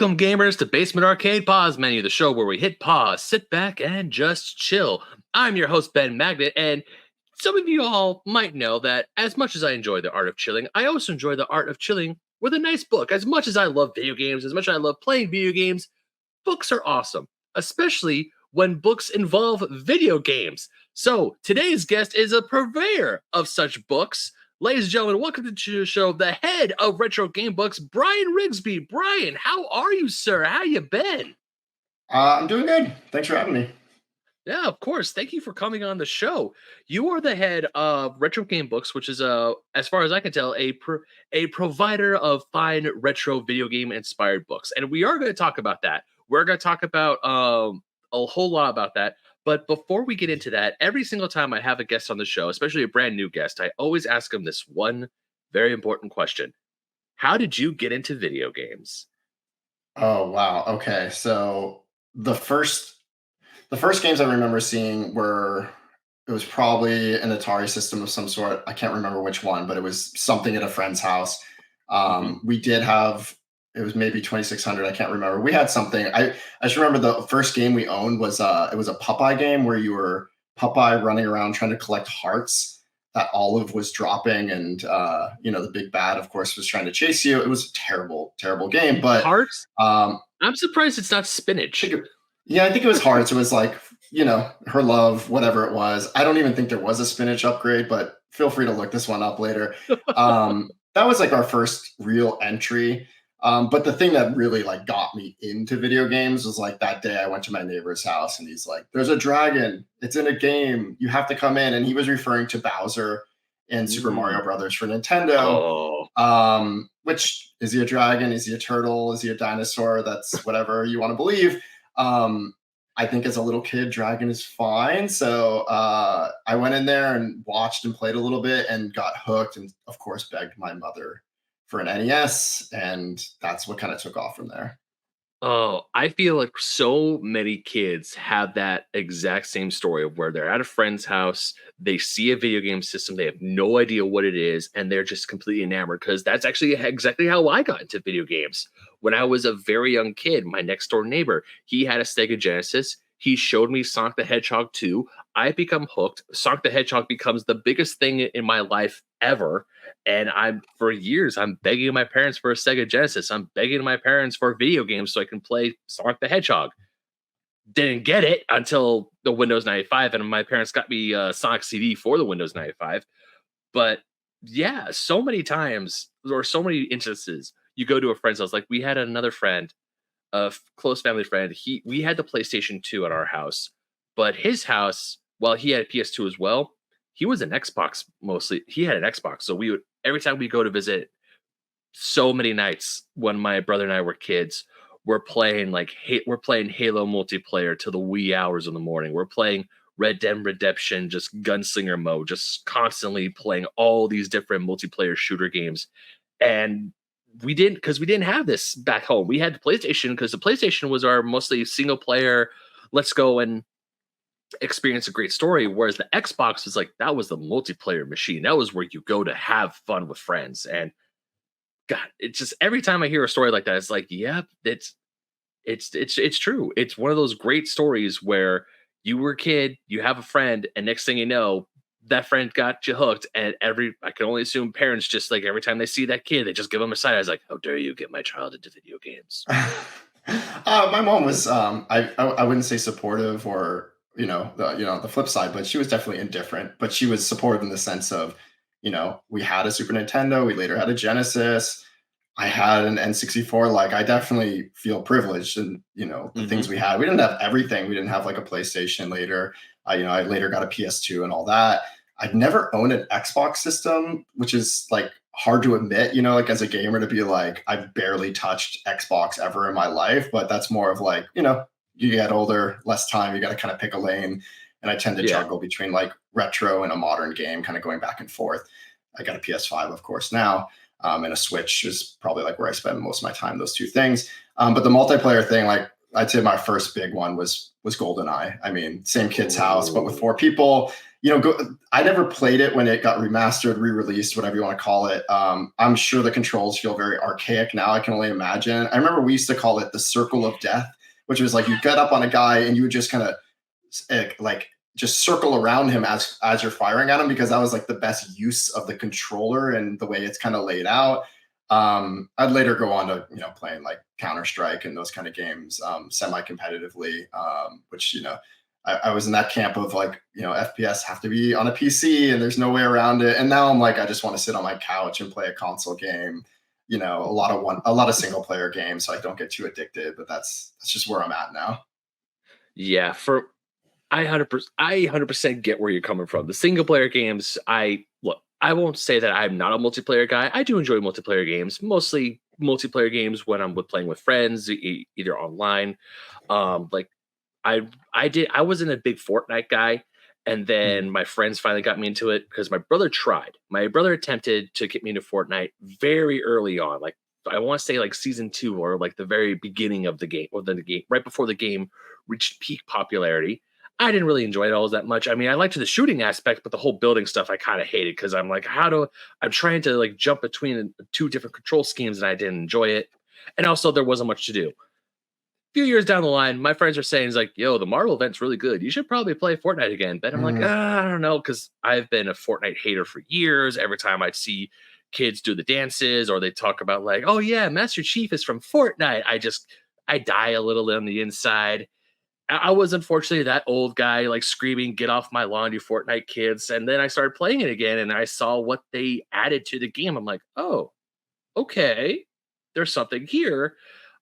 Welcome, gamers, to Basement Arcade Pause Menu, the show where we hit pause, sit back, and just chill. I'm your host, Ben Magnet, and some of you all might know that as much as I enjoy the art of chilling, I also enjoy the art of chilling with a nice book. As much as I love video games, as much as I love playing video games, books are awesome, especially when books involve video games. So today's guest is a purveyor of such books. Ladies and gentlemen, welcome to the show, the head of Retro Game Books, Brian Riggsbee. Brian, how are you, sir? How you been? I'm doing good. Thanks for having me. Yeah, of course. Thank you for coming on the show. You are the head of Retro Game Books, which is, as far as I can tell, a provider of fine retro video game inspired books. And we are going to talk about that. We're going to talk about a whole lot about that. But before we get into that, every single time I have a guest on the show, especially a brand new guest, I always ask them this one very important question. How did you get into video games? Oh wow. Okay. So the first games I remember seeing were it was probably an Atari system of some sort. I can't remember which one, but it was something at a friend's house. We did have it was maybe 2600. I can't remember. We had something. I just remember the first game we owned was it was a Popeye game where you were Popeye running around trying to collect hearts that Olive was dropping, and the big bad, of course, was trying to chase you. It was a terrible, terrible game. But Hearts? um, I'm surprised it's not spinach. yeah, I think it was hearts. It was like her love, whatever it was. I don't even think there was a spinach upgrade, but feel free to look this one up later. That was like our first real entry. But the thing that really like got me into video games was like that day I went to my neighbor's house and he's like, "There's a dragon. It's in a game. You have to come in." And he was referring to Bowser in Super Mario Brothers for Nintendo. Which is he a dragon? Is he a turtle? Is he a dinosaur? That's whatever you want to believe. I think as a little kid, dragon is fine. So I went in there and watched and played a little bit and got hooked, and of course begged my mother for an NES, and that's what kind of took off from there. Oh, I feel like so many kids have that exact same story of where they're at a friend's house, they see a video game system, they have no idea what it is, and they're just completely enamored because that's actually exactly how I got into video games. When I was a very young kid, my next door neighbor, he had a Sega Genesis. He showed me Sonic the Hedgehog 2. I become hooked. Sonic the Hedgehog becomes the biggest thing in my life ever. And for years, I'm begging my parents for a Sega Genesis. I'm begging my parents for video games so I can play Sonic the Hedgehog. Didn't get it until the Windows 95, and my parents got me a Sonic CD for the Windows 95. But yeah, so many times, or so many instances, you go to a friend's house. Like we had another friend, close family friend. We had the PlayStation 2 at our house, but his house, while he had a PS2 as well, he was an Xbox mostly. He had an Xbox, so we would every time we go to visit. So many nights when my brother and I were kids, we're playing Halo multiplayer till the wee hours of the morning. We're playing Red Dead Redemption, just gunslinger mode, just constantly playing all these different multiplayer shooter games, and we didn't have this back home. We had the PlayStation because the PlayStation was our mostly single player. Let's go and experience a great story. Whereas the Xbox was like that was the multiplayer machine. That was where you go to have fun with friends. And God, it's just every time I hear a story like that, it's like, yeah, it's true. It's one of those great stories where you were a kid, you have a friend, and next thing you know, that friend got you hooked. And I can only assume parents just like every time they see that kid, they just give them a side. I was like, how dare you get my child into video games? My mom was I wouldn't say supportive or the flip side, but she was definitely indifferent. But she was supportive in the sense of we had a Super Nintendo, we later had a Genesis. I had an N64. Like I definitely feel privileged in the things we had. We didn't have everything. We didn't have like a PlayStation later. I later got a PS2 and all that. I've never owned an Xbox system, which is like hard to admit, like as a gamer to be like, I've barely touched Xbox ever in my life, but that's more of like, you get older, less time, you got to kind of pick a lane. And I tend to juggle between like retro and a modern game, kind of going back and forth. I got a PS5, of course, now, and a Switch is probably like where I spend most of my time, those two things. But the multiplayer thing, like I'd say my first big one was GoldenEye. I mean, same kid's house, but with 4 people. I never played it when it got remastered, re-released, whatever you want to call it. I'm sure the controls feel very archaic now. I can only imagine. I remember we used to call it the circle of death, which was like you get up on a guy and you would just kind of like just circle around him as you're firing at him, because that was like the best use of the controller and the way it's kind of laid out. I'd later go on to playing like Counter-Strike and those kind of games semi-competitively, which I was in that camp of like, FPS have to be on a PC and there's no way around it. And now I'm like, I just want to sit on my couch and play a console game, a lot of single player games, so I don't get too addicted. But that's just where I'm at now. Yeah, I 100% get where you're coming from. The single player games, I won't say that I'm not a multiplayer guy. I do enjoy multiplayer games, mostly multiplayer games when I'm playing with friends, either online. Like I wasn't a big Fortnite guy, and then Mhm. my friends finally got me into it because my brother tried. My brother attempted to get me into Fortnite very early on, like I want to say like season 2 or like the very beginning of the game, or the game right before the game reached peak popularity. I didn't really enjoy it all that much. I mean, I liked the shooting aspect, but the whole building stuff I kind of hated because I'm like, I'm trying to like jump between two different control schemes and I didn't enjoy it. And also, there wasn't much to do. Few years down the line, my friends are saying, "It's like, yo, the Marvel event's really good. You should probably play Fortnite again." But I'm like, Mhm. I don't know, because I've been a Fortnite hater for years. Every time I see kids do the dances or they talk about like, "Oh yeah, Master Chief is from Fortnite," I die a little on the inside. I was unfortunately that old guy like screaming, "Get off my lawn, you Fortnite kids!" And then I started playing it again, and I saw what they added to the game. I'm like, oh, okay, there's something here.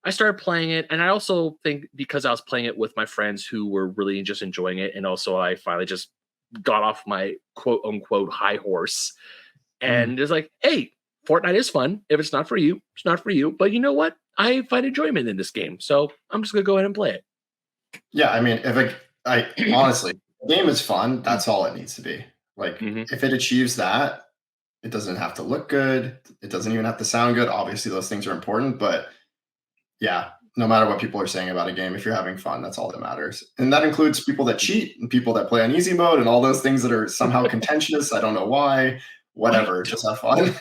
I started playing it, and I also think because I was playing it with my friends who were really just enjoying it, and also I finally just got off my quote unquote high horse, Mhm. and it's like, hey, Fortnite is fun. If it's not for you, it's not for you. But you know what? I find enjoyment in this game, so I'm just gonna go ahead and play Yeah, I mean, if I it. honestly, the game is fun. That's all it needs to be. Like, Hmm. if it achieves that, it doesn't have to look good. It doesn't even have to sound good. Obviously, those things are important, but yeah, no matter what people are saying about a game, if you're having fun, that's all that matters. And that includes people that cheat and people that play on easy mode and all those things that are somehow contentious. I don't know why. I Whatever, just have fun.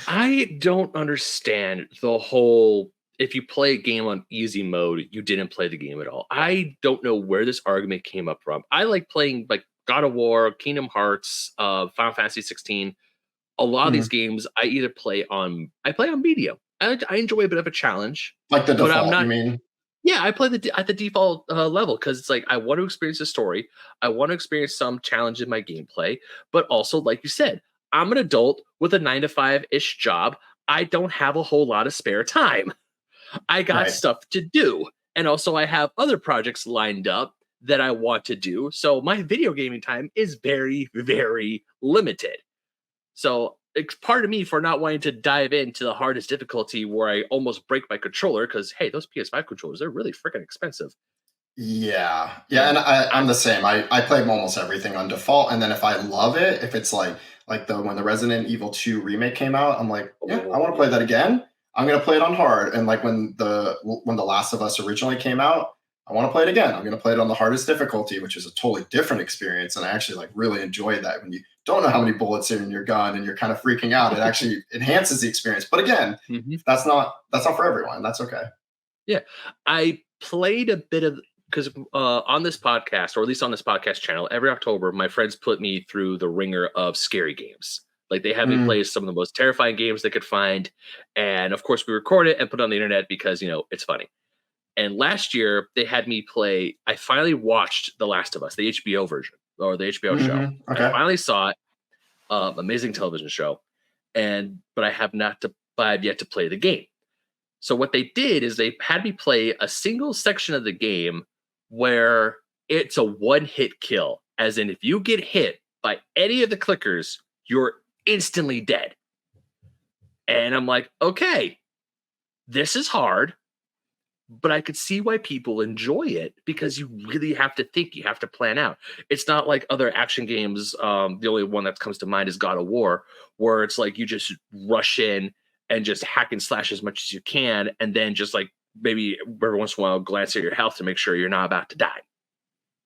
I don't understand the whole if you play a game on easy mode, you didn't play the game at all. I don't know where this argument came up from. I like playing like God of War, Kingdom Hearts, Final Fantasy 16. A lot of these Mhm. games I play on medium. I enjoy a bit of a challenge, Like the but I'm default, you not. mean? Yeah, I play at the default level because it's like I want to experience the story. I want to experience some challenge in my gameplay, but also, like you said, I'm an adult with a 9 to 5 ish job. I don't have a whole lot of spare time. I got Right. stuff to do, and also I have other projects lined up that I want to do. So my video gaming time is very, very limited. So it's part of me for not wanting to dive into the hardest difficulty where I almost break my controller because hey, those PS5 controllers, they're really freaking expensive. Yeah. Yeah, And and I'm I the same. I play almost everything on default, and then if I love it, if it's like the when the Resident Evil 2 remake came out, I'm like, yeah, I oh want to play that again. I'm gonna play it on hard. And like when the Last of Us originally came out, I want to play it again. I'm gonna play it on the hardest difficulty, which is a totally different experience. And I actually like really enjoy that when you don't know how many bullets are in your gun and you're kind of freaking out. It actually enhances the experience. But again, mhm. if that's not for everyone. That's okay. Yeah. I played a bit of because on this podcast, or at least on this podcast channel, every October, my friends put me through the ringer of scary games. Like they have me Mm, play some of the most terrifying games they could find, and of course, we record it and put it on the internet because it's funny. And last year they had me play. I finally watched The Last of Us, the HBO version or the HBO show. I okay. finally saw it. Amazing television show, but I have not to. But I've yet to play the game. So what they did is they had me play a single section of the game where it's a one hit kill, as in if you get hit by any of the clickers, you're instantly dead. And I'm like, okay, this is hard, but I could see why people enjoy it because you really have to think, you have to plan out. It's not like other action games. The only one that comes to mind is God of War, where it's like you just rush in and just hack and slash as much as you can, and then just like maybe every once in a while glance at your health to make sure you're not about to die.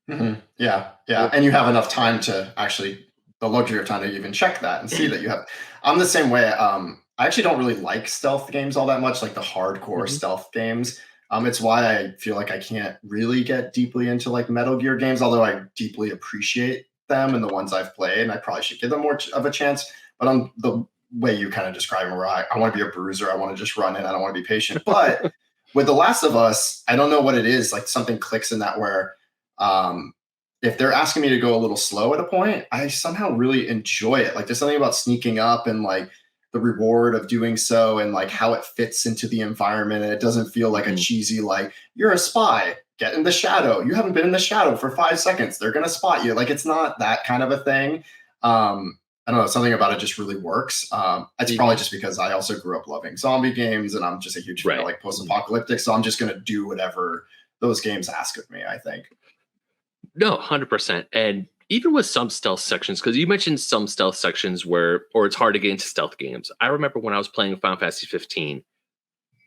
Yeah, yeah, Or and you have enough time to actually the luxury of time to even check that and see that you have. I'm the same way. I actually don't really like stealth games all that much, like the hardcore Mhm, stealth games. It's why I feel like I can't really get deeply into like Metal Gear games, although I deeply appreciate them and the ones I've played, and I probably should give them more of a chance. But I'm the way you kind of describe them, where I want to be a bruiser, I want to just run in, I don't want to be patient. But with The Last of Us, I don't know what it is. Like something clicks in that where um, if they're asking me to go a little slow at a point, I somehow really enjoy it. Like there's something about sneaking up and like the reward of doing so and like how it fits into the environment. And it doesn't feel like a mhm, cheesy, like, you're a spy, get in the shadow. You haven't been in the shadow for 5 seconds. They're going to spot you. Like it's not that kind of a thing. I don't know. Something about it just really works. It's probably mhm. just because I also grew up loving zombie games and I'm just a huge fan of Right. like post Mhm. apocalyptic. So I'm just going to do whatever those games ask of me, I think. No, 100%. And even with some stealth sections, because you mentioned some stealth sections where, or it's hard to get into stealth games. I remember when I was playing Final Fantasy 15,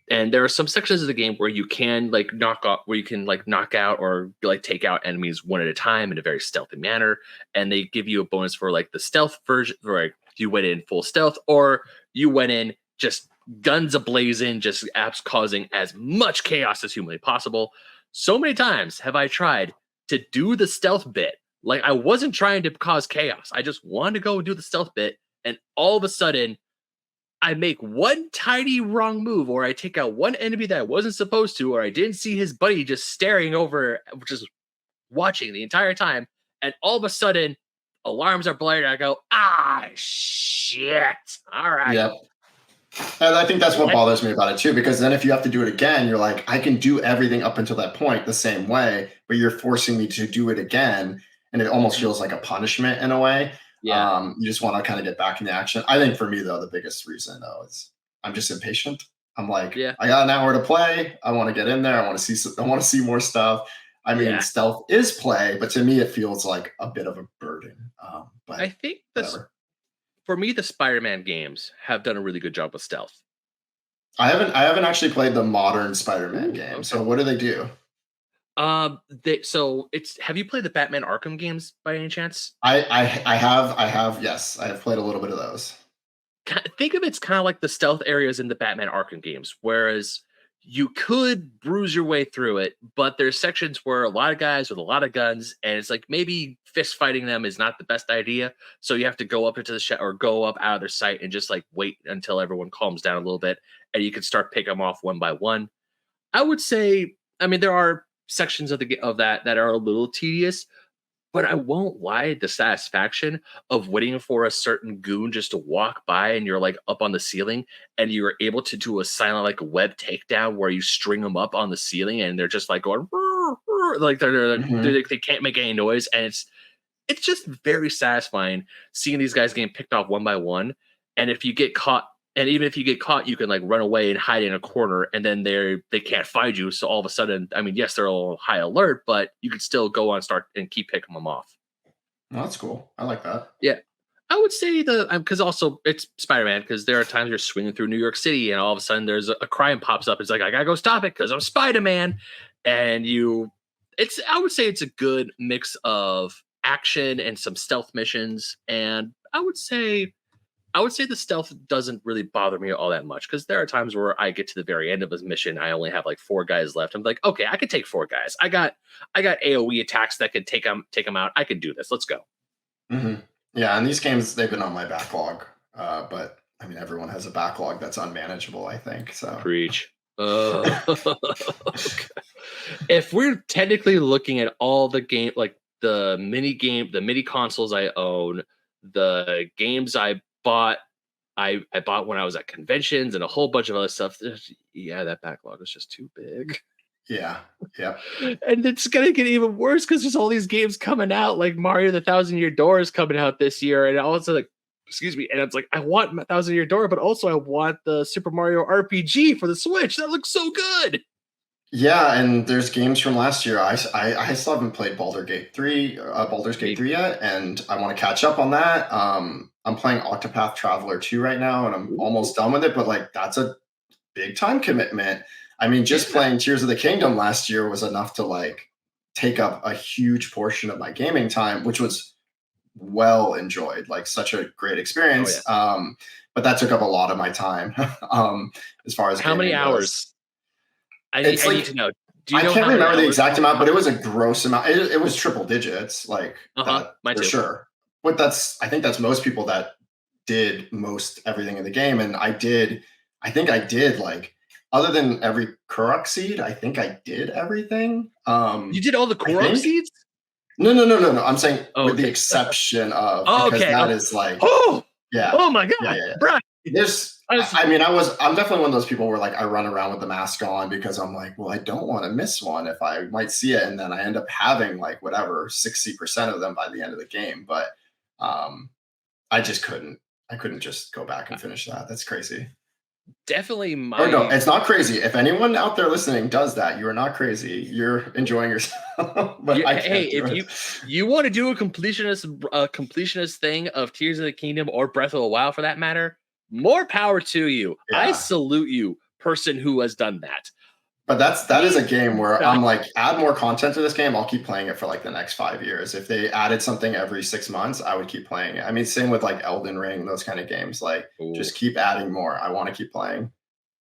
and there are some sections of the game where you can like knock off, where you can like knock out or like take out enemies one at a time in a very stealthy manner, and they give you a bonus for like the stealth version, where like, you went in full stealth, or you went in just guns ablazing, just apps causing as much chaos as humanly possible. So many times have I tried to do the stealth bit, like I wasn't trying to cause chaos, I just wanted to go and do the stealth bit, and all of a sudden I make one tiny wrong move, or I take out one enemy that I wasn't supposed to, or I didn't see his buddy just staring over, just watching the entire time, and all of a sudden, alarms are blaring. I go, ah, shit! All right, Yeah. And I think that's what let bothers me about it too, because then if you have to do it again, you're like, I can do everything up until that point the same way, but you're forcing me to do it again. And it almost Mhm. feels like a punishment in a way. Yeah, You just want to kind of get back in the action. I think for me, though, the biggest reason, though, is I'm just impatient. I'm like, yeah, I got an hour to play. I want to get in there. I want to see. I want to see more stuff. I mean, yeah. stealth is play, but to me, it feels like a bit of a burden. I But think this, whatever. for me, the Spider-Man games have done a really good job with stealth. I haven't actually played the modern Spider-Man Ooh, game. okay. So what do they do? So it's, have you played the Batman Arkham games by any chance? I have, yes, I have played a little bit of those. Think of it's kind of like the stealth areas in the Batman Arkham games, whereas you could bruise your way through it, but there's sections where a lot of guys with a lot of guns, and it's like maybe fist fighting them is not the best idea. So you have to go up into the or go up out of their sight and just like wait until everyone calms down a little bit, and you can start picking them off one by one. I would say, I mean, there are sections of of that are a little tedious, but I won't lie, the satisfaction of waiting for a certain goon just to walk by and you're like up on the ceiling and you're able to do a silent like web takedown where you string them up on the ceiling and they're just like going "Rrr, rrr," like Mhm. they can't make any noise, and it's just very satisfying seeing these guys getting picked off one by one. And if you get caught, and even if you get caught, you can like run away and hide in a corner, and then they can't find you. So all of a sudden, I mean, yes, they're all high alert, but you could still go on start and keep picking them off. Well, that's cool. I like that. Yeah, I would say the, because also it's Spider Man, because there are times you're swinging through New York City and all of a sudden there's a crime pops up. It's like I gotta go stop it because I'm Spider Man, and you, it's, I would say it's a good mix of action and some stealth missions, and I would say the stealth doesn't really bother me all that much, because there are times where I get to the very end of a mission, I only have like four guys left. I'm like, okay, I could take four guys. I got AOE attacks that could take them out. I could do this. Let's go. Mhm. Yeah, and these games, they've been on my backlog, but I mean, everyone has a backlog that's unmanageable, I think. So Preach. Okay. If we're technically looking at all the game, like the mini consoles I own, the games I bought, I bought when I was at conventions and a whole bunch of other stuff. Yeah, that backlog is just too big. yeah, yeah. And it's gonna get even worse because there's all these games coming out, like Mario the Thousand Year Door is coming out this year, and also like, excuse me, and it's like I want Thousand Year Door, but also I want the Super Mario RPG for the Switch. That looks so good. Yeah, and there's games from last year. I still haven't played Baldur's Gate Me, 3 yet, and I want to catch up on that. I'm playing Octopath Traveler 2 right now, and I'm ooh, almost done with it, but like that's a big time commitment. I mean, just yeah, playing Tears of the Kingdom last year was enough to like take up a huge portion of my gaming time, which was well enjoyed, like such a great Oh yeah. experience. But that took up a lot of my time as far as How many gaming goes. hours? It's I need to like know. Do you I know can't how many remember the hours? exact amount, but it was a gross amount. It was triple digits, like Uh-huh. that Mine for too. sure. But I think that's most people that did most everything in the game. And I think I did like, other than every Kurok seed, I think I did everything. You did all the I Korok think. seeds? No. I'm saying Oh, with the okay. exception of, Oh, because okay. that Okay. is like, Oh, yeah, oh my yeah, God, yeah, yeah. Brian. There's, I was, I mean, I'm definitely one of those people where like I run around with the mask on because I'm like, well, I don't want to miss one if I might see it. And then I end up having like whatever, 60% of them by the end of the game. But um, I couldn't just go back and finish that. That's crazy. definitely Or no, my. it's not crazy. If anyone out there listening does that, you are not crazy. You're enjoying yourself, but I Hey, can't do if it. you want to do a completionist thing of Tears of the Kingdom or Breath of the Wild for that matter, more power to you. I Yeah. salute you, person who has done that. But that is Me, a game where I'm like, add more content to this game. I'll keep playing it for like the next 5 years. If they added something every 6 months, I would keep playing it. I mean, same with like Elden Ring, those kind of games. Like, Ooh, just keep adding more. I want to keep playing.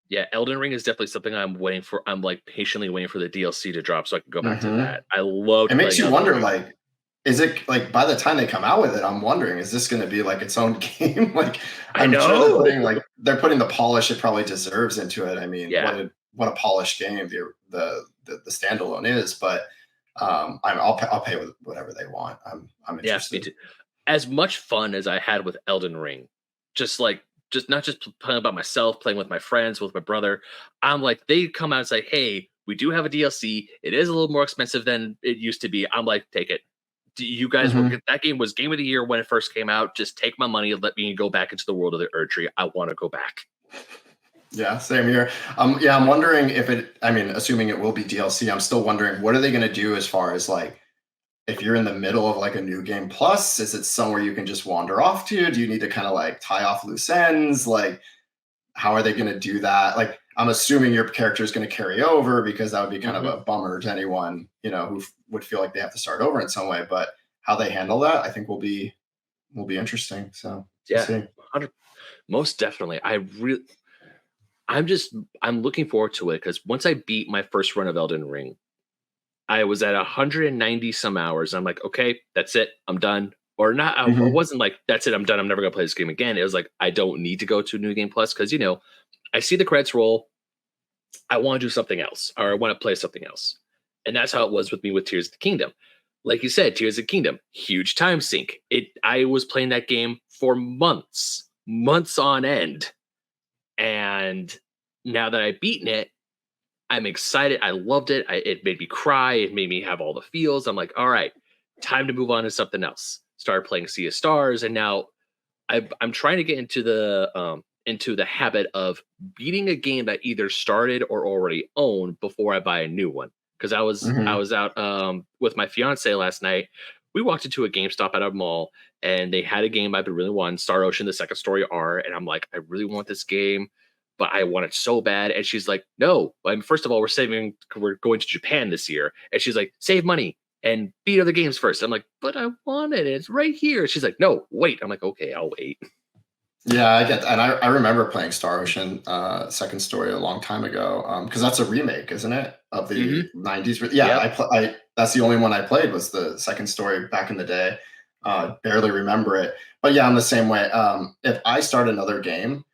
yeah, Elden Ring is definitely something I'm waiting for. I'm like patiently waiting for the DLC to drop so I can go back to Hmm. that. I loved It makes playing you Elden wonder, Ring. like, is it like by the time they come out with it, I'm wondering, is this going to be like its own game? Like, I I'm sure know. they're putting the polish it probably deserves into it. I mean, Yeah. what a polished game the standalone is. But I'll pay with whatever they want. I'm Yeah, me interested. too. As much fun as I had with Elden Ring, just like just not just playing by myself, playing with my friends, with my brother. I'm like, they come out and say, "Hey, we do have a DLC. It is a little more expensive than it used to be." I'm like, "Take it." You guys were Hmm. that game was game of the year when it first came out. Just take my money and let me go back into the world of the Erdtree. I want to go back. Yeah, same here. Yeah, I'm wondering if it. I mean, assuming it will be DLC, I'm still wondering what are they going to do as far as like, if you're in the middle of like a new game plus, is it somewhere you can just wander off to? Do you need to kind of like tie off loose ends? Like, how are they going to do that? Like, I'm assuming your character is going to carry over because that would be kind of Hmm. a bummer to anyone, who would feel like they have to start over in some way. But how they handle that, I think will be interesting. So we'll Yeah, see. 100, most definitely. I'm just I'm looking forward to it because once I beat my first run of Elden Ring, I was at 190 some hours. I'm like, okay, that's it. I'm done. Or not. I Hmm. wasn't like, that's it. I'm done. I'm never gonna play this game again. It was like, I don't need to go to New Game Plus because I see the credits roll. I want to do something else, or I want to play something else, and that's how it was with me with Tears of the Kingdom. Like you said, Tears of the Kingdom, huge time sink. I was playing that game for months, months on end, and now that I've beaten it, I'm excited. I loved it. It made me cry. It made me have all the feels. I'm like, all right, time to move on to something else. Started playing Sea of Stars, and now I'm trying to get into the habit of beating a game that either started or already owned before I buy a new one. Because I Hmm. was out with my fiance last night. We walked into a GameStop at a mall, and they had a game I've been really wanting, Star Ocean: The Second Story R, and I'm like, I really want this game, but I want it so bad. And she's like, No. I mean, first of all, we're going to Japan this year, and she's like, save money and beat other games first. I'm like, but I want it. It's right here. She's like, no, wait. I'm like, okay, I'll wait. Yeah, I get that. And I remember playing Star Ocean Second Story a long time ago. Because that's a remake, isn't it? Of Hmm. the 90s. Yeah, Yep. I that's the only one I played was the Second Story back in the day. Barely remember it. But yeah, I'm the same way. If I start another game,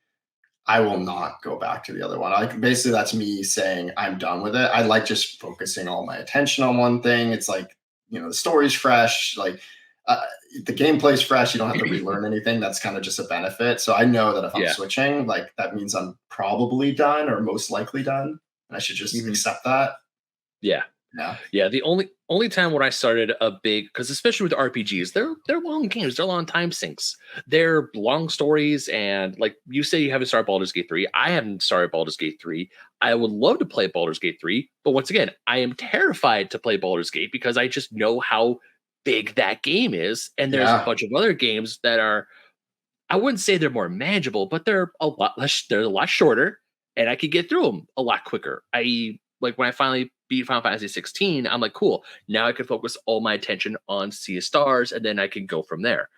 I will not go back to the other one. Basically that's me saying I'm done with it. I like just focusing all my attention on one thing. It's like, the story's fresh, like uh, the gameplay's fresh. You don't have to relearn anything. That's kind of just a benefit. So I know that if I'm Yeah. switching, like that means I'm probably done or most likely done. And I should just Hmm. accept that. Yeah. Yeah. Yeah. The only time when I started a big, because especially with RPGs, they're long games, they're long time sinks, they're long stories, and like you say, you haven't started Baldur's Gate 3. I haven't started Baldur's Gate 3. I would love to play Baldur's Gate 3, but once again, I am terrified to play Baldur's Gate because I just know how big that game is, and there's a Yeah. bunch of other games that are, I wouldn't say they're more manageable, but they're a lot less. They're a lot shorter, and I could get through them a lot quicker. I like when I finally beat Final Fantasy 16, I'm like, cool. Now I can focus all my attention on Sea of Stars, and then I can go from there.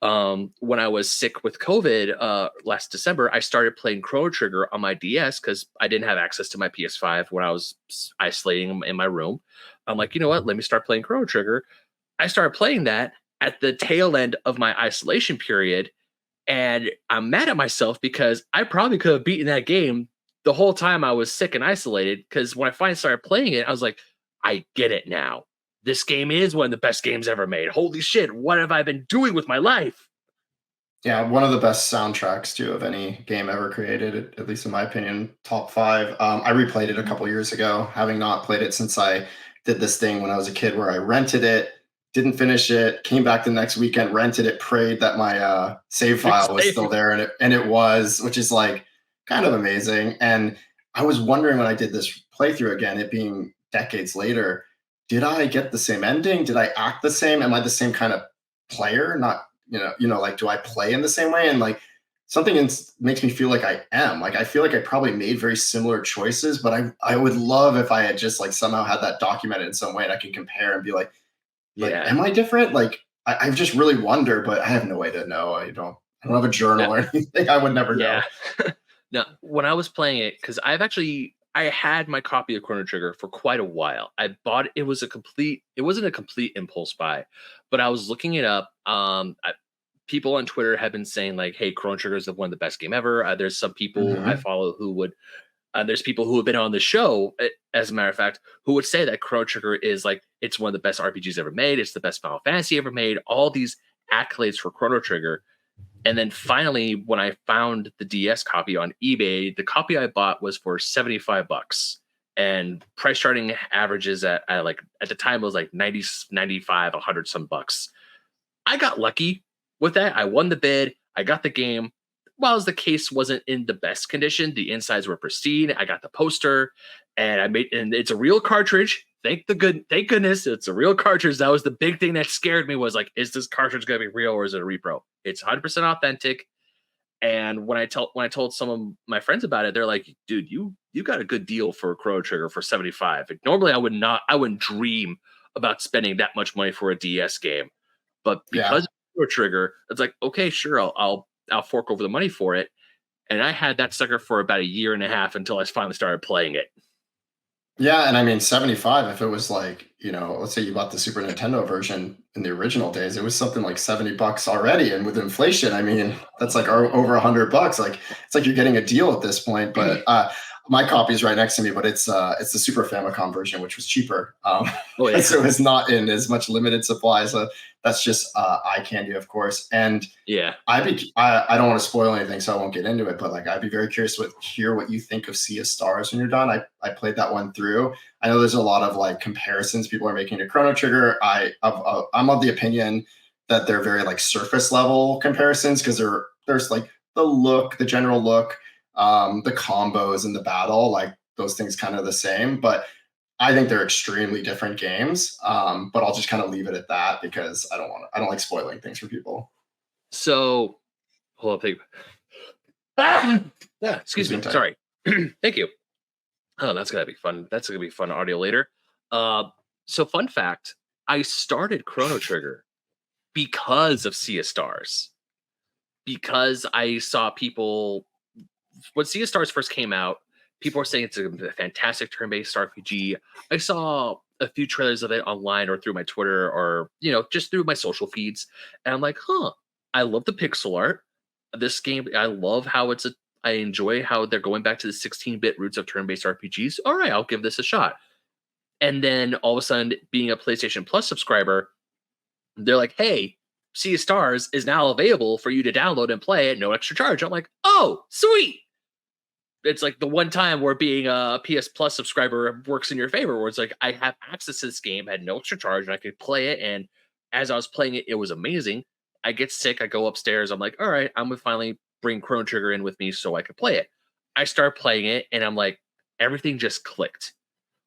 When I was sick with COVID last December, I started playing Chrono Trigger on my DS because I didn't have access to my PS5 when I was isolating in my room. I'm like, you know what? Let me start playing Chrono Trigger. I started playing that at the tail end of my isolation period, and I'm mad at myself because I probably could have beaten that game the whole time I was sick and isolated. Because when I finally started playing it, I was like, I get it now. This game is one of the best games ever made. Holy shit, what have I been doing with my life? Yeah, one of the best soundtracks too of any game ever created, at least in my opinion, top five. I replayed it a couple years ago, having not played it since I did this thing when I was a kid where I rented it, didn't finish it, came back the next weekend, rented it, prayed that my save file was still there, and it was, which is like kind of amazing. And I was wondering when I did this playthrough again, it being decades later, did I get the same ending? Did I act the same? Am I the same kind of player? Not like, do I play in the same way? And like something makes me feel like I am. Like I feel like I probably made very similar choices, but I would love if I had just like somehow had that documented in some way and I can compare and be like, Yeah. am I different? Like I just really wonder, but I have no way to know. I don't have a Yeah. journal or anything. I would never Yeah. know. No, when I was playing it, because I had my copy of Chrono Trigger for quite a while. I bought it was a complete it wasn't a complete impulse buy, but I was looking it up. People on Twitter have been saying like, "Hey, Chrono Trigger is one of the best game ever." There's some people I Hmm. follow who would there's people who have been on the show, as a matter of fact, who would say that Chrono Trigger is like it's one of the best RPGs ever made. It's the best Final Fantasy ever made. All these accolades for Chrono Trigger. And then finally, when I found the DS copy on eBay, the copy I bought was for $75. And price starting averages at like at the time it was like 90, 95, 100 some bucks. I got lucky with that. I won the bid. I got the game. While the case wasn't in the best condition, the insides were pristine. I got the poster, and and it's a real cartridge. Thank goodness it's a real cartridge. That was the big thing that scared me was like, is this cartridge gonna be real or is it a repro? It's 100% authentic. And when I told some of my friends about it, they're like, dude, you got a good deal for a Chrono Trigger for 75. Like, normally I wouldn't dream about spending that much money for a DS game. But Yeah. because of Euro Trigger, it's like, okay, sure, I'll fork over the money for it. And I had that sucker for about a year and a half until I finally started playing it. Yeah, and I mean 75, if it was like, let's say you bought the Super Nintendo version in the original days, it was something like $70 already. And with inflation, I mean, that's like over $100. Like it's like you're getting a deal at this point. But my copy is right next to me, but it's the Super Famicom version, which was cheaper. Oh yeah, So it's not in as much limited supply. So that's just eye candy, of course. And yeah. I don't want to spoil anything, so I won't get into it. But like, I'd be very curious to hear what you think of Sea of Stars when you're done. I played that one through. I know there's a lot of like comparisons people are making to Chrono Trigger. I'm of the opinion that they're very like surface level comparisons because there's like the general look, the combos and the battle, like those things kind of the same. But I think they're extremely different games. But I'll just kind of leave it at that because I don't like spoiling things for people. So hold on, think. Ah! Yeah, excuse me. Zoom tight. Sorry. Thank you. Oh, that's gonna be fun. That's gonna be fun audio later. Uh, so fun fact: I started Chrono Trigger because of Sea of Stars. Because I saw people when Sea of Stars first came out, people were saying it's a fantastic turn-based RPG. I saw a few trailers of it online or through my Twitter or just through my social feeds, and I'm like, huh, I love the pixel art. This game, I love how I enjoy how they're going back to the 16-bit roots of turn-based RPGs. All right, I'll give this a shot. And then all of a sudden, being a PlayStation Plus subscriber, they're like, hey, Sea of Stars is now available for you to download and play at no extra charge. I'm like, oh, sweet. It's like the one time where being a PS Plus subscriber works in your favor, where it's like I have access to this game at no extra charge and I could play it. And as I was playing it, it was amazing. I get sick, I go upstairs. I'm like, all right, I'm gonna finally bring Chrono Trigger in with me so I could play it. I start playing it, and I'm like, everything just clicked.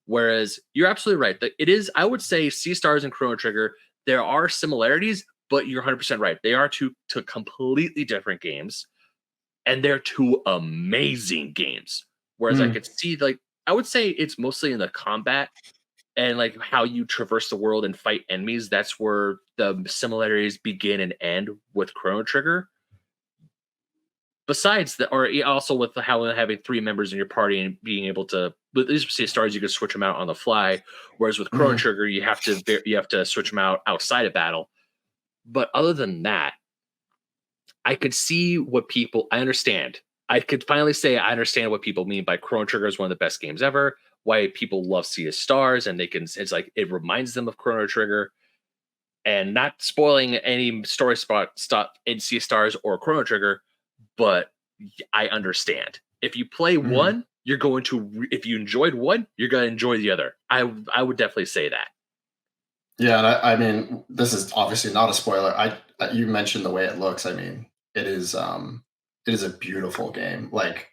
Whereas you're absolutely right. It is, I would say, Sea Stars and Chrono Trigger. There are similarities, but you're 100% right. They are two completely different games, and they're two amazing games. Whereas I Hmm. could see like I would say it's mostly in the combat and like how you traverse the world and fight enemies. That's where the similarities begin and end with Chrono Trigger. Besides that, or also with how having three members in your party and being able to, with these stars, you can switch them out on the fly. Whereas with Chrono Mhm. Trigger, you have to switch them out outside of battle. But other than that, I could see what people. I understand. I could finally say I understand what people mean by Chrono Trigger is one of the best games ever. Why people love Sea of Stars, and they can. It's like it reminds them of Chrono Trigger, and not spoiling any story spot stuff in Sea of Stars or Chrono Trigger, but I understand. If you play Mhm. one, you're going to. If you enjoyed one, you're going to enjoy the other. I would definitely say that. Yeah, and I mean, this is obviously not a spoiler. You mentioned the way it looks. I mean, it is a beautiful game. Like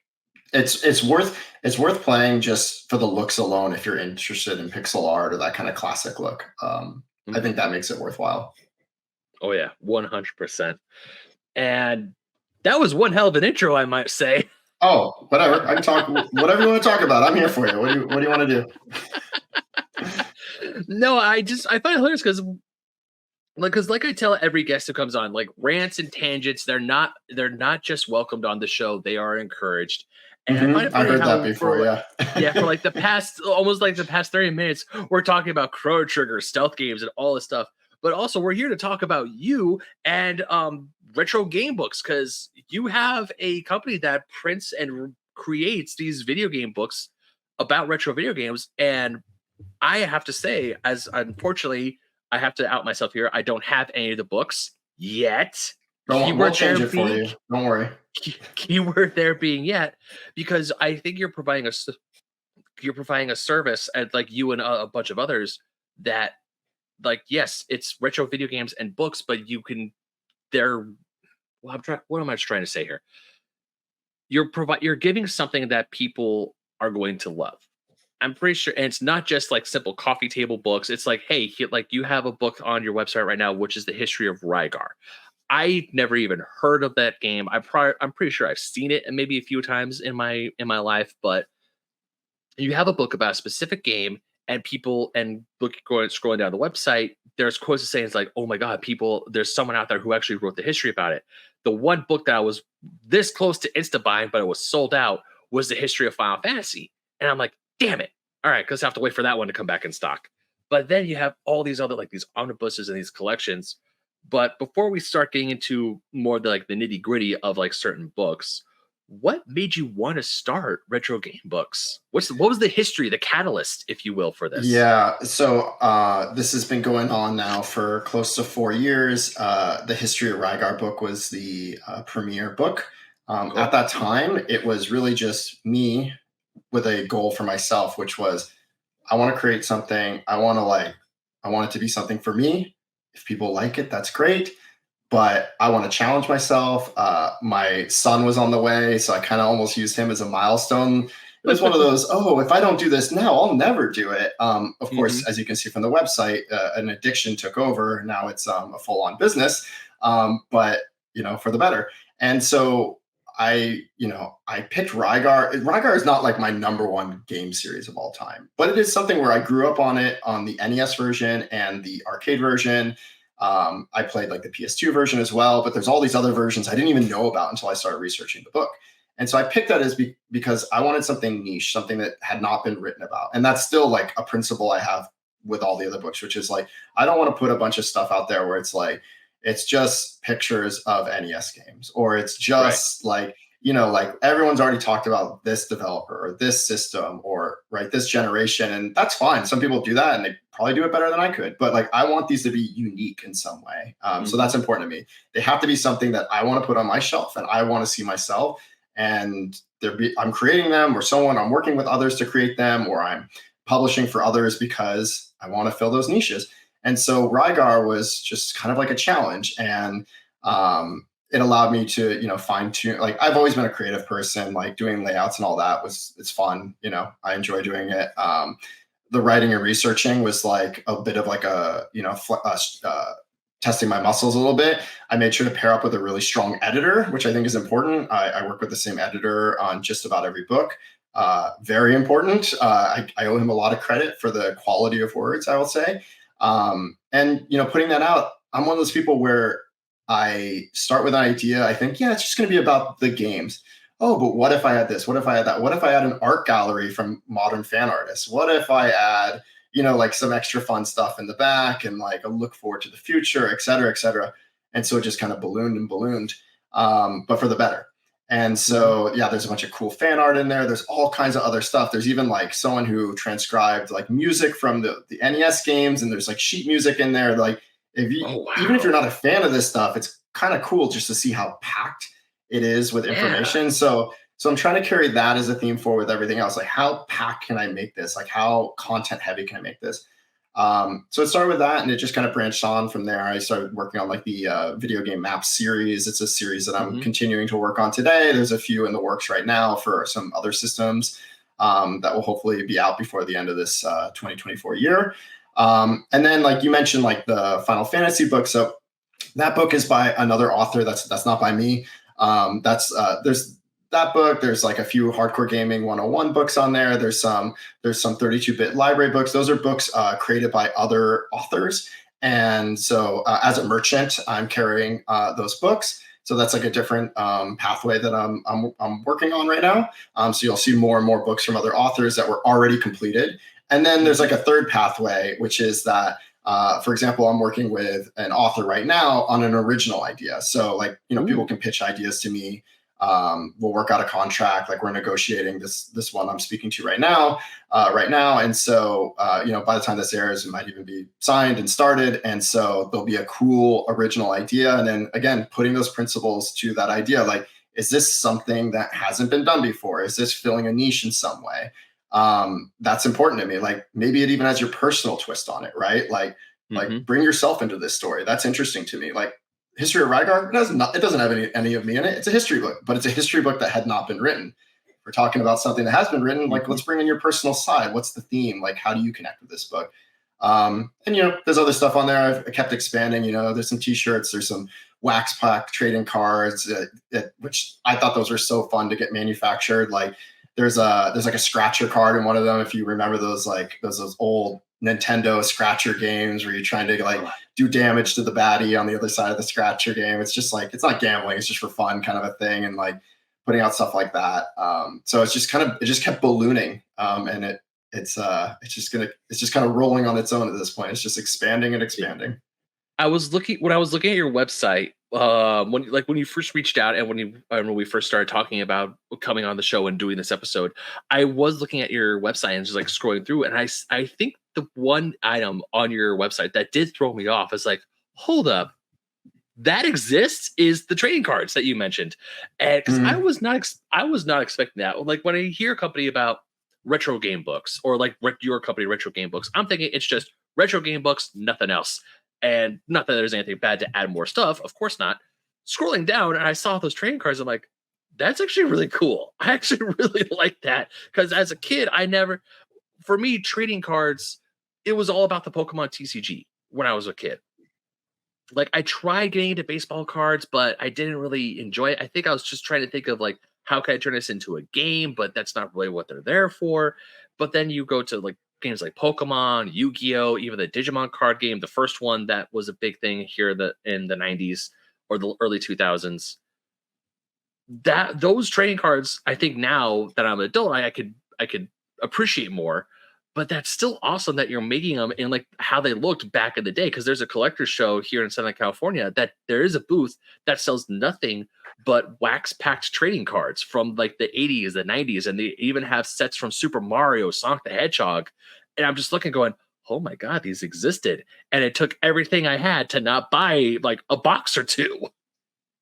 it's worth playing just for the looks alone if you're interested in pixel art or that kind of classic look. I Mhm. think that makes it worthwhile. Oh yeah, 100%. And that was one hell of an intro, I might say. Oh, whatever. I can talk whatever you want to talk about. I'm here for you. What do you want to do? No, I find it hilarious because like I tell every guest who comes on, like rants and tangents, they're not just welcomed on the show, they are encouraged. And I find it I funny heard that how before. Yeah. for like the past almost like the past 30 minutes, we're talking about Chrono Trigger, stealth games, and all this stuff. But also we're here to talk about you and retro game books, because you have a company that prints and creates these video game books about retro video games. And I have to say, as unfortunately, I have to out myself here. I don't have any of the books yet. Don't We'll Keyword change there it for being you. Don't worry. keyword there being yet, because I think you're providing a service, and like you and a bunch of others, that like yes, it's retro video games and books, but you can they're well, I'm trying. What am I trying to say here? You're giving something that people are going to love. I'm pretty sure, and it's not just like simple coffee table books. It's like, hey, like you have a book on your website right now, which is the history of Rygar. I never even heard of that game. I'm pretty sure I've seen it and maybe a few times in my life, but you have a book about a specific game, and people and scrolling down the website, there's quotes saying it's like, oh my god, people, there's someone out there who actually wrote the history about it. The one book that I was this close to insta buying, but it was sold out, was the history of Final Fantasy. And I'm like, damn it. All right, because I have to wait for that one to come back in stock. But then you have all these other like these omnibuses and these collections. But before we start getting into more the like the nitty gritty of like certain books, what made you want to start retro game books? What was the history, the catalyst, if you will, for this? Yeah, so this has been going on now for close to 4 years. The History of Rygar book was the premier book. At Cool. that time, it was really just me with a goal for myself, which was I want to create something. I want it to be something for me. If people like it, that's great. But I want to challenge myself. My son was on the way, so I kind of almost used him as a milestone. It was one of those, oh, if I don't do this now, I'll never do it. Of course, Hmm. as you can see from the website, an addiction took over. Now it's a full-on business, but for the better. And so I picked Rygar. Rygar is not like my number one game series of all time, but it is something where I grew up on it on the NES version and the arcade version. I played like the PS2 version as well, but there's all these other versions I didn't even know about until I started researching the book. And so I picked that because I wanted something niche, something that had not been written about. And that's still like a principle I have with all the other books, which is like, I don't want to put a bunch of stuff out there where it's like, it's just pictures of NES games, or it's Right. just like, like everyone's already talked about this developer or this system or right this generation, and that's fine. Some people do that, and they probably do it better than I could. But like, I want these to be unique in some way, so Hmm. that's important to me. They have to be something that I want to put on my shelf and I want to see myself. And I'm creating them, or someone I'm working with others to create them, or I'm publishing for others because I want to fill those niches. And so Rygar was just kind of like a challenge, and it allowed me to fine tune. Like, I've always been a creative person. Like, doing layouts and all that it's fun. I enjoy doing it. The writing and researching was like a bit of like a testing my muscles a little bit. I made sure to pair up with a really strong editor, which I think is important. I work with the same editor on just about every book. very important. I owe him a lot of credit for the quality of words, I will say. And putting that out, I'm one of those people where I start with an idea. I think, yeah, it's just going to be about the games. Oh, but what if I had this? What if I had that? What if I had an art gallery from modern fan artists? What if I add, like some extra fun stuff in the back and like a look forward to the future, et cetera, et cetera. And so it just kind of ballooned and ballooned, but for the better. And Mhm. so, yeah, there's a bunch of cool fan art in there. There's all kinds of other stuff. There's even like someone who transcribed like music from the NES games, and there's like sheet music in there. Like, Oh, even if you're wow. not a fan of this stuff, it's kind of cool just to see how packed it is with Yeah. information. So I'm trying to carry that as a theme forward with everything else. Like, how packed can I make this? Like, how content heavy can I make this? So it started with that, and it just kind of branched on from there. I started working on like the video game map series. It's a series that I'm Mhm. continuing to work on today. There's a few in the works right now for some other systems that will hopefully be out before the end of this 2024 year. And then, like you mentioned, like the Final Fantasy book. So that book is by another author. That's not by me. That's there's that book. There's like a few hardcore gaming 101 books on there. There's some 32-bit library books. Those are books created by other authors. And so as a merchant, I'm carrying those books. So that's like a different pathway that I'm working on right now. So you'll see more and more books from other authors that were already completed. And then there's like Mhm. a third pathway, which is that for example, I'm working with an author right now on an original idea. So, like, people Ooh. can pitch ideas to me. We'll work out a contract. Like, we're negotiating this one I'm speaking to right now. And so, by the time this airs, it might even be signed and started. And so there'll be a cool original idea. And then again, putting those principles to that idea, like, is this something that hasn't been done before? Is this filling a niche in some way? That's important to me. Like, maybe it even has your personal twist on it, right? Like Mhm. bring yourself into this story. That's interesting to me. Like, History of Rygar, it doesn't have any of me in it. It's a history book, but it's a history book that had not been written. If we're talking about something that has been written, like, let's Mhm. bring in your personal side. What's the theme? Like, how do you connect with this book? And there's other stuff on there. I kept expanding. There's some T-shirts. There's some wax pack trading cards, which I thought those were so fun to get manufactured. Like, there's like a scratcher card in one of them. If you remember those, like those old Nintendo scratcher games where you're trying to like Oh, do damage to the baddie on the other side of the scratcher game. It's just like, it's not gambling. It's just for fun kind of a thing. And like putting out stuff like that. So it just kept ballooning. And it's just kind of rolling on its own at this point. It's just expanding and expanding. When I was looking at your website, when you first reached out and when we first started talking about coming on the show and doing this episode, I was looking at your website and just like scrolling through, and I think the one item on your website that did throw me off is like, hold up, that exists is the trading cards that you mentioned, and because Mhm. I was not expecting that. Like when I hear a company about retro game books or like your company retro game books, I'm thinking it's just retro game books, nothing else. And not that there's anything bad to add more stuff, of course not. Scrolling down and I saw those trading cards, I'm like, that's actually really cool. I actually really like that because as a kid, for me, trading cards, it was all about the Pokemon TCG when I was a kid. Like I tried getting into baseball cards, but I didn't really enjoy it. I think I was just trying to think of like how can I turn this into a game, but that's not really what they're there for. But then you go to like games like Pokemon, Yu-Gi-Oh, even the Digimon card game, the first one that was a big thing here in the 90s or the early 2000s. That those trading cards, I think now that I'm an adult, I could appreciate more. But that's still awesome that you're making them in like how they looked back in the day. Because there's a collector's show here in Southern California that there is a booth that sells nothing but wax packed trading cards from like the 80s, the 90s, and they even have sets from Super Mario, Sonic the Hedgehog. And I'm just looking, going, "Oh my god, these existed!" And it took everything I had to not buy like a box or two.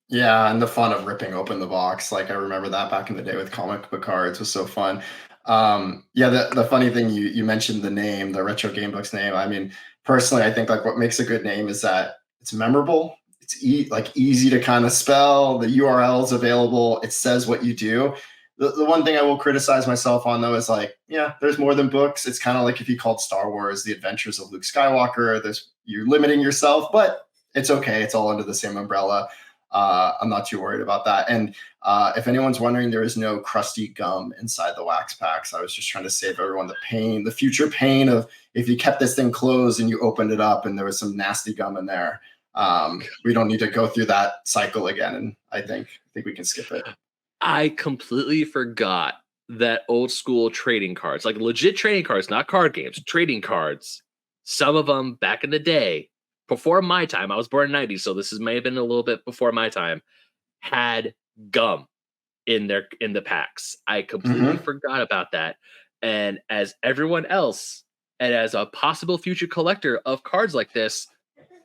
Yeah, and the fun of ripping open the box. Like, I remember that back in the day with comic book cards was so fun. Yeah, the funny thing, you mentioned the name, the retro game books name. I mean, personally, I think like what makes a good name is that it's memorable. It's like easy to kind of spell. The URL is available. It says what you do. The one thing I will criticize myself on though is like, yeah, there's more than books. It's kind of like if you called Star Wars The Adventures of Luke Skywalker. You're limiting yourself, but it's okay. It's all under the same umbrella. I'm not too worried about that. And if anyone's wondering, there is no crusty gum inside the wax packs. I was just trying to save everyone the pain, the future pain of if you kept this thing closed and you opened it up and there was some nasty gum in there. We don't need to go through that cycle again. And I think we can skip it. I completely forgot that old school trading cards, like legit trading cards, not card games, trading cards. Some of them back in the day, before my time, I was born in '90s, so this may have been a little bit before my time, had gum in the packs. I completely forgot about that. And as everyone else, and as a possible future collector of cards like this,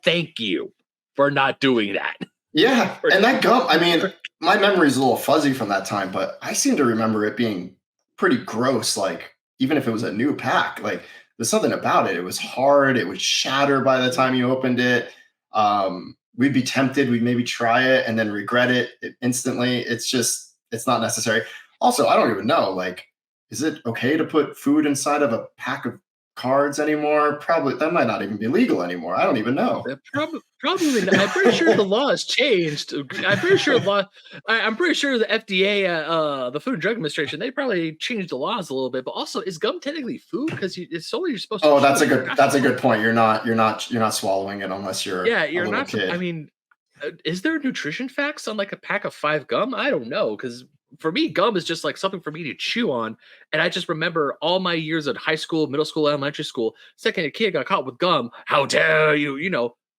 thank you for not doing that. Yeah, and that gum, I mean, my memory is a little fuzzy from that time, but I seem to remember it being pretty gross. Like, even if it was a new pack, like, there's something about it. It was hard. It would shatter by the time you opened it. We'd be tempted. We'd maybe try it and then regret it instantly. It's not necessary. Also, I don't even know, like, is it okay to put food inside of a pack of cards anymore? Probably. That might not even be legal anymore. I don't even know. Probably not. I'm pretty sure the law has changed. I'm pretty sure I'm pretty sure the FDA, the Food and Drug Administration, they probably changed the laws a little bit. But also, is gum technically food? Because it's solely you're supposed to. Oh, that's a good point. You're not swallowing it unless you're you're a not. kid. I mean, is there nutrition facts on like a pack of 5 gum? I don't know, because for me, gum is just like something for me to chew on. And I just remember all my years at high school, middle school, elementary school. Second, a kid got caught with gum. How dare you?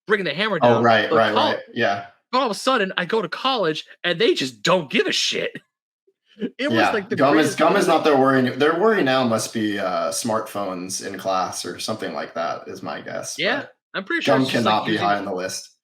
Bringing the hammer down. Oh, right. Yeah. But all of a sudden, I go to college and they just don't give a shit. It was like the gum is not their worry. Their worry now must be smartphones in class or something like that. Is my guess. Yeah, I'm pretty sure gum cannot be high on the list.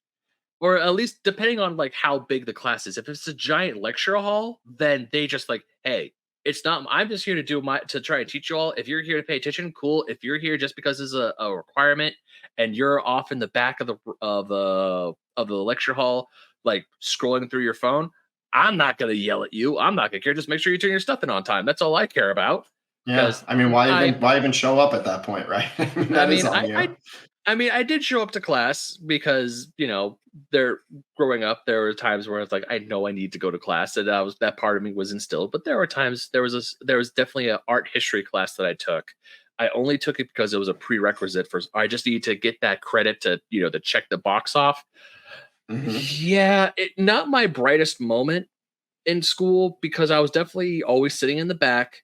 Or at least depending on like how big the class is. If it's a giant lecture hall, then they just like, hey, it's not. I'm just here to try and teach you all. If you're here to pay attention, cool. If you're here just because it's a requirement and you're off in the back of the lecture hall, like scrolling through your phone, I'm not gonna yell at you. I'm not gonna care. Just make sure you turn your stuff in on time. That's all I care about. Yeah, I mean, why even show up at that point, right? I mean, I did show up to class because they're growing up. There were times where it's like I know I need to go to class, and that part of me was instilled. But there were times there was definitely an art history class that I took. I only took it because it was a prerequisite for. I just need to get that credit to to check the box off. Yeah, not my brightest moment in school because I was definitely always sitting in the back.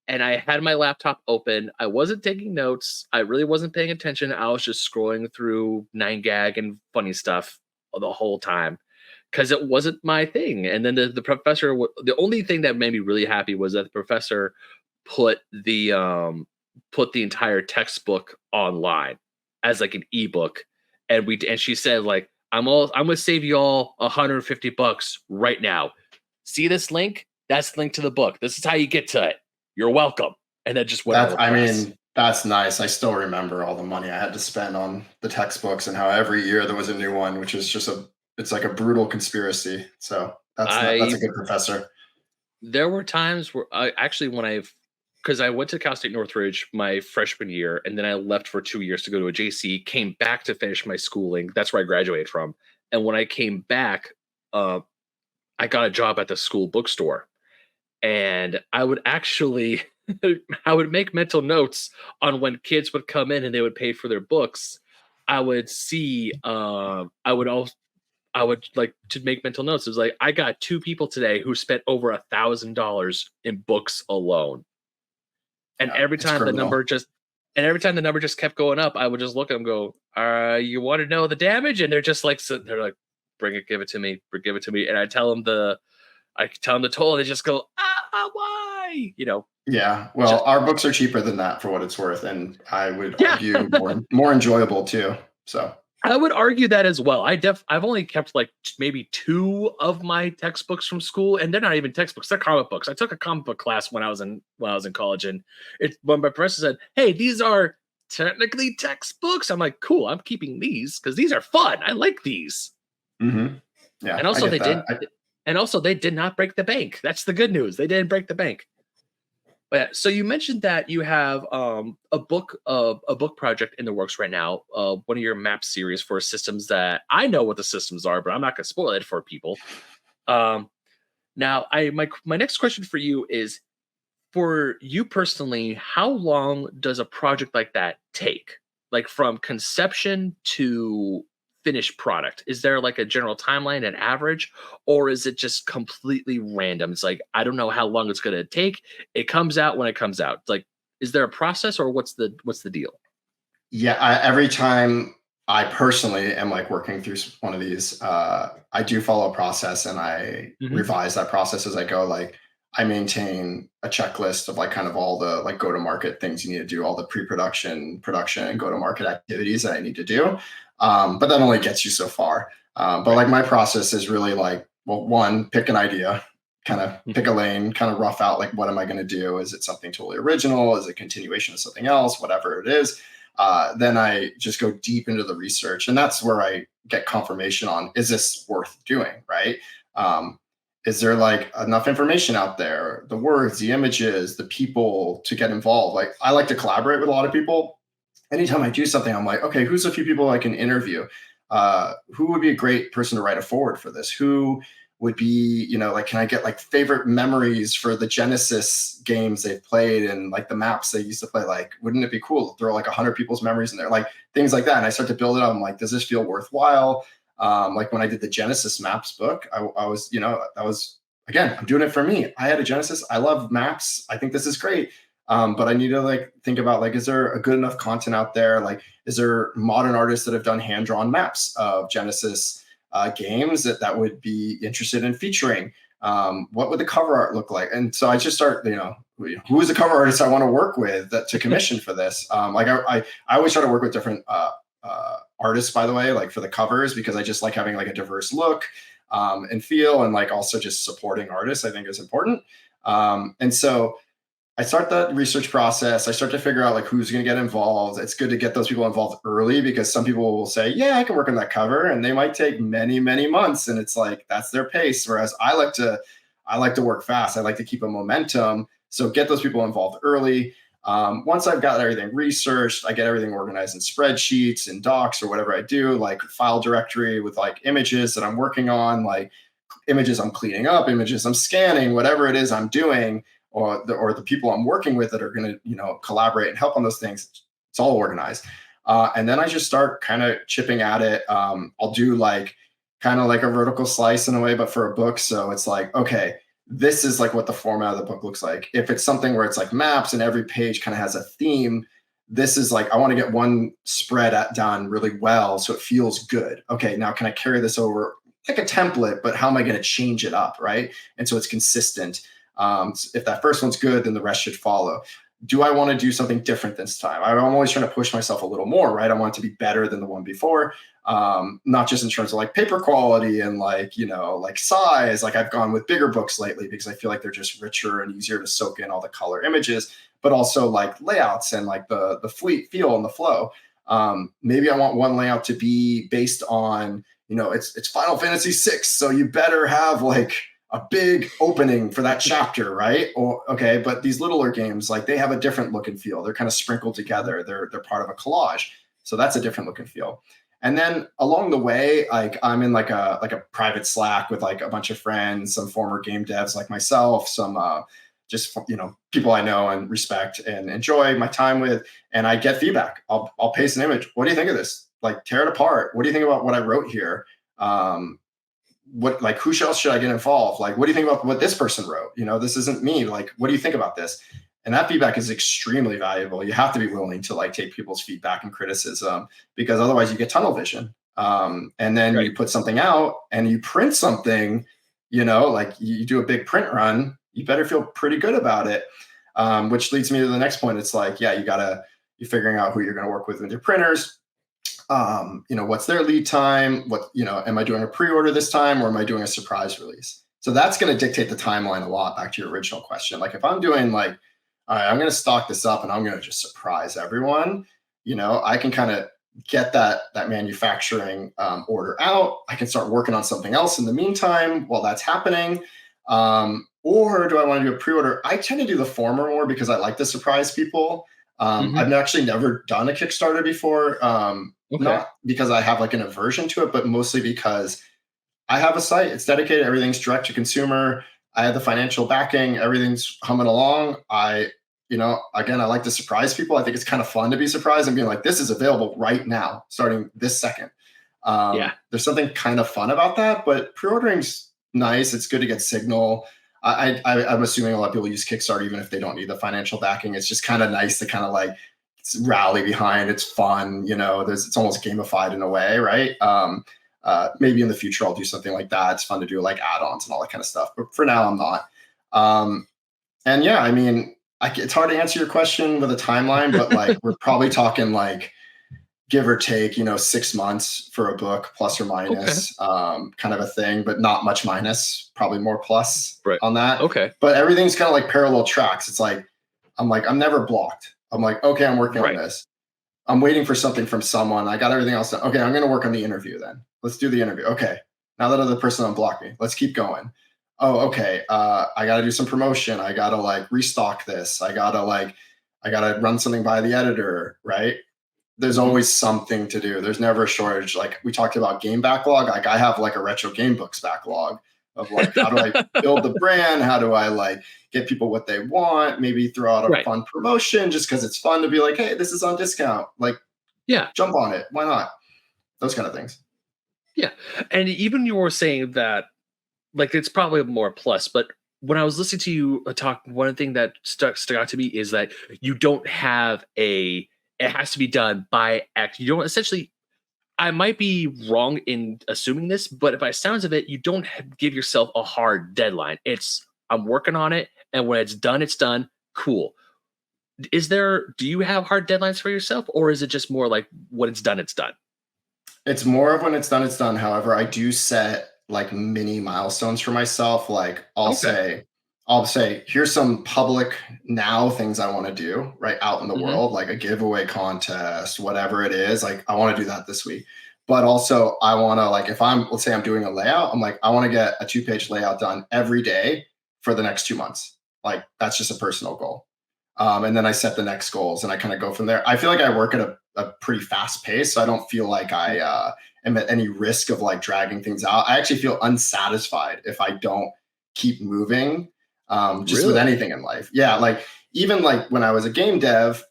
And I had my laptop open. I wasn't taking notes. I really wasn't paying attention. I was just scrolling through 9gag and funny stuff the whole time because it wasn't my thing. And then the professor, the only thing that made me really happy was that the professor put the entire textbook online as like an ebook, and she said like I'm gonna save you all $150 right now. See this link? That's the link to the book. This is how you get to it. You're welcome. And then just went. That's nice. I still remember all the money I had to spend on the textbooks and how every year there was a new one, which is just it's like a brutal conspiracy. So that's a good professor. There were times where because I went to Cal State Northridge my freshman year, and then I left for 2 years to go to a JC, came back to finish my schooling. That's where I graduated from. And when I came back, I got a job at the school bookstore. And I would actually, I would make mental notes on when kids would come in and they would pay for their books. I would see, I would like to make mental notes. It was like, I got 2 people today who spent over $1,000 in books alone. And every time the number just kept going up, I would just look at them and go, you want to know the damage? And they're just like, they're like, bring it, give it to me. And I tell them the total, and they just go, why? Yeah. Well, our books are cheaper than that for what it's worth, and I would argue more enjoyable too. So I would argue that as well. I've only kept like maybe 2 of my textbooks from school, and they're not even textbooks; they're comic books. I took a comic book class when I was in college, and when my professor said, "Hey, these are technically textbooks," I'm like, "Cool, I'm keeping these because these are fun. I like these." Mm-hmm. Yeah, and also they did not break the bank. That's the good news. They didn't break the bank. Yeah, so you mentioned that you have a book project in the works right now, one of your map series for systems that I know what the systems are, but I'm not going to spoil it for people. Um, Now, my next question for you is, for you personally, how long does a project like that take? Like from conception to finished product? Is there like a general timeline, an average, or is it just completely random? It's like, I don't know how long it's going to take. It comes out when it comes out. It's like, is there a process, or what's the deal? Yeah, every time I personally am like working through one of these, I do follow a process and I Hmm. revise that process as I go. Like I maintain a checklist of like kind of all the like go to market things you need to do, all the pre-production, production, and go to market activities that I need to do. But that only gets you so far. But Right. like my process is really like, well, one, pick an idea, kind of pick a lane, kind of rough out like what am I going to do? Is it something totally original? Is it a continuation of something else? Whatever it is, then I just go deep into the research, and that's where I get confirmation on is this worth doing, right? Um, is there like enough information out there, the words, the images, the people to get involved? Like I like to collaborate with a lot of people. Anytime I do something, I'm like, okay, who's a few people I can interview? Who would be a great person to write a forward for this? Who would be, like, can I get like favorite memories for the Genesis games they've played and like the maps they used to play? Like, wouldn't it be cool to throw like 100 people's memories in there? Like things like that. And I start to build it up. I'm like, does this feel worthwhile? Like when I did the Genesis maps book, I was, that was, again, I'm doing it for me. I had a Genesis. I love maps. I think this is great. But I need to like think about like, is there a good enough content out there? Like, is there modern artists that have done hand drawn maps of Genesis games that would be interested in featuring? What would the cover art look like? And so I just start, who is the cover artist I want to work with to commission for this? Like I always try to work with different artists, by the way, like for the covers, because I just like having like a diverse look and feel, and like also just supporting artists I think is important. And so I start that research process. I start to figure out like who's going to get involved. It's good to get those people involved early because some people will say, "Yeah, I can work on that cover," and they might take many, many months, and it's like that's their pace. Whereas I like to work fast. I like to keep a momentum. So get those people involved early. Once I've got everything researched, I get everything organized in spreadsheets and docs or whatever I do, like file directory with like images that I'm working on, like images I'm cleaning up, images I'm scanning, whatever it is I'm doing, or the people I'm working with that are going to collaborate and help on those things. It's all organized, and then I just start kind of chipping at it. I'll do like kind of like a vertical slice in a way, but for a book. So it's like, okay, this is like what the format of the book looks like. If it's something where it's like maps and every page kind of has a theme, this is like I want to get one spread done really well so it feels good. Okay, now can I carry this over like a template, but how am I going to change it up, right? And so it's consistent. If that first one's good, then the rest should follow. Do I want to do something different this time? I'm always trying to push myself a little more, right? I want it to be better than the one before, not just in terms of like paper quality and like like size. Like I've gone with bigger books lately because I feel like they're just richer and easier to soak in all the color images, but also like layouts and like the feel and the flow. Maybe I want one layout to be based on it's Final Fantasy VI, so you better have like a big opening for that chapter, right? Or okay, but these littler games, like they have a different look and feel. They're kind of sprinkled together. They're part of a collage, so that's a different look and feel. And then along the way, like I'm in like a private Slack with like a bunch of friends, some former game devs like myself, some just people I know and respect and enjoy my time with, and I get feedback. I'll paste an image. What do you think of this? Like tear it apart. What do you think about what I wrote here? What like who else should I get involved? Like, what do you think about what this person wrote? This isn't me. Like, what do you think about this? And that feedback is extremely valuable. You have to be willing to like take people's feedback and criticism because otherwise you get tunnel vision. And then Right. you put something out and you print something, like you do a big print run, you better feel pretty good about it. Which leads me to the next point. It's like, yeah, you're figuring out who you're going to work with your printers. What's their lead time? Am I doing a pre-order this time or am I doing a surprise release? So that's going to dictate the timeline a lot. Back to your original question. Like if I'm doing like, all right, I'm going to stock this up and I'm going to just surprise everyone, I can kind of get that manufacturing order out. I can start working on something else in the meantime while that's happening. or do I want to do a pre-order? I tend to do the former more because I like to surprise people. Mhm. I've actually never done a Kickstarter before, Okay. not because I have like an aversion to it, but mostly because I have a site. It's dedicated. Everything's direct to consumer. I have the financial backing. Everything's humming along. Again, I like to surprise people. I think it's kind of fun to be surprised and being like, this is available right now, starting this second. Yeah. There's something kind of fun about that, but pre-ordering's nice. It's good to get signal. I'm assuming a lot of people use Kickstarter even if they don't need the financial backing. It's just kind of nice to kind of like rally behind. It's fun, it's almost gamified in a way, right? Maybe in the future I'll do something like that. It's fun to do like add-ons and all that kind of stuff. But for now, I'm not. Um, and yeah, I mean, it's hard to answer your question with a timeline, but like we're probably talking like give or take, 6 months for a book, plus or Okay. minus, kind of a thing, but not much minus, probably more plus Right. on that. Okay. But everything's kind of like parallel tracks. It's like, I'm never blocked. I'm like, okay, I'm working on Right. this. I'm waiting for something from someone. I got everything else done. Okay, I'm going to work on the interview then. Let's do the interview. Okay. Now that other person unblocked me, let's keep going. Oh, okay. I got to do some promotion. I got to like restock this. I got to run something by the editor, right? There's Mhm. always something to do. There's never a shortage. Like we talked about game backlog. Like I have like a retro game books backlog of like, how do I build the brand? How do I like get people what they want? Maybe throw out a Right. fun promotion just because it's fun to be like, hey, this is on discount. Like Yeah. jump on it. Why not? Those kind of things. Yeah. And even you were saying that, like, it's probably more plus, but when I was listening to you talk, one thing that stuck out to me is that you don't have a, it has to be done by X. You don't essentially, I might be wrong in assuming this, but by sounds of it, you don't give yourself a hard deadline. It's, I'm working on it, and when it's done, it's done. Cool. Do you have hard deadlines for yourself, or is it just more like when it's done, it's done? It's more of when it's done, it's done. However, I do set like mini milestones for myself. Like Okay. I'll say, here's some public now things I want to do right out in the Hmm. world, like a giveaway contest, whatever it is. Like I want to do that this week. But also I want to like if let's say I'm doing a layout, I'm like, I want to get a 2-page layout done every day for the next 2 months. Like that's just a personal goal. And then I set the next goals and I kind of go from there. I feel like I work at a pretty fast pace, so I don't feel like I am at any risk of like dragging things out. I actually feel unsatisfied if I don't keep moving, just with Really? anything in life. Yeah, like even like when I was a game dev,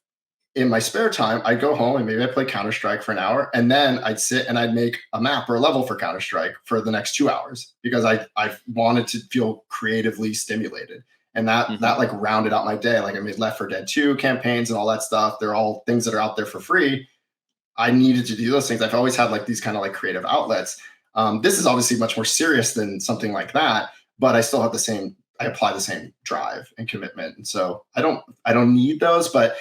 in my spare time, I'd go home and maybe I'd play Counter Strike for an hour, and then I'd sit and I'd make a map or a level for Counter Strike for the next 2 hours because I wanted to feel creatively stimulated, and that Hmm. like rounded out my day. Like I made Left 4 Dead 2 campaigns and all that stuff. They're all things that are out there for free. I needed to do those things. I've always had like these kind of like creative outlets. This is obviously much more serious than something like that, but I still have the same. I apply the same drive and commitment, and so I don't need those, but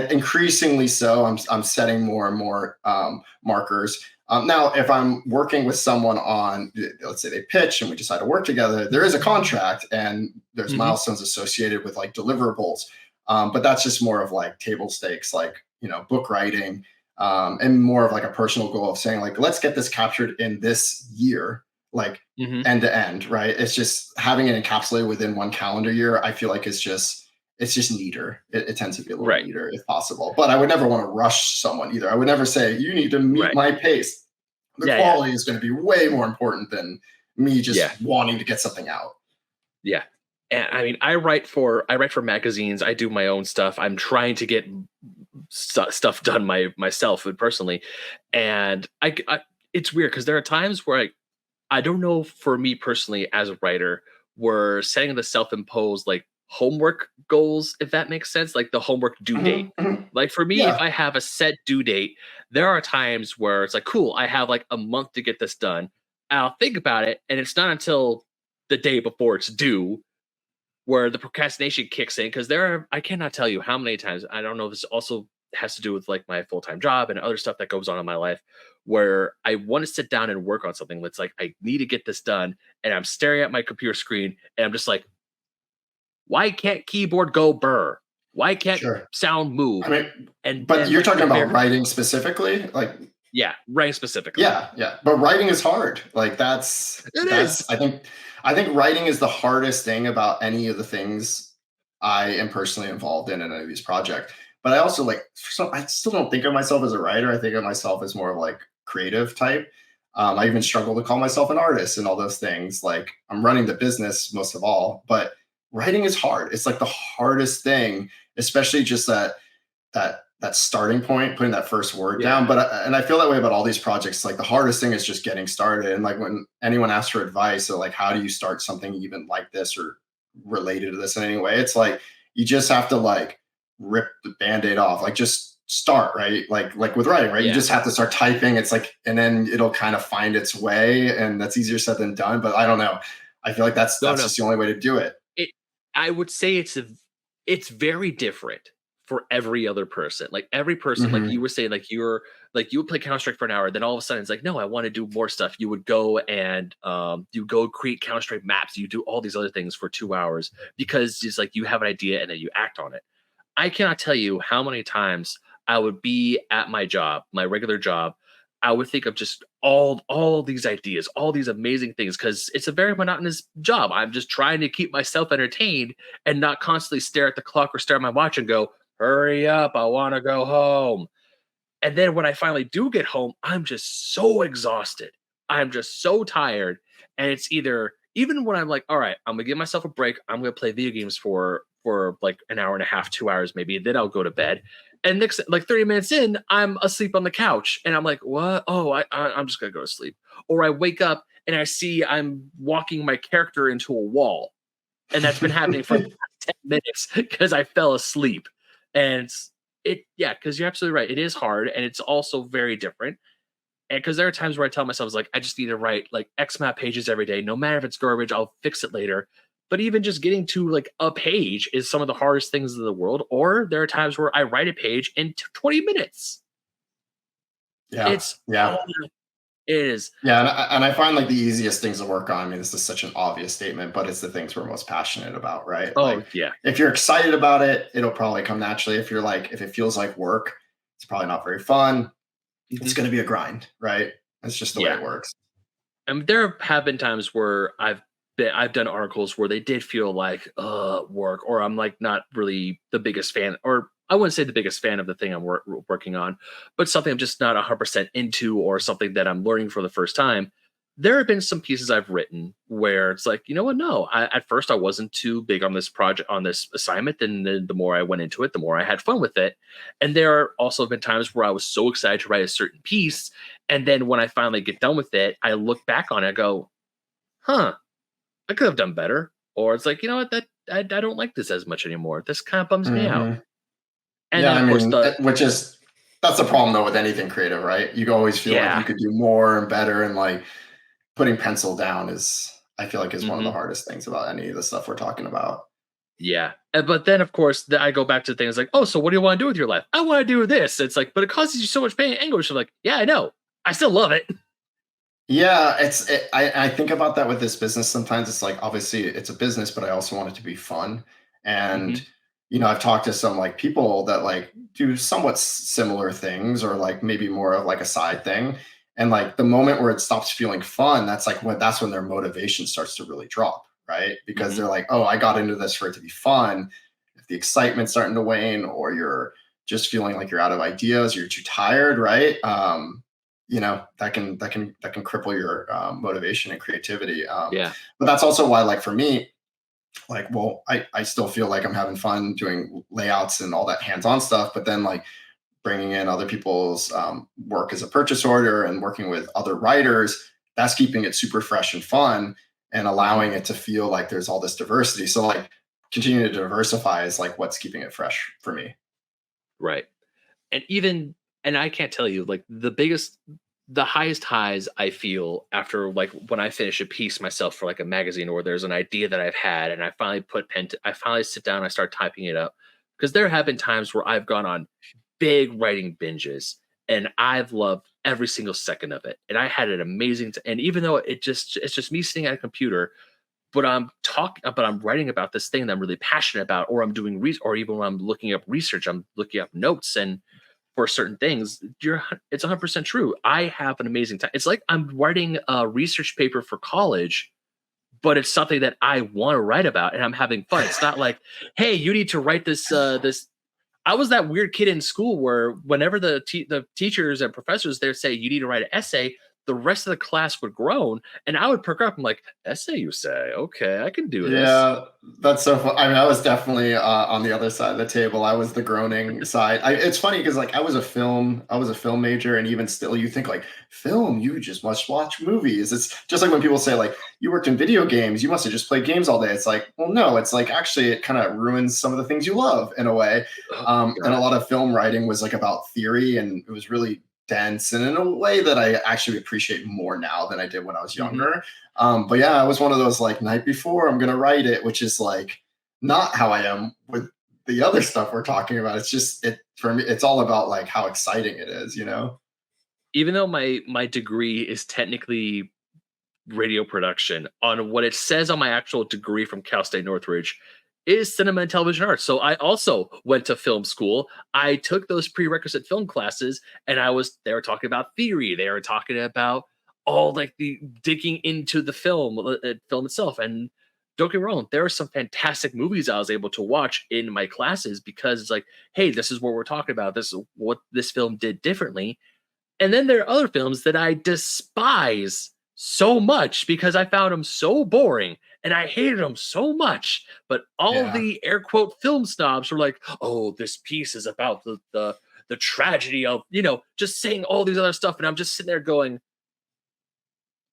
increasingly so. I'm setting more and more markers. Now, if I'm working with someone on, let's say they pitch and we decide to work together, there is a contract and there's Hmm. milestones associated with like deliverables. But that's just more of like table stakes, like book writing, and more of like a personal goal of saying like, let's get this captured in this year, like Hmm. end to end, right? It's just having it encapsulated within one calendar year. I feel like it's just neater. It tends to be a little Right. neater if possible. But I would never want to rush someone either. I would never say you need to meet Right. my pace. The Yeah. Yeah. quality is going to be way more important than me Yeah. just wanting to get something out. Yeah. And I mean, I write for magazines. I do my own stuff. I'm trying to get stuff done myself and personally, and it's weird because there are times where I don't know, for me personally as a writer, we're setting the self-imposed like homework goals, if that makes sense, like the homework due date. Mhm, mhm. Like for me, if Yeah, I have a set due date, there are times where it's like, cool, I have like a month to get this done. I'll think about it, and it's not until the day before it's due where the procrastination kicks in, because I cannot tell you how many times, I don't know if this also has to do with like my full-time job and other stuff that goes on in my life, where I want to sit down and work on something that's like, I need to get this done, and I'm staring at my computer screen and I'm just like, why can't keyboard go burr? Why can't sure. sound move? I mean, And but then you're like talking the about very, writing specifically, like Yeah, writing specifically. Yeah, yeah. But writing is hard. Like It that's is. I think writing is the hardest thing about any of the things I am personally involved in any of these projects. But I also like so I still don't think of myself as a writer. I think of myself as more of like creative type. I even struggle to call myself an artist and all those things. Like I'm running the business most of all, but writing is hard. It's like the hardest thing, especially just that starting point, putting that first word down. Yeah. And I feel that way about all these projects. Like the hardest thing is just getting started. And like when anyone asks for advice or like how do you start something even like this or related to this in any way, it's like you just have to like rip the band-aid off. Like just start, right? Like with writing, right? You Yeah. just have to start typing. It's like, and then it'll kind of find its way. And that's easier said than done. But I don't know. I feel like that's No, that's no. just the only way to do it. It I would say it's very different for every other person. Like every person, like Hmm. you were saying, like you would play Counter Strike for an hour, then all of a sudden it's like, no, I want to do more stuff. You would go and you go create Counter Strike maps. You do all these other things for 2 hours because it's like you have an idea and then you act on it. I cannot tell you how many times I would be at my job, my regular job. I would think of just all these ideas, all these amazing things, because it's a very monotonous job. I'm just trying to keep myself entertained and not constantly stare at the clock or stare at my watch and go, "Hurry up! I want to go home." And then when I finally do get home, I'm just so exhausted. I'm just so tired. And it's either even when I'm like, all right, I'm gonna give myself a break. I'm gonna play video games for like an hour and a half, 2 hours maybe. Then I'll go to bed. And next, like 30 minutes in, I'm asleep on the couch, and I'm like, what? Oh, I'm just gonna go to sleep. Or I wake up and I see I'm walking my character into a wall, and that's been happening for like 10 minutes because I fell asleep. And yeah, because you're absolutely right. It is hard and it's also very different. And because there are times where I tell myself, like, I just need to write like X amount of pages every day. No matter if it's garbage, I'll fix it later. But even just getting to like a page is some of the hardest things in the world. Or there are times where I write a page in 20 minutes. Yeah. It's Yeah. all it is. Yeah, and I find like the easiest things to work on. I mean, this is such an obvious statement, but it's the things we're most passionate about, right? Oh, Like, yeah. if you're excited about it, it'll probably come naturally. If you're like, if it feels like work, it's probably not very fun. It's Mhm. going to be a grind, right? That's just the way Yeah. it works. And there have been times where I've done articles where they did feel like work, or I'm like not really the biggest fan, or I wouldn't say the biggest fan of the thing I'm working on, but something I'm just not 100% into, or something that I'm learning for the first time. There have been some pieces I've written where it's like, you know what? No, at first I wasn't too big on this project, on this assignment, and then the more I went into it, the more I had fun with it. And there are also been times where I was so excited to write a certain piece, and then when I finally get done with it, I look back on it, I go, huh, I could have done better. Or it's like, you know what, that I don't like this as much anymore. This kind of bums me out. Hmm. And Yeah, then I of course mean, the which is that's the problem though with anything creative, right? You always feel like you yeah. could do more and better, and like putting pencil down is, I feel like, is one of the Hmm. hardest things about any of the stuff we're talking about. Yeah. But then of course I go back to things like, oh, so what do you want to do with your life? I want to do this. It's like, but it causes you so much pain and anguish. I'm like, yeah, I know. I still love it. Yeah, I think about that with this business sometimes. It's like obviously it's a business, but I also want it to be fun. And Hmm. I've talked to some like people that like do somewhat similar things or like maybe more of like a side thing. And like the moment where it stops feeling fun, that's when their motivation starts to really drop, right? Because Hmm. they're like, "Oh, I got into this for it to be fun." If the excitement's starting to wane or you're just feeling like you're out of ideas, you're too tired, right? That can cripple your motivation and creativity. Yeah. But that's also why, like for me, like well, I still feel like I'm having fun doing layouts and all that hands-on stuff, but then like bringing in other people's work as a purchase order and working with other writers, that's keeping it super fresh and fun and Hmm. allowing it to feel like there's all this diversity. So like continuing to diversify is like what's keeping it fresh for me. Right. And even and I can't tell you like the highest highs I feel after like when I finish a piece myself for like a magazine, or there's an idea that I've had and I finally I finally sit down and I start typing it up, because there have been times where I've gone on big writing binges and I've loved every single second of it, and I had an amazing and even though it's just me sitting at a computer, but I'm writing about this thing that I'm really passionate about, or I'm doing or even when I'm looking up research, I'm looking up notes, and for certain things, it's 100% true. I have an amazing time. It's like I'm writing a research paper for college, but it's something that I want to write about and I'm having fun. It's not like, hey, you need to write this. I was that weird kid in school where whenever the teachers and professors there say you need to write an essay, the rest of the class would groan, and I would perk up. I'm like, essay, you say? Okay, I can do this. Yeah, that's so fun. I mean, I was definitely on the other side of the table. I was the groaning side. It's funny because like I was a film major, and even still, you think like film, you just must watch movies. It's just like when people say like you worked in video games, you must have just played games all day. It's like, well, no, it's like actually it kind of ruins some of the things you love in a way. Oh And a god. lot of film writing was like about theory, and it was really dense, and in a way that I actually appreciate more now than I did when I was Mhm. younger. But yeah, I was one of those like night before I'm gonna write it, which is like not how I am with the other stuff we're talking about. It's just it for me. It's all about like how exciting it is, you know? Even though my degree is technically radio production, on what it says on my actual degree from Cal State Northridge is cinema and television arts. So I also went to film school. I took those prerequisite film classes, and they were talking about theory. They were talking about all like the digging into the film itself. And don't get me wrong, there are some fantastic movies I was able to watch in my classes because it's like, hey, this is what we're talking about. This is what this film did differently. And then there are other films that I despise so much because I found them so boring and I hated them so much. But all Yeah. the air quote film snobs were like, "Oh, this piece is about the tragedy of just saying all these other stuff," and I'm just sitting there going,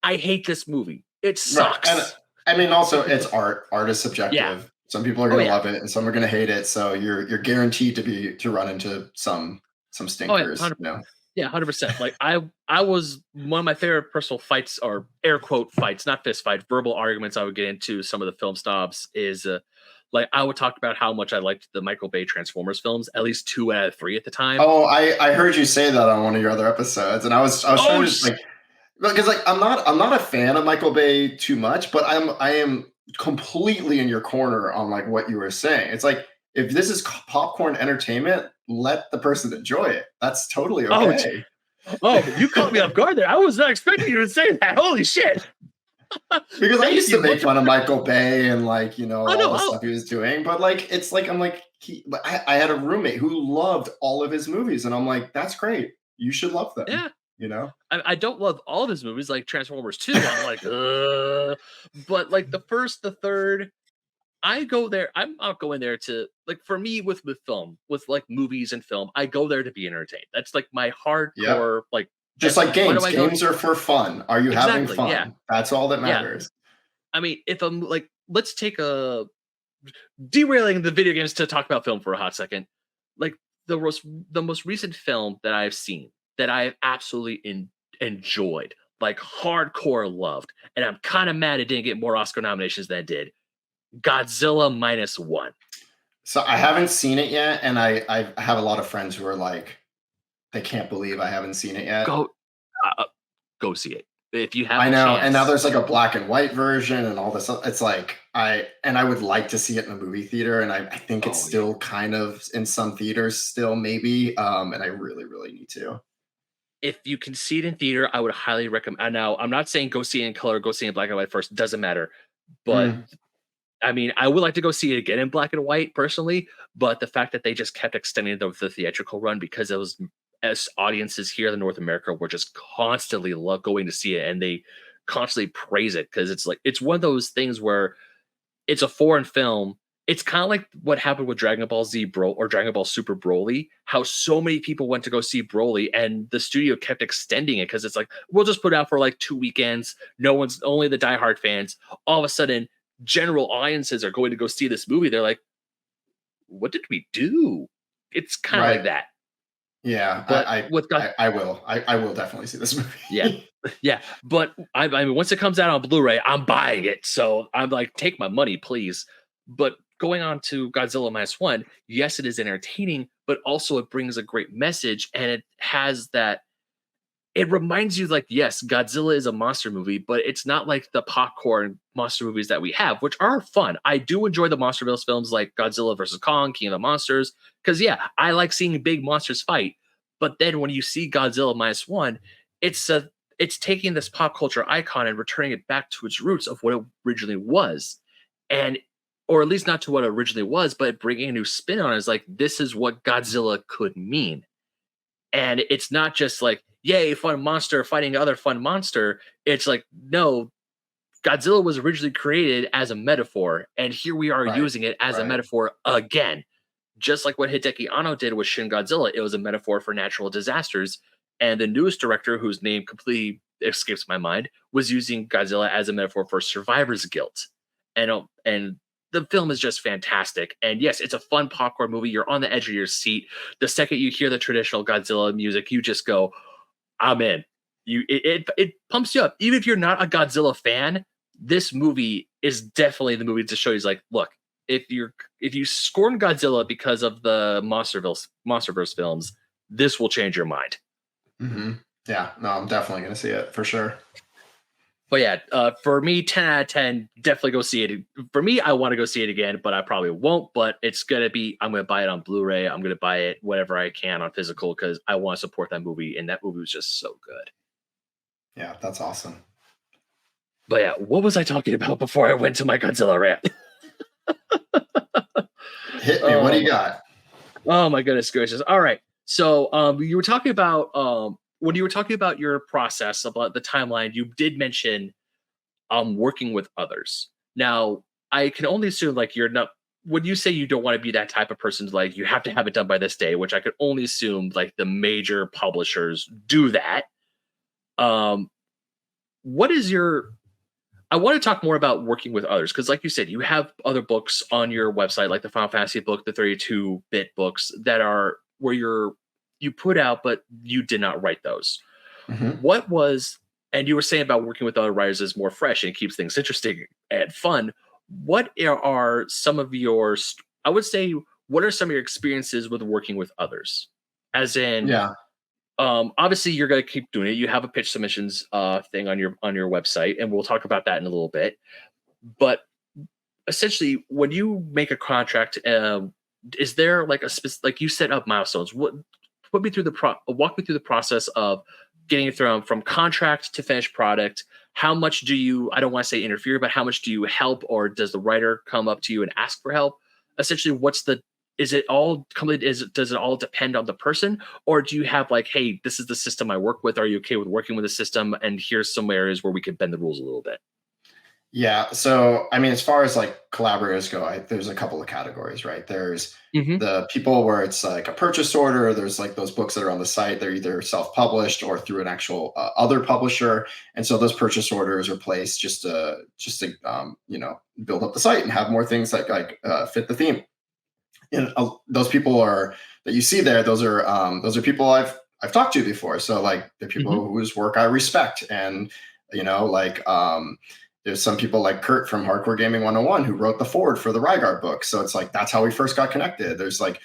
"I hate this movie. It Right. And sucks." I mean also it's art. Art is Yeah. subjective. Some people are Oh gonna yeah. love it and some are gonna hate it. So you're guaranteed to run into some Oh yeah. stinkers, you know. Yeah, 100%. Like I was one of my favorite personal fights or air quote fights, not fist fight, verbal arguments I would get into some of the film snobs is like I would talk about how much I liked the Michael Bay Transformers films, at least 2 out of 3 at the time. Oh, I heard you say that on one of your other episodes, and I was Oh, trying to like because like I'm not a fan of Michael Bay too much, but I am completely in your corner on like what you were saying. It's like if this is popcorn entertainment, let the person enjoy it. That's totally oh, okay. oh, you caught me off guard there. I was not expecting you to say that. Holy shit. Because I Thank used to you. make What the fun of Michael Bay and like Oh all no. the Oh, stuff he was doing, but like it's like I'm like I had a roommate who loved all of his movies, and I'm like that's great. You should love them. yeah. You know? I don't love all of his movies like Transformers 2. I'm like, but like the first, the third, I go there. I'm not going there to like for me with film, with like movies and film. I go there to be entertained. That's like my Yep. hardcore like Just that's like what do games. I go Games are for fun. Are you having exactly. Yeah. fun? That's all that Yeah. matters. I mean, if I'm like let's take a derailing the video games to talk about film for a hot second. Like the most recent film that I've seen that I've absolutely enjoyed, like hardcore loved, and I'm kind of mad it didn't get more Oscar nominations than it did. Godzilla minus one. So I haven't seen it yet, and I have a lot of friends who are like, they can't believe I haven't seen it yet. Go go see it if you have I the know, and now chance. there's like a black and white version and all this. It's like I would like to see it in a movie theater, and I think it's Oh yeah. still kind of in some theaters still maybe, and I really really need to. If you can see it in theater, I would highly recommend. Now, I'm not saying go see it in color, go see it in black and white first. Doesn't matter. But Mm, I mean, I would like to go see it again in black and white personally, but the fact that they just kept extending the theatrical run because it was as audiences here in North America were just constantly love going to see it and they constantly praise it because it's like it's one of those things where it's a foreign film. It's kind of like what happened with Dragon Ball Z Bro or Dragon Ball Super Broly, how so many people went to go see Broly and the studio kept extending it because it's like, we'll just put it out for like 2 weekends. No one's only the diehard fans. All of a sudden, general audiences are going to go see this movie. They're like, what did we do? It's kind of like right. that. Yeah, But with God, I will. I will definitely see this yeah, movie. yeah. But I mean, once it comes out on Blu-ray, I'm buying it. So I'm like, take my money, please. But going on to Godzilla minus one, yes, it is entertaining, but also it brings a great message, and it has that. It reminds you, like, yes, Godzilla is a monster movie, but it's not like the popcorn monster movies that we have, which are fun. I do enjoy the MonsterVille films like Godzilla versus Kong, King of the Monsters, because yeah, I like seeing big monsters fight. But then when you see Godzilla minus one, it's a it's taking this pop culture icon and returning it back to its roots of what it originally was, and or at least not to what it originally was, but bringing a new spin on it is like this is what Godzilla could mean, and it's not just like yay fun monster fighting other fun monster. It's like no, Godzilla was originally created as a metaphor, and here we are Right. using it as a Right. metaphor again. Just like what Hideki Anno did with Shin Godzilla, it was a metaphor for natural disasters. And the newest director, whose name completely escapes my mind, was using Godzilla as a metaphor for survivor's guilt. And the film is just fantastic. And yes, it's a fun popcorn movie. You're on the edge of your seat. The second you hear the traditional Godzilla music, you just go, I'm in. It pumps you up. Even if you're not a Godzilla fan, this movie is definitely the movie to show you. Like, look, if you scorn Godzilla because of the MonsterVerse films, this will change your mind. Hmm. Yeah. No, I'm definitely gonna see it for sure. But yeah, for me, 10 out of 10, definitely go see it. For me, I want to go see it again, but I probably won't. But it's gonna be, I'm gonna buy it on Blu-ray. I'm gonna buy it whatever I can on physical because I want to support that movie, and that movie was just so good. Yeah, that's awesome. But yeah, what was I talking about before I went to my Godzilla rant? Hit me. What do Oh you got? Oh my goodness gracious. All right. So you were talking about when you were talking about your process about the timeline, you did mention working with others. Now, I can only assume like you're not when you say you don't want to be that type of person to like you have to have it done by this day, which I could only assume like the major publishers do that. Um what is your I want to talk more about working with others because, like you said, you have other books on your website, like the Final Fantasy book, the 32-bit books that are where you put out, but you did not write those. Hmm. What was, and you were saying about working with other writers is more fresh and it keeps things interesting and fun. What are some of your, I would say, what are some of your experiences with working with others? As in, Yeah. obviously you're going to keep doing it. You have a pitch submissions thing on your website, and we'll talk about that in a little bit. But essentially, when you make a contract, is there like like you set up milestones? What put me through walk me through the process of getting it from contract to finished product. How much do you? I don't want to say interfere, but how much do you help, or does the writer come up to you and ask for help? Essentially, what's the is it all does it all depend on the person, or do you have like, hey, this is the system I work with, are you okay with working with the system, and here's some areas where we could bend the rules a little bit? Yeah. So, I mean, as far as like collaborators go, there's a couple of categories, right? There's Hmm. the people where it's like a purchase order. There's like those books that are on the site. They're either self-published or through an actual other publisher. And so those purchase orders are placed just to build up the site and have more things that fit the theme. And those people are that you see there. Those are people I've talked to before. So like the Hmm. people whose work I respect, and there's some people like Kurt from Hardcore Gaming 101 who wrote the forward for the Rygar book. So it's like that's how we first got connected. There's like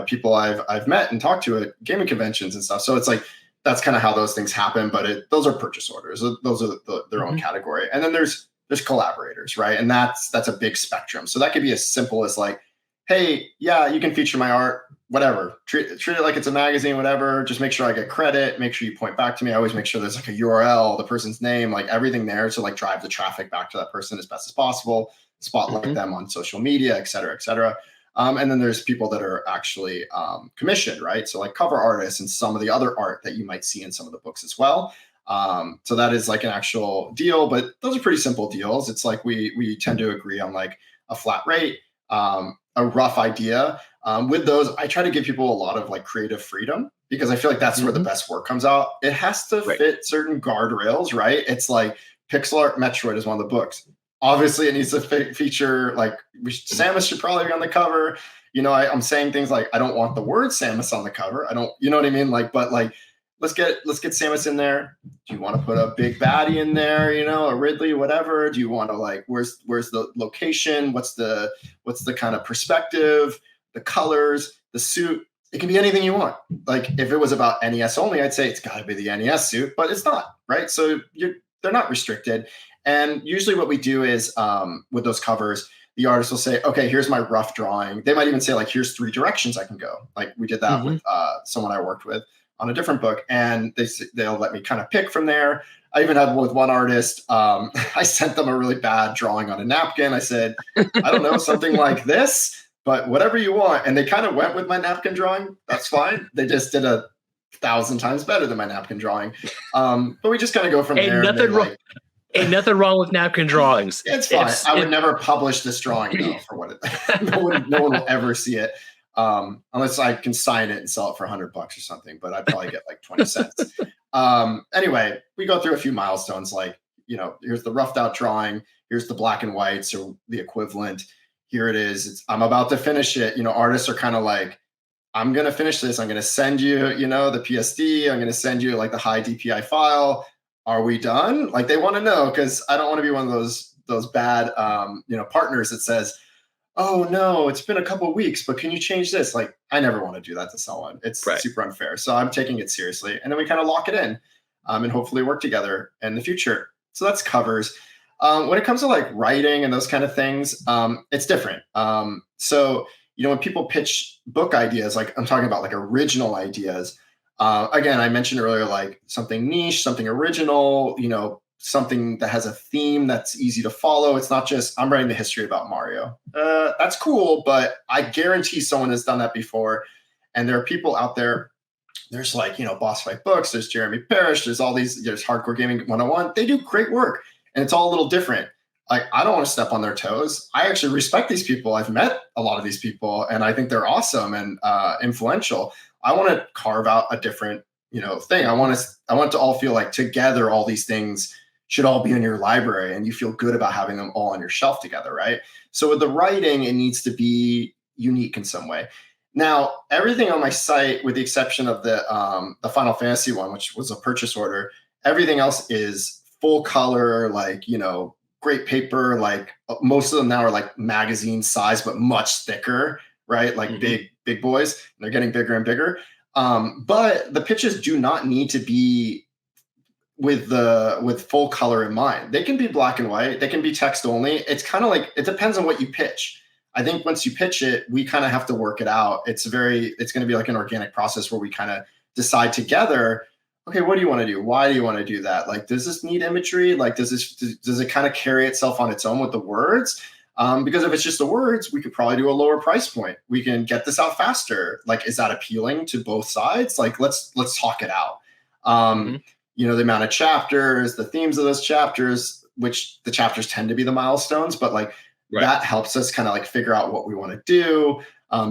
people I've met and talked to at gaming conventions and stuff. So it's like that's kind of how those things happen. But those are purchase orders. Those are their own Hmm. category. And then there's collaborators, right? And that's a big spectrum. So that could be as simple as like, hey, yeah, you can feature my art, whatever. Treat it like it's a magazine, whatever. Just make sure I get credit. Make sure you point back to me. I always make sure there's like a URL, the person's name, like everything there to like drive the traffic back to that person as best as possible, spotlight Hmm. them on social media, et cetera, et cetera. And then there's people that are actually commissioned, right? So like cover artists and some of the other art that you might see in some of the books as well. So that is like an actual deal, but those are pretty simple deals. It's like we tend to agree on like a flat rate, a rough idea. With those, I try to give people a lot of like creative freedom because I feel like that's where the Hmm. best work comes out. It has to Right. fit certain guardrails, right? It's like Pixel Art Metroid is one of the books. Obviously, it needs to feature like Samus should probably be on the cover. I'm saying things like I don't want the word Samus on the cover. I don't, you know what I mean? Like, but like let's get Samus in there. Do you want to put a big baddie in there? A Ridley, whatever. Do you want to like where's the location? What's the kind of perspective, the colors, the suit? It can be anything you want. Like if it was about NES only, I'd say it's got to be the NES suit, but it's not, right? So they're not restricted. And usually, what we do is with those covers, the artist will say, "Okay, here's my rough drawing." They might even say, "Like, here's 3 directions I can go." Like we did that Hmm. with someone I worked with. on a different book, and they'll let me kind of pick from there. I even had with one artist, I sent them a really bad drawing on a napkin. I said, I don't know, something like this, but whatever you want. And they kind of went with my napkin drawing. That's fine. They just did 1,000 times better than my napkin drawing. But we just kind of go from Ain't there. nothing wrong. Ain't nothing wrong with napkin drawings. It's fine. I would never publish this drawing though for what it. No one will ever see it, unless I can sign it and sell it for $100 or something. But I'd probably get like 20 cents. Anyway, we go through a few milestones. Like, here's the roughed out drawing. Here's the black and white, so the equivalent. Here it is. I'm about to finish it. Artists are kind of like, I'm going to finish this. I'm going to send you, the PSD. I'm going to send you like the high DPI file. Are we done? Like, they want to know, because I don't want to be one of those bad, partners that says, oh no, it's been a couple of weeks, but can you change this? Like, I never want to do that to someone. It's super unfair. So I'm taking it seriously. And then we kind of lock it in, and hopefully work together in the future. So that's covers. When it comes to like writing and those kind of things, it's different. So, when people pitch book ideas, like I'm talking about like original ideas, again, I mentioned earlier, like something niche, something original, something that has a theme that's easy to follow. It's not just, I'm writing the history about Mario. That's cool, but I guarantee someone has done that before. And there are people out there, there's like, Boss Fight Books, there's Jeremy Parrish, there's Hardcore Gaming 101. They do great work, and it's all a little different. Like, I don't want to step on their toes. I actually respect these people. I've met a lot of these people, and I think they're awesome and influential. I want to carve out a different, thing. I want to all feel like together, all these things should all be in your library, and you feel good about having them all on your shelf together, right? So with the writing, it needs to be unique in some way. Now, everything on my site, with the exception of the Final Fantasy one, which was a purchase order, everything else is full color, like, great paper. Like, most of them now are like magazine size, but much thicker, right? Like big boys. And they're getting bigger and bigger. But the pitches do not need to be with full color in mind. They can be black and white. They can be text only. It's kind of like, it depends on what you pitch. I think once you pitch it, we kind of have to work it out. It's going to be like an organic process where we kind of decide together, okay, what do you want to do? Why do you want to do that? Like, does this need imagery? Like, does it kind of carry itself on its own with the words? Because if it's just the words, we could probably do a lower price point. We can get this out faster. Like, is that appealing to both sides? Like, let's talk it out. The amount of chapters, the themes of those chapters, which the chapters tend to be the milestones, but like, that helps us kind of like figure out what we want to do.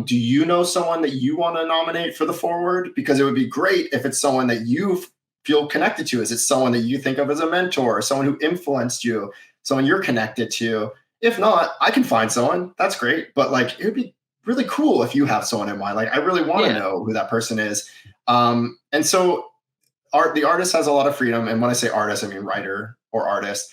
Do you know someone that you want to nominate for the forward? Because it would be great if it's someone that you feel connected to. Is it someone that you think of as a mentor, someone who influenced you, someone you're connected to? If not, I can find someone. That's great. But like, it would be really cool if you have someone in mind. Like, I really want to know who that person is. And so the artist has a lot of freedom. And when I say artist, I mean writer or artist.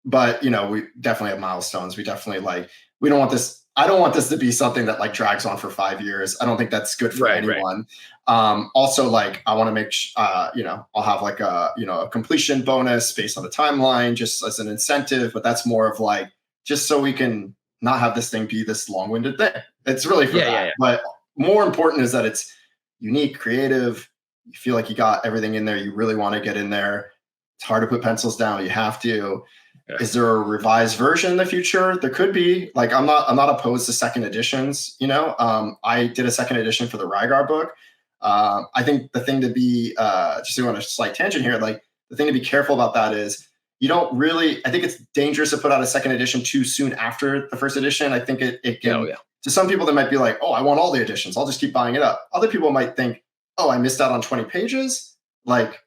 But we definitely have milestones. We definitely we don't want this. I don't want this to be something that like drags on for 5 years. I don't think that's good for anyone. Also, like, I want to make, I'll have like a completion bonus based on the timeline, just as an incentive, but that's more of like, just so we can not have this thing be this long-winded thing. It's really for that. Yeah. But more important is that it's unique, creative. You feel like you got everything in there. You really want to get in there. It's hard to put pencils down. You have to. Yeah. Is there a revised version in the future? There could be. Like, I'm not opposed to second editions. I did a second edition for the Rygar book. I think the thing to be, just to go on a slight tangent here, like, the thing to be careful about that is you don't really, I think it's dangerous to put out a second edition too soon after the first edition. I think it can, to some people, they might be like, oh, I want all the editions. I'll just keep buying it up. Other people might think, oh, I missed out on 20 pages. Like,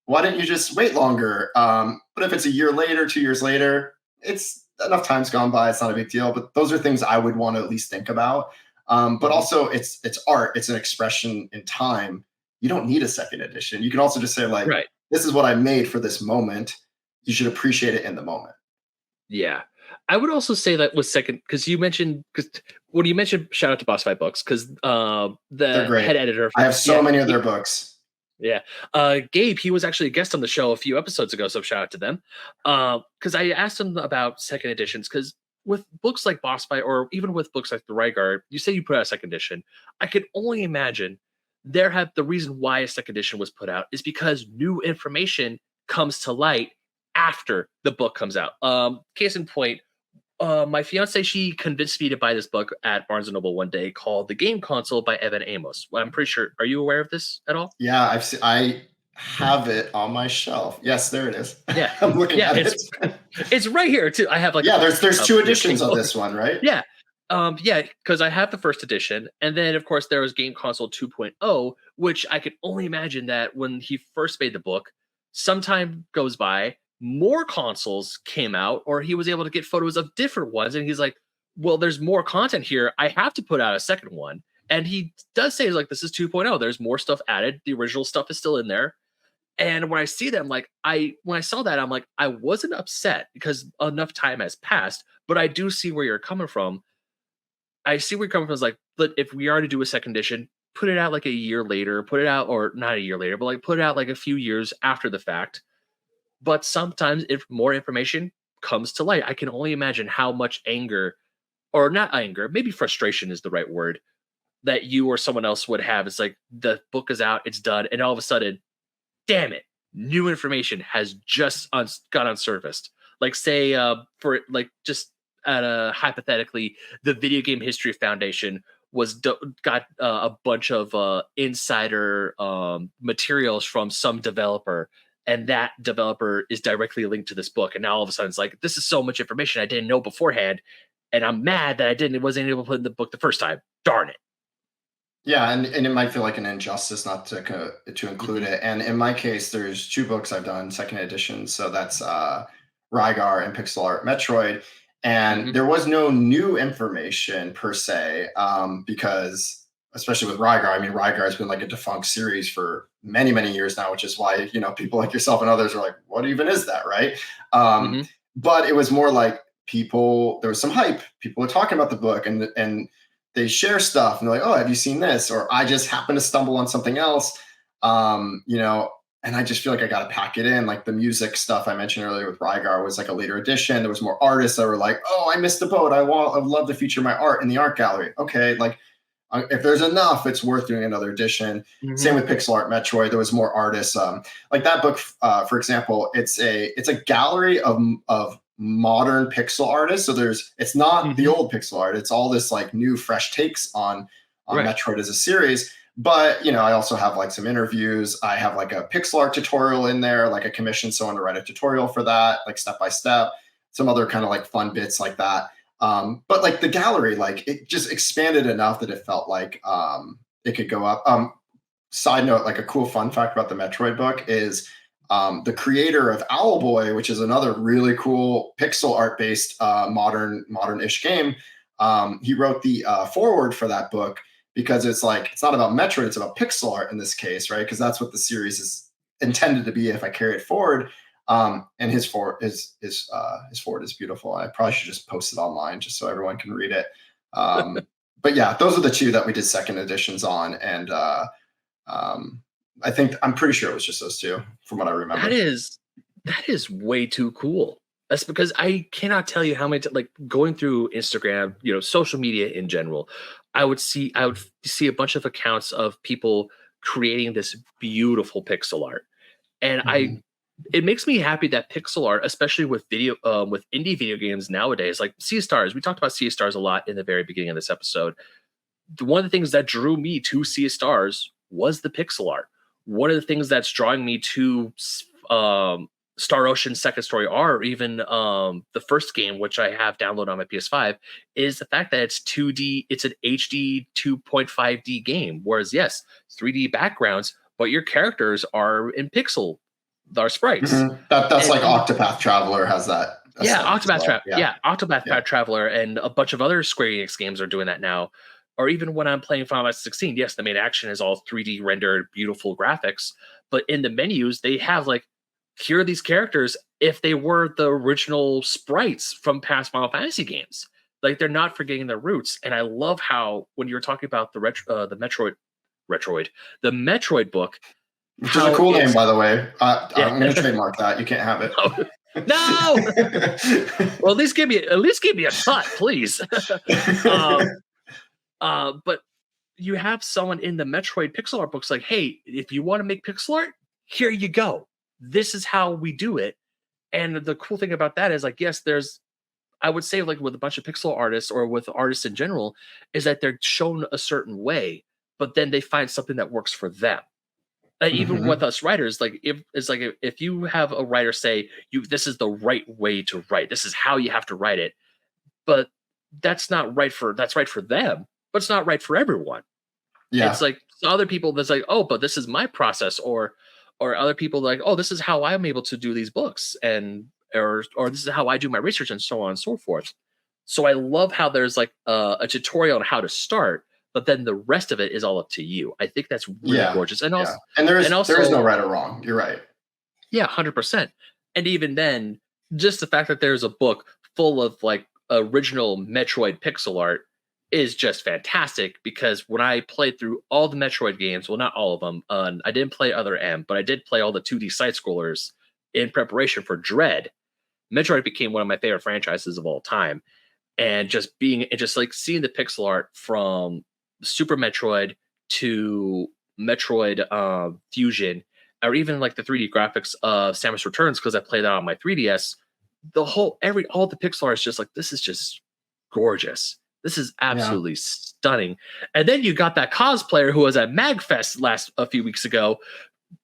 why didn't you just wait longer? But if it's a year later, 2 years later, it's enough time's gone by. It's not a big deal. But those are things I would want to at least think about. But also, it's art. It's an expression in time. You don't need a second edition. You can also just say, like, this is what I made for this moment. You should appreciate it in the moment. Yeah. I would also say that with second, because when you mentioned shout out to Boss Fight Books, because the head editor. I have so many of their books. Yeah. Gabe, he was actually a guest on the show a few episodes ago, so shout out to them. Because I asked him about second editions, because with books like Boss Fight, or even with books like the Rygar, you say you put out a second edition. I can only imagine the reason why a second edition was put out is because new information comes to light after the book comes out. Case in point, my fiance, she convinced me to buy this book at Barnes and Noble one day called The Game Console by Evan Amos. Well, I'm pretty sure. Are you aware of this at all? Yeah, I have it on my shelf. Yes, there it is. Yeah, I'm looking yeah, at it's it. it's right here too. I have like Yeah, there's a two weird editions of Kindle. this one, right? Yeah. Yeah, because I have the first edition, and then of course there was Game Console 2.0, which I could only imagine that when he first made the book, some time goes by, more consoles came out, or he was able to get photos of different ones, and he's like, "Well, there's more content here. I have to put out a second one." And he does say like, "This is 2.0. There's more stuff added. The original stuff is still in there." And when I see them, like when I saw that, I'm like, I wasn't upset because enough time has passed, but I do see where you're coming from. I see where you're coming from. Is like, but if we are to do a second edition, put it out like a year later, put it out, or not a year later, but like put it out like a few years after the fact. But sometimes if more information comes to light, I can only imagine how much anger, or not anger, maybe frustration is the right word, that you or someone else would have. It's like the book is out, it's done, and all of a sudden, damn it, new information has just got unsurfaced. Like say for like just at a hypothetically, the Video Game History Foundation got a bunch of insider materials from some developer, and that developer is directly linked to this book. And now all of a sudden it's like, this is so much information I didn't know beforehand, and I'm mad that wasn't able to put in the book the first time. Darn it. Yeah, and it might feel like an injustice not to include Mhm. it. And in my case, there's two books I've done second edition. So that's Rygar and Pixel Art Metroid. And Mhm. there was no new information per se, because especially with Rygar, I mean, Rygar has been like a defunct series for many, many years now, which is why, people like yourself and others are like, what even is that, right? Um, Mhm. but it was more like there was some hype. People were talking about the book, and they share stuff and they're like, oh, have you seen this? Or I just happen to stumble on something else. You know, and I just feel like I got to pack it in. Like the music stuff I mentioned earlier with Rygar was like a later edition. There was more artists that were like, oh, I missed the boat. I'd love to feature my art in the art gallery. Okay. Like if there's enough, it's worth doing another edition. Same Mhm. with Pixel Art Metroid. There was more artists. Like that book, for example, it's a gallery of modern pixel artists. So it's not the Mhm. old pixel art. It's all this like new, fresh takes on Right. Metroid as a series. But I also have like some interviews. I have like a pixel art tutorial in there. Like I commissioned someone to write a tutorial for that, like step by step. Some other kind of like fun bits like that. But like the gallery, like it just expanded enough that it felt like it could go up. Side note, like a cool fun fact about the Metroid book is the creator of Owlboy, which is another really cool pixel art based modern-ish game. He wrote the foreword for that book because it's not about Metroid, it's about pixel art in this case, right? Because that's what the series is intended to be if I carry it forward. And his forward is beautiful. I probably should just post it online just so everyone can read it. Um, but yeah, those are the two that we did second editions on, and um, I'm pretty sure it was just those two from what I That remember. is that is way too cool. That's because I cannot tell you how many like going through Instagram, social media in general, I would see a bunch of accounts of people creating this beautiful pixel art. And Mhm. it makes me happy that pixel art, especially with indie video games nowadays, like Sea Stars. We talked about Sea Stars a lot in the very beginning of this episode. One of the things that drew me to Sea Stars was the pixel art. One of the things that's drawing me to Star Ocean Second Story R, or even the first game, which I have downloaded on my PS5, is the fact that it's 2D, it's an HD 2.5D game. Whereas, yes, 3D backgrounds, but your characters are in pixel, are sprites. That's And like in Octopath Traveler has that yeah, aesthetic as well. Yeah, Octopath yeah. Traveler and a bunch of other Square Enix games are doing that now. Or even when I'm playing Final Fantasy 16, yes, the main action is all 3D rendered, beautiful graphics, but in the menus they have like, here are these characters if they were the original sprites from past Final Fantasy games. Like they're not forgetting their roots, and I love how when you were talking about the Metroid book, Which is a how cool name, it's by the way. yeah. I'm going to trademark that. You can't have it. No, well, at least give me a cut, please. um, but you have someone in the Metroid pixel art books like, hey, if you want to make pixel art, here you go. This is how we do it. And the cool thing about that is like, yes, there's I would say like with a bunch of pixel artists or with artists in general, is that they're shown a certain way, but then they find something that works for them. Even with Mhm. us writers, like if you have a writer say you this is the right way to write, this is how you have to write it, but that's right for them, but it's not right for everyone. It's Yeah. like other people that's like, oh, but this is my process, or other people like, oh, this is how I'm able to do these books, and or this is how I do my research, and so on and so forth. So I love how there's like a tutorial on how to start, but then the rest of it is all up to you. I think that's really Yeah. gorgeous, Yeah. And and there is no also right or wrong. You're right. yeah, 100%. And even then, just the fact that there's a book full of like original Metroid pixel art is just fantastic because when I played through all the Metroid games, well, not all of them, I didn't play Other M, but I did play all the 2D side scrollers in preparation for Dread. Metroid became one of my favorite franchises of all time. And just like seeing the pixel art from Super Metroid to Metroid Fusion, or even like the 3D graphics of Samus Returns, because I played that on my 3DS. All the pixel art is just like this is just gorgeous. This is Yeah. absolutely stunning. And then you got that cosplayer who was at MagFest last a few weeks ago,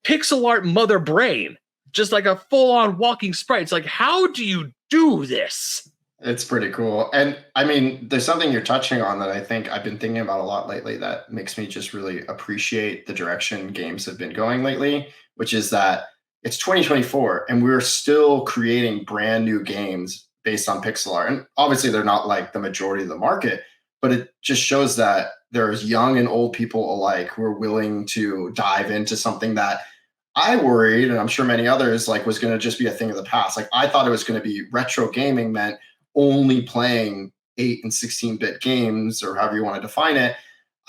pixel art mother brain, just like a full on walking sprite. It's like, how do you do this? It's pretty cool. And I mean, there's something you're touching on that I think I've been thinking about a lot lately that makes me just really appreciate the direction games have been going lately, which is that it's 2024 and we're still creating brand new games based on pixel art. And obviously, they're not like the majority of the market, but it just shows that there's young and old people alike who are willing to dive into something that I worried, and I'm sure many others, like was going to just be a thing of the past. Like I thought it was going to be retro gaming meant only playing 8 and 16-bit games or however you want to define it.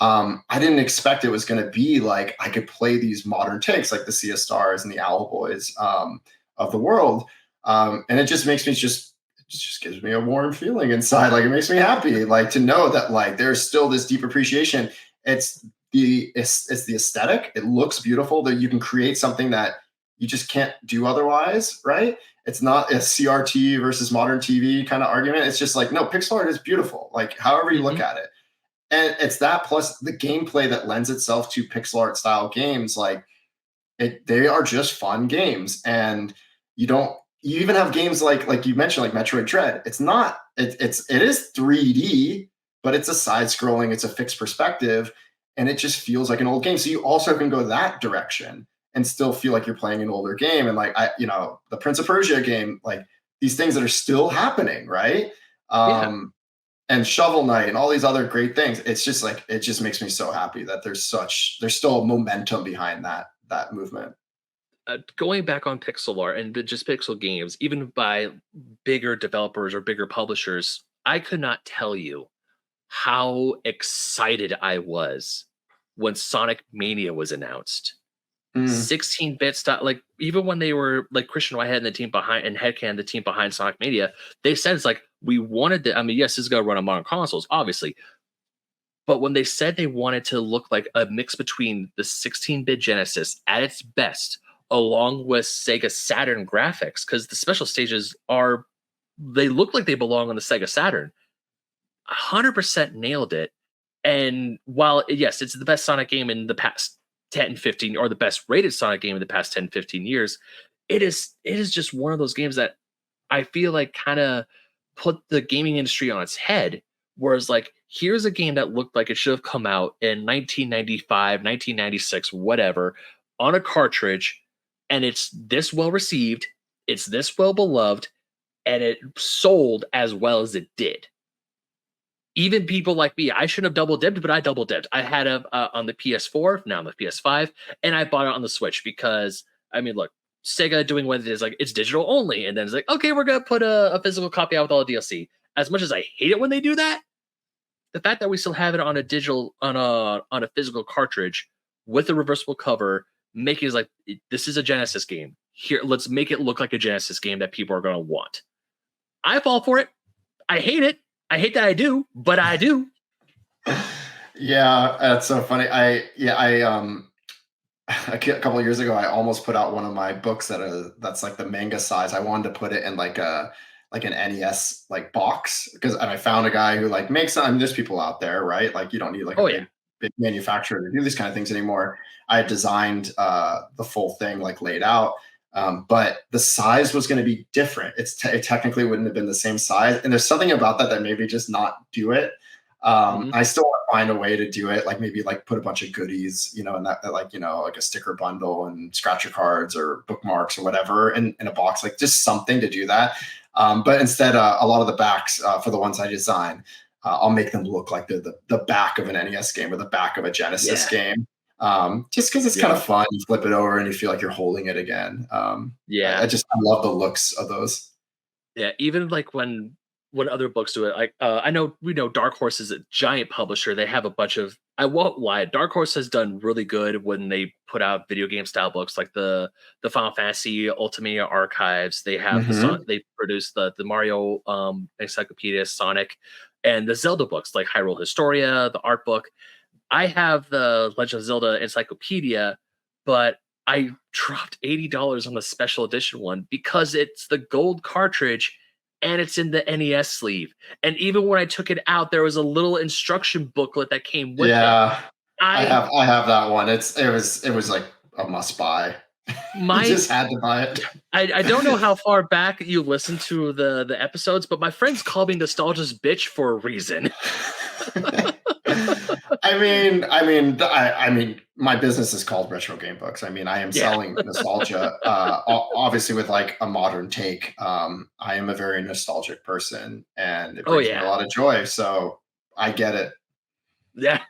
I didn't expect it was going to be like I could play these modern takes like the Sea Stars and the Owl Boys of the world. And it just makes me it just gives me a warm feeling inside. Like it makes me happy, like to know that like there's still this deep appreciation. It's it's the aesthetic. It looks beautiful that you can create something that you just can't do otherwise, right? It's not a CRT versus modern TV kind of argument. It's just like, no, pixel art is beautiful, like however you look Mhm. at it. And it's that plus the gameplay that lends itself to pixel art style games. Like they are just fun games. And you don't, you even have games like you mentioned, like Metroid Dread. It's not, it is 3D, but it's a side scrolling, it's a fixed perspective, and it just feels like an old game. So you also can go that direction and still feel like you're playing an older game. And like the Prince of Persia game, like these things that are still happening, right? Yeah. And Shovel Knight and all these other great things. It's just like it just makes me so happy that there's still momentum behind that movement. Going back on pixel art and just pixel games, even by bigger developers or bigger publishers, I could not tell you how excited I was when Sonic Mania was announced. Mm, 16-bit stuff, like even when they were like Christian Whitehead and the team behind and Headcan, the team behind Sonic Mania, they said it's like we wanted to. I mean, yes, this is gonna run on modern consoles, obviously, but when they said they wanted to look like a mix between the 16-bit Genesis at its best, along with Sega Saturn graphics, because the special stages are they look like they belong on the Sega Saturn. 100% nailed it. And while yes, it's the best Sonic game in the past 10, 15, or the best rated Sonic game in the past 10, 15 years, it is just one of those games that I feel like kind of put the gaming industry on its head. Whereas, like, here's a game that looked like it should have come out in 1995, 1996, whatever, on a cartridge, and it's this well received, it's this well beloved, and it sold as well as it did. Even people like me, I shouldn't have double dipped, but I double dipped. I had it on the PS4, now on the PS5, and I bought it on the Switch because, I mean, look, Sega doing what it is, like, it's digital only. And then it's like, okay, we're going to put a physical copy out with all the DLC. As much as I hate it when they do that, the fact that we still have it on a digital, on a physical cartridge with a reversible cover, making it like, this is a Genesis game. Here, let's make it look like a Genesis game that people are going to want. I fall for it. I hate it. I hate that I do, but I do. Yeah, that's so funny. A couple of years ago, I almost put out one of my books that's like the manga size. I wanted to put it in like an NES like box because and I found a guy who like makes I mean, there's people out there, right? Like you don't need like a Oh yeah. big manufacturer to do these kind of things anymore. I had designed the full thing like laid out. But the size was going to be different. It technically wouldn't have been the same size, and there's something about that that maybe just not do it. Hmm. I still want to find a way to do it, like maybe like put a bunch of goodies, and that like like a sticker bundle and scratcher cards or bookmarks or whatever in a box, like just something to do that. But instead, a lot of the backs for the ones I design, I'll make them look like the back of an NES game or the back of a Genesis Yeah. game. Just because it's kind Yeah. of fun. You flip it over and you feel like you're holding it again. Yeah. I love the looks of those. Yeah, even like when other books do it, like I know we know Dark Horse is a giant publisher. They have a bunch of I won't lie, Dark Horse has done really good when they put out video game style books like the Final Fantasy Ultimate Archives. They have Hmm. they produce the Mario Encyclopedia, Sonic, and the Zelda books like Hyrule Historia, the art book. I have the Legend of Zelda Encyclopedia, but I dropped $80 on the special edition one because it's the gold cartridge and it's in the NES sleeve. And even when I took it out, there was a little instruction booklet that came with it. Yeah, I I have that one. It was like a must buy. You my just had to buy it. I don't know how far back you listen to the episodes, but my friends call me nostalgia's bitch for a reason. I mean, my business is called Retro Game Books. I mean, I am Yeah. selling nostalgia, obviously with like a modern take. I am a very nostalgic person, and it Oh brings me a yeah. lot of joy. So I get it. Yeah.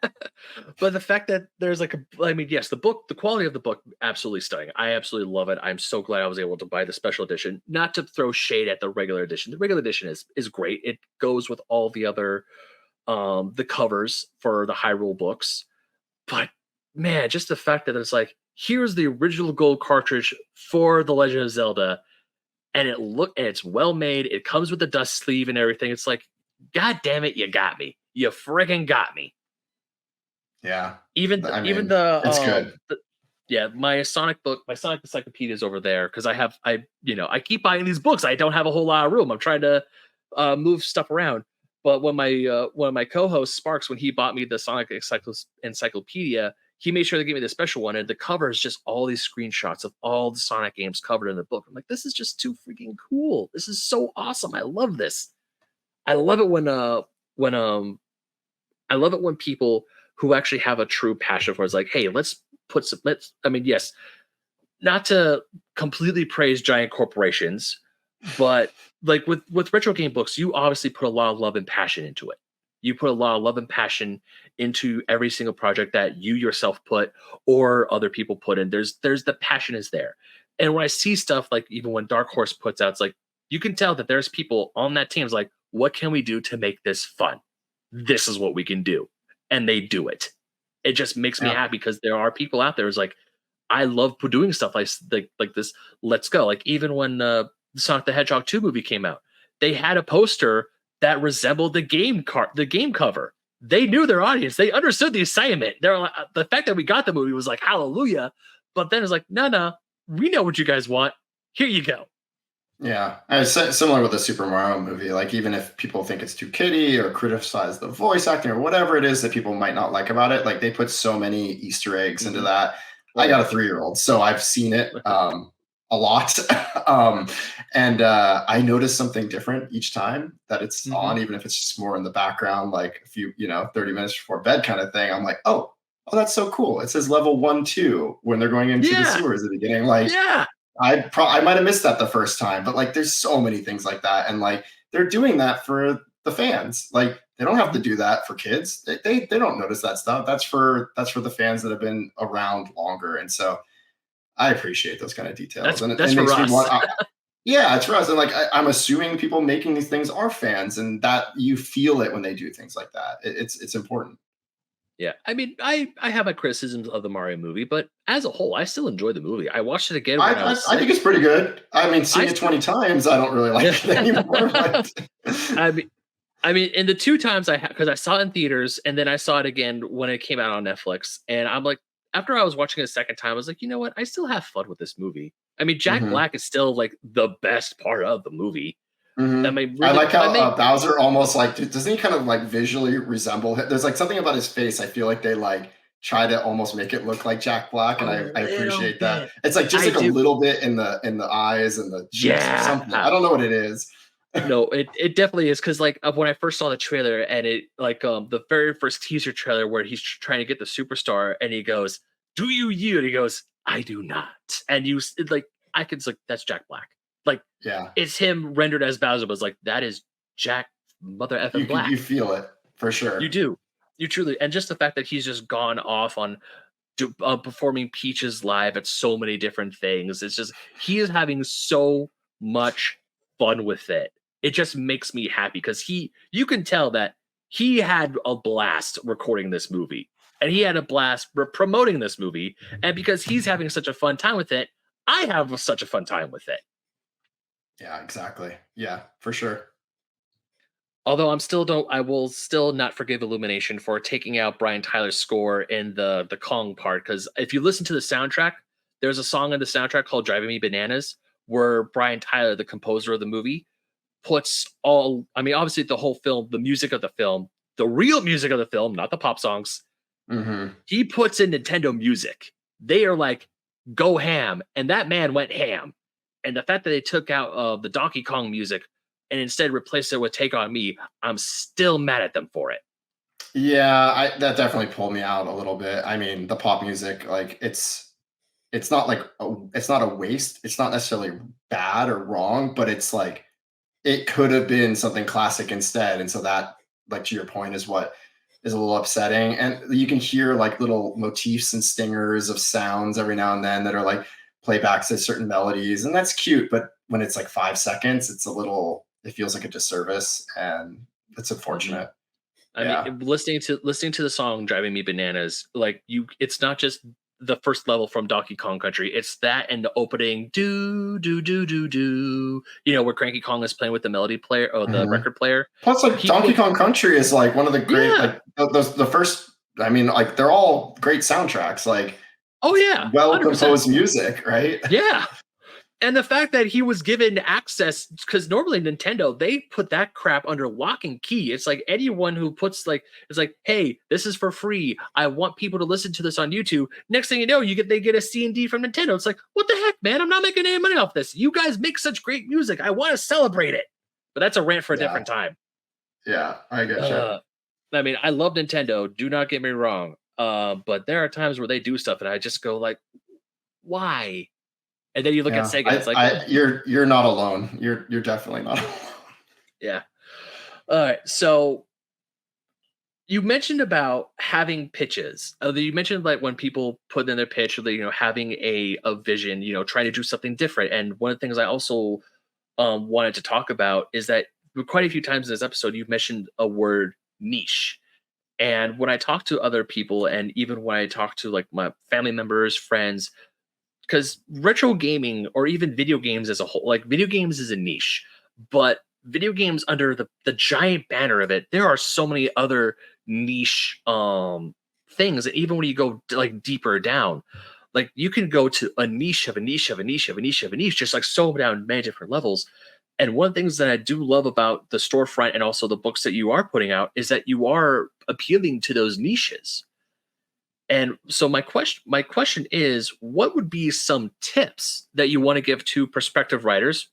But the fact that there's like I mean, yes, the quality of the book, absolutely stunning. I absolutely love it. I'm so glad I was able to buy the special edition. Not to throw shade at the regular edition. The regular edition is great. It goes with all the other the covers for the Hyrule books. But man, just the fact that it's like, here's the original gold cartridge for The Legend of Zelda, and it's well made. It comes with the dust sleeve and everything. It's like, God damn it, you got me. You friggin' got me. Yeah, I Even mean, it's good. yeah, my Sonic encyclopedia is over there because I keep buying these books. I don't have a whole lot of room. I'm trying to move stuff around. But when my one of my co-hosts Sparks, when he bought me the Sonic encyclopedia, he made sure to give me the special one, and the cover is just all these screenshots of all the Sonic games covered in the book. I'm like, this is just too freaking cool. This is so awesome. I love this. I love it when I love it when people who actually have a true passion for it is like, hey, I mean, yes, not to completely praise giant corporations, but like with retro game books, you obviously put a lot of love and passion into it. You put a lot of love and passion into every single project that you yourself put or other people put in. There's the passion is there. And when I see stuff like even when Dark Horse puts out, it's like you can tell that there's people on that team is like, what can we do to make this fun? This is what we can do. And they do it. It just makes me Yeah. happy because there are people out there who's like, I love doing stuff like this. Let's go. Like even when Sonic the Hedgehog 2 movie came out, they had a poster that resembled the game cover. They knew their audience. They understood the assignment. They're like, the fact that we got the movie was like hallelujah. But then it's like, no, we know what you guys want. Here you go. Yeah, and it's similar with the Super Mario movie. Like, even if people think it's too kiddie or criticize the voice acting or whatever it is that people might not like about it, like they put so many Easter eggs into Hmm. that. Oh I got a yeah. 3-year-old, so I've seen it a lot, and I notice something different each time that it's Hmm. on, even if it's just more in the background, like a few, 30 minutes before bed, kind of thing. I'm like, oh, that's so cool. It says level 1, 2 when they're going into the Yeah. sewers at the beginning, like Yeah. I might have missed that the first time, but like there's so many things like that, and like they're doing that for the fans. Like they don't have to Mhm. do that for kids. They don't notice that stuff. That's for the fans that have been around longer, and so I appreciate those kind of details, and it That's for makes me us. want. Yeah, it's for us, and like I'm assuming people making these things are fans, and that you feel it when they do things like that. It's important. Yeah, I mean, I have my criticisms of the Mario movie, but as a whole, I still enjoy the movie. I watched it again when I was I sick. think it's pretty good. I mean, I seeing it still, 20 times, I don't really like it anymore, but I mean, I mean, in the 2 times because I saw it in theaters and then I saw it again when it came out on Netflix, and I'm like after I was watching it a second time, I was like, "You know what? I still have fun with this movie." I mean, Jack Mhm. Black is still, like, the best part of the movie. I Mhm. mean, I really like how, my main Bowser almost, like doesn't he kind of, like, visually resemble hi there's, like, something about his face, I feel like they, like, try to almost make it look like Jack Black, and a I little appreciate that. bit. It's, like, just, I like, a do. little bit in the eyes and the cheeks or something. I Yeah. don't know what it is. No, it definitely is because like when I first saw the trailer and it like the very first teaser trailer where he's trying to get the superstar and he goes, "Do you yield?" And he goes, "I do not." And like I could like that's Jack Black. Like Yeah. it's him rendered as Bowser, but it's like that is Jack mother effing You Black. feel it for You sure. do, you truly, and just the fact that he's just gone off on performing Peaches live at so many different things. It's just he is having so much fun with it. It just makes me happy because you can tell that he had a blast recording this movie and he had a blast promoting this movie. And because he's having such a fun time with it, I have such a fun time with it. Yeah, exactly. Yeah, for sure. Although I will still not forgive Illumination for taking out Brian Tyler's score in the Kong part because if you listen to the soundtrack, there's a song in the soundtrack called "Driving Me Bananas" where Brian Tyler, the composer of the movie, puts all I mean, obviously the whole film, the music of the film, the real music of the film, not the pop songs. Mhm. He puts in Nintendo music. They are like go ham, and that man went ham. And the fact that they took out the Donkey Kong music and instead replaced it with "Take on Me," I'm still mad at them for it. Yeah, I that definitely pulled me out a little bit. I mean, the pop music, like, it's not like it's not a waste. It's not necessarily bad or wrong, but it's like it could have been something classic instead. And so that, like to your point, is what is a little upsetting. And you can hear like little motifs and stingers of sounds every now and then that are like playbacks to certain melodies, and that's cute. But when it's like 5 seconds, it's a little. It feels like a disservice, and it's Mhm. unfortunate. I mean, Yeah. listening to the song "Driving Me Bananas," like it's not just the first level from Donkey Kong Country. It's that and the opening do do do do do. Where Cranky Kong is playing with the melody player or the Mhm. record player. Plus, like He Donkey put Kong Country is like one of the great, yeah. like the first. I mean, like they're all great soundtracks. Like Oh yeah, well 100%. composed music, right? Yeah. And the fact that he was given access, because normally Nintendo, they put that crap under lock and key. It's like anyone who puts like, it's like, hey, this is for free. I want people to listen to this on YouTube. Next thing you know, they get a C&D from Nintendo. It's like, what the heck, man? I'm not making any money off this. You guys make such great music. I want to celebrate it. But that's a rant for a Yeah, different time. yeah, I get you. Uh, I mean, I love Nintendo. Do not get me wrong. But there are times where they do stuff, and I just go like, why? And then you look at Yeah, Sega, and it's like, well, you're not alone. You're definitely not alone. yeah. All right. So you mentioned about having pitches. You mentioned like when people put in their pitch, having a vision, trying to do something different. And one of the things I also wanted to talk about is that quite a few times in this episode, you've mentioned a word niche. And when I talk to other people, and even when I talk to like my family members, friends, because retro gaming or even video games as a whole, like video games is a niche, but video games under the giant banner of it, there are so many other niche things. And even when you go like deeper down, like you can go to a niche of a niche of a niche of a niche of a niche, just like so down many different levels. And one of the things that I do love about the storefront and also the books that you are putting out is that you are appealing to those niches. And so my question is, what would be some tips that you want to give to prospective writers?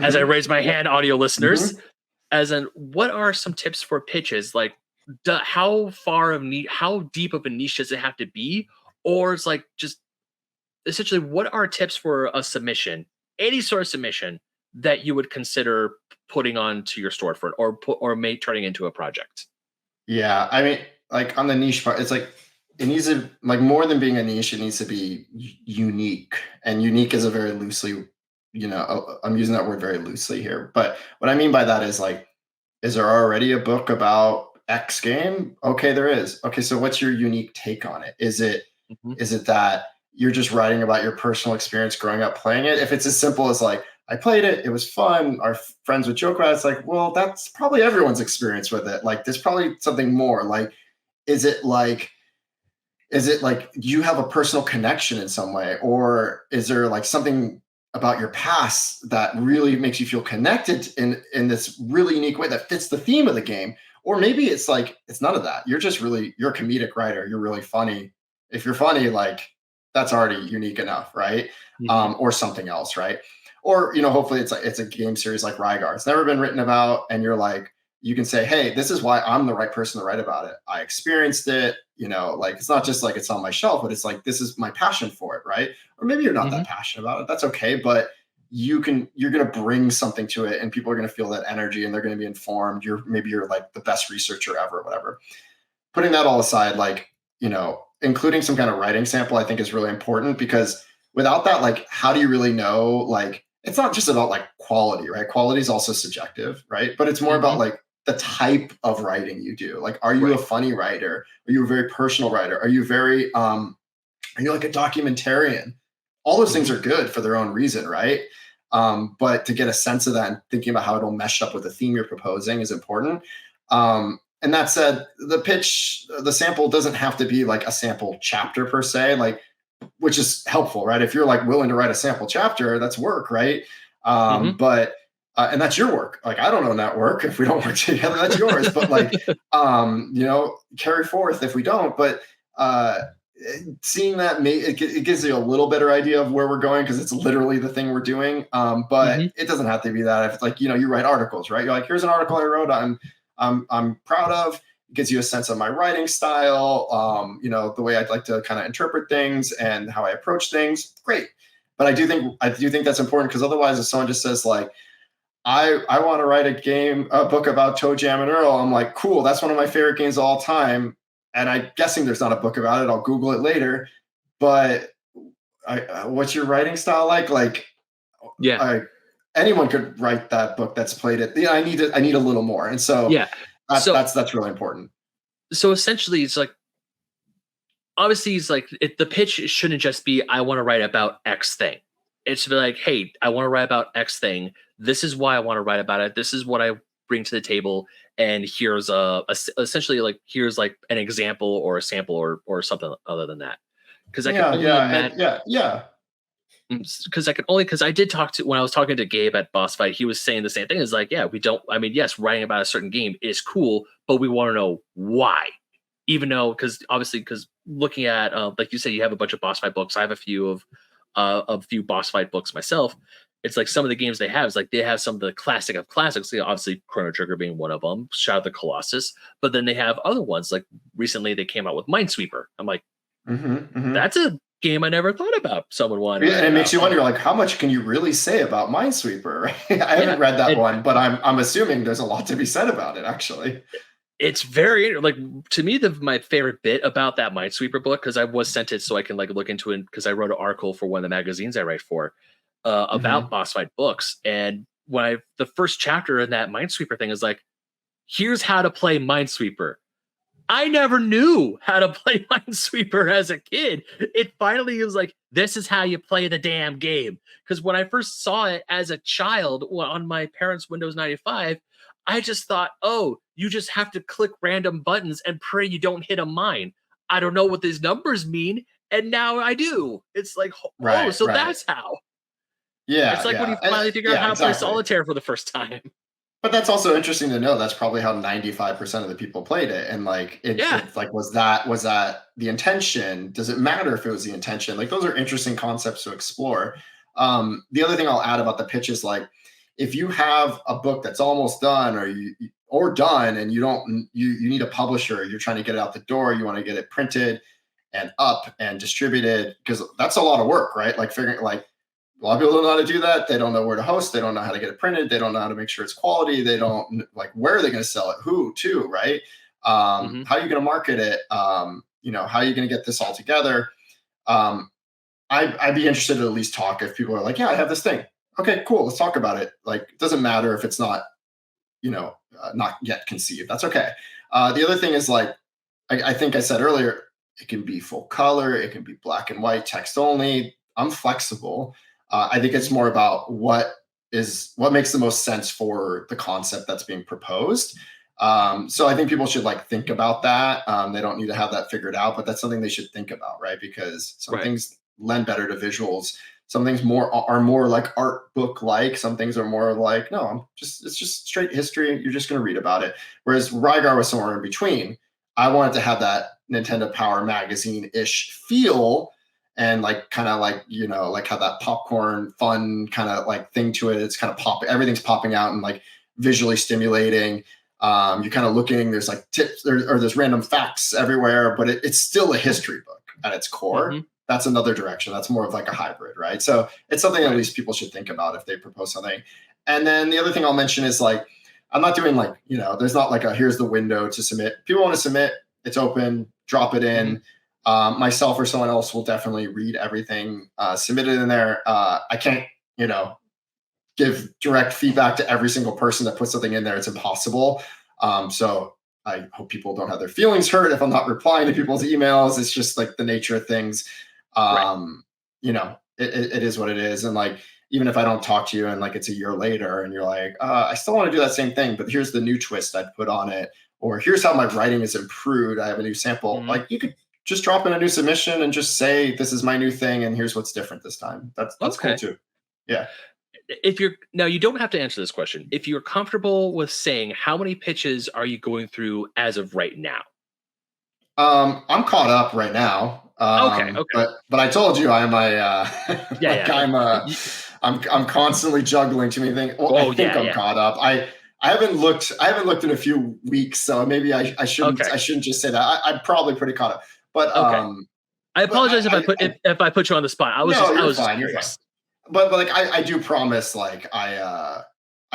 As I Mhm. raise my hand, audio listeners, Mhm. as in, what are some tips for pitches? Like, how far of how deep of a niche does it have to be? Or it's like just essentially, what are tips for a submission, any sort of submission that you would consider putting onto your storefront or turning into a project? Yeah, I mean, like on the niche part, it's like it needs to like more than being a niche, it needs to be unique. And unique is a very loosely, I'm using that word very loosely here. But what I mean by that is there already a book about X game? Okay, there is. Okay, so what's your unique take on it? Mhm. Is it that you're just writing about your personal experience growing up playing it? If it's as simple as like I played it. It was fun. Our friends would joke about it. It's like, well, that's probably everyone's experience with it. Like, there's probably something more. Like, is it like, is it like you have a personal connection in some way, or is there like something about your past that really makes you feel connected in this really unique way that fits the theme of the game? Or maybe it's like it's none of that. You're just really you're a comedic writer. You're really funny. If you're funny, like that's already unique enough, right? Hmm. Or something else, right? Or hopefully it's a game series like Rygar. It's never been written about, and you're like, you can say, hey, this is why I'm the right person to write about it. I experienced it, like it's not just like it's on my shelf, but it's like this is my passion for it, right? Or maybe you're not Hmm. that passionate about it. That's okay, but you're gonna bring something to it and people are gonna feel that energy and they're gonna be informed. You're like the best researcher ever, or whatever. Putting that all aside, like, including some kind of writing sample, I think is really important because without that, like, how do you really know? Like, it's not just about like quality, right? Quality is also subjective, right? But it's more about Hmm. like the type of writing you do. Like, are you a Right. funny writer? Are you a very personal writer? Are you like a documentarian? All those things Hmm. are good for their own reason, right? But to get a sense of that and thinking about how it'll mesh up with the theme you're proposing is important. And that said, the sample doesn't have to be like a sample chapter per se, like, which is helpful, right? If you're like willing to write a sample chapter, that's work, right? Hmm. But and that's your work. Like, I don't own that work. If we don't work together, that's yours. But like, carry forth if we don't. But uh, seeing that it gives you a little better idea of where we're going because it's literally the thing we're doing. But Hmm. it doesn't have to be that. If it's like, you write articles, right? You're like, here's an article I wrote. I'm proud of. It gives you a sense of my writing style. The way I'd like to kind of interpret things and how I approach things. Great. But I do think that's important because otherwise, if someone just says like, I want to write a book about Toe Jam and Earl. I'm like, cool, that's one of my favorite games of all time. And I'm guessing there's not a book about it. I'll Google it later. But what's your writing style like? Like, Yeah. I, anyone could write that book that's played it. Yeah, I need a little more. And so Yeah. that, So that's really important. so essentially, it's like obviously it's like the pitch shouldn't just be I want to write about X thing. It should be like, hey, I want to write about X thing. This is why I want to write about it. This is what I bring to the table, and here's essentially like here's like an example or a sample or something other than that. Because I can Yeah, only yeah, imagine. and yeah. Because I did talk to when I was talking to Gabe at Boss Fight, he was saying the same thing. Is like, yeah, we don't. I mean, yes, writing about a certain game is cool, but we want to know why. Even though, because obviously, because looking at like you said, you have a bunch of boss fight books. I have a few boss fight books myself. It's like some of the games they have is like they have some of the classic of classics. Obviously, Chrono Trigger being one of them, Shadow of the Colossus. But then they have other ones. Like recently, they came out with Minesweeper. I'm like, Hmm. that's a game I never thought about. Someone wanted to Yeah, write and it makes about. you I'm wonder, like, like, how much can you really say about Minesweeper? Right? I yeah, haven't read that and one, but I'm assuming there's a lot to be said about it, actually. it's very like to me my favorite bit about that Minesweeper book because I was sent it so I can like look into it because I wrote an article for one of the magazines I write for about Hmm. boss fight books and when I the first chapter in that Minesweeper thing is like here's how to play Minesweeper. I never knew how to play Minesweeper as a kid. It finally was like, this is how you play the damn game. Because when I first saw it as a child on my parents' Windows 95, I just thought, oh, you just have to click random buttons and pray you don't hit a mine. I don't know what these numbers mean. And now I do. It's like, oh, Right, so right. that's how. It's Yeah, like when you yeah, and finally figure out yeah, how to play exactly. solitaire for the first time. But that's also interesting to know. That's probably how 95% of the people played it. And like Yeah. it like was that the intention? Does it matter if it was the intention? Like those are interesting concepts to explore. The other thing I'll add about the pitch is like if you have a book that's almost done or done and you need a publisher, you're trying to get it out the door, you want to get it printed and up and distributed, because that's a lot of work, right? Like figuring like a lot of people don't know how to do that. They don't know where to host. They don't know how to get it printed. They don't know how to make sure it's quality. They don't like where are they going to sell it? Who to, right? Hmm. How are you going to market it? How are you going to get this all together? Um, I'd be interested to at least talk if people are like, yeah, I have this thing. Okay, cool. Let's talk about it. Like, it doesn't matter if it's not yet conceived. That's okay. The other thing is like, I think I said earlier, it can be full color, it can be black and white, text only. I'm flexible. I think it's Hmm. more about what is what makes the most sense for the concept that's being proposed. So I think people should like think about that. They don't need to have that figured out, but that's something they should think about, right? Because some Right. things lend better to visuals. Some things are more like art book like. Some things are more like no, it's just straight history. You're just going to read about it. Whereas Rygar was somewhere in between. I wanted to have that Nintendo Power Magazine ish feel, and like kind of like like how that popcorn fun kind of like thing to it. It's kind of everything's popping out and like visually stimulating. You're kind of looking, there's like tips or there's random facts everywhere, but it's still a history book at its core. Hmm. That's another direction. That's more of like a hybrid, right? So it's something at Right. least people should think about if they propose something. And then the other thing I'll mention is like, I'm not doing like, there's not like a here's the window to submit. People want to submit, it's open, drop it Hmm. in. Myself or someone else will definitely read everything submitted in there. I can't, give direct feedback to every single person that puts something in there. It's impossible. So I hope people don't have their feelings hurt if I'm not replying to people's emails. It's just like the nature of things. Right. It is what it is. And like, even if I don't talk to you and like it's a year later and you're like, I still want to do that same thing, but here's the new twist I'd put on it, or here's how my writing is improved. I have a new sample. Hmm. Like you could just drop in a new submission and just say, this is my new thing. And here's what's different this time. That's cool Okay. too. Yeah. If you're now, you don't have to answer this question. If you're comfortable with saying how many pitches are you going through as of right now? I'm caught up right now. Okay. Okay. But I told you I'm Yeah. like Yeah. Y- I'm constantly juggling too many things. Well, I Oh think yeah. I'm Yeah. caught up. I haven't looked in a few weeks, so maybe Okay. I shouldn't just say that. I'm probably pretty caught up. Okay. I But apologize if I put if I put you on the spot. no, I you're was just fine. You're fine. curious. But like I do promise like I